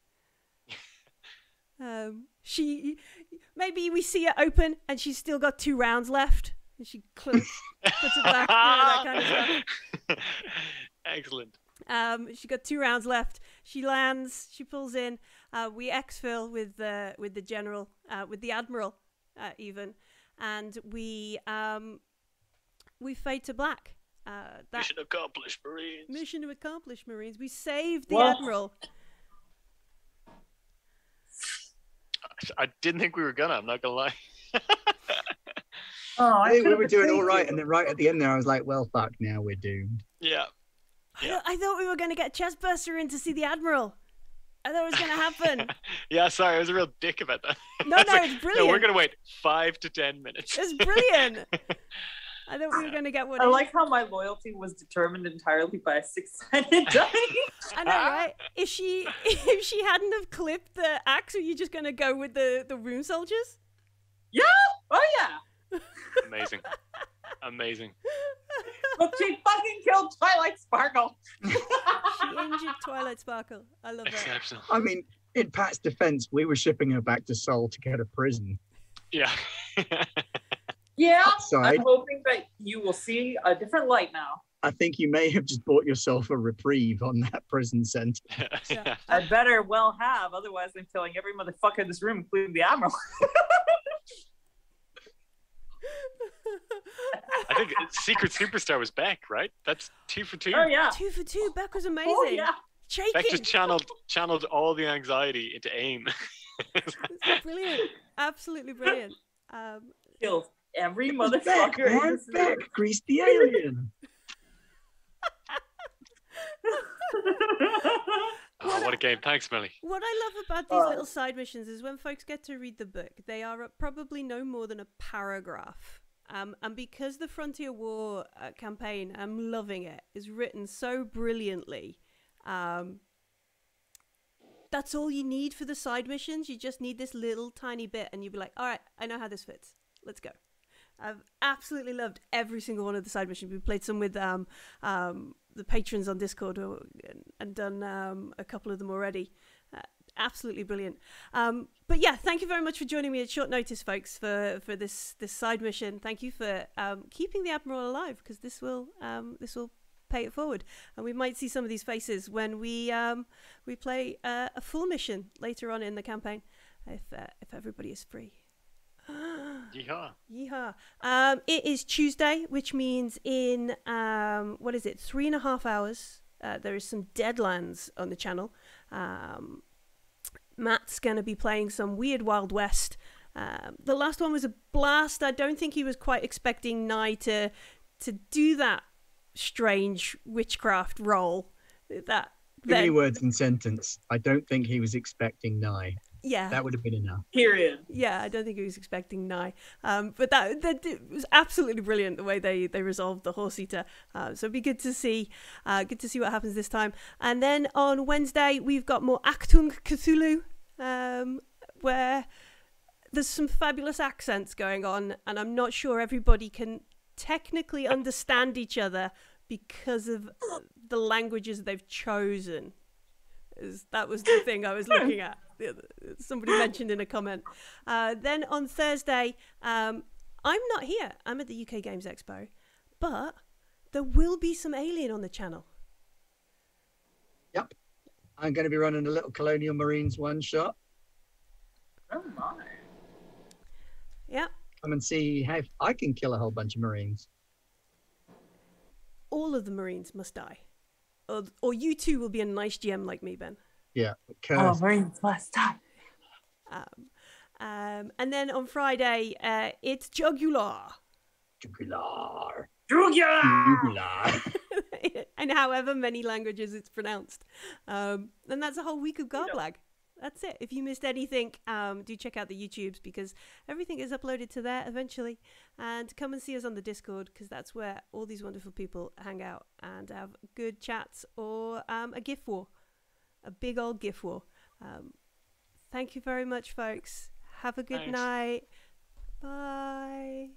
Maybe we see it open and she's still got 2 rounds left, and she puts it back, that kind of stuff. Excellent. She got 2 rounds left. She lands. She pulls in. We exfil with the general, with the admiral, even, and we fade to black. Mission accomplished, Marines. Mission accomplished, Marines. We saved the admiral. I didn't think we were gonna. I'm not gonna lie. I think we were doing all right, and then right at the end there, I was like, "Well, fuck, now we're doomed." Yeah. I thought we were going to get Chestburster in to see the admiral. I thought it was going to happen. Yeah, sorry, I was a real dick about that. No, it's brilliant. No, we're gonna wait 5 to 10 minutes. It's brilliant. I thought we were going to get one. I like how my loyalty was determined entirely by a 6-sided die. I know, right? If she hadn't have clipped the axe, were you just going to go with the rune soldiers? Yeah. Oh yeah. Amazing. But she fucking killed Twilight Sparkle. She injured Twilight Sparkle. I love that. Exceptional. I mean, in Pat's defense, we were shipping her back to Seoul to get a prison. Yeah. Yeah. Outside. I'm hoping that you will see a different light now. I think you may have just bought yourself a reprieve on that prison sentence. Yeah. I better well have, otherwise I'm killing every motherfucker in this room, including the Admiral. I think Secret Superstar was Beck, right? That's 2 for 2. Oh yeah. 2 for 2. Beck was amazing. Oh yeah. Shaking. Beck just channeled all the anxiety into aim. It's brilliant. Absolutely brilliant. Killed every Beck, motherfucker. in man, this Beck, room. Grease the alien. Oh, what a game. Thanks, Millie. What I love about these little side missions is when folks get to read the book, they are probably no more than a paragraph. And because the Frontier War campaign, I'm loving it, is written so brilliantly. That's all you need for the side missions. You just need this little tiny bit, and you'll be like, all right, I know how this fits. Let's go. I've absolutely loved every single one of the side missions. We played some with the patrons on Discord and done a couple of them already. Absolutely brilliant. But yeah, thank you very much for joining me at short notice, folks, for this side mission. Thank you for keeping the Admiral alive, because this will pay it forward, and we might see some of these faces when we play a full mission later on in the campaign, if everybody is free. Yeehaw. Yeehaw. It is Tuesday, which means in 3.5 hours, there is some Deadlands on the channel. Matt's going to be playing some weird Wild West. The last one was a blast. I don't think he was quite expecting Nye to do that strange witchcraft role. Too many words in sentence. I don't think he was expecting Nye. Yeah, That would have been enough. Period. yeah, I don't think he was expecting Nye. But that it was absolutely brilliant the way they resolved the horse eater. So it'd be good to see what happens this time. And then on Wednesday we've got more Achtung Cthulhu, where there's some fabulous accents going on, and I'm not sure everybody can technically understand each other because of the languages they've chosen. That was the thing I was looking at. Somebody mentioned in a comment. Then on Thursday, I'm not here. I'm at the UK Games Expo, but there will be some Alien on the channel. Yep. I'm going to be running a little Colonial Marines one shot. Oh my. Yeah. Come and see how I can kill a whole bunch of Marines. All of the Marines must die. Or you two will be a nice GM like me, Ben. Yeah. Oh, Marines must die. And then on Friday, it's Jugular. Jugular. Jugula. And however many languages it's pronounced. And that's a whole week of Garblag. That's it. If you missed anything, do check out the YouTubes because everything is uploaded to there eventually. And come and see us on the Discord because that's where all these wonderful people hang out and have good chats or a GIF war. A big old GIF war. Thank you very much, folks. Have a good night. Bye.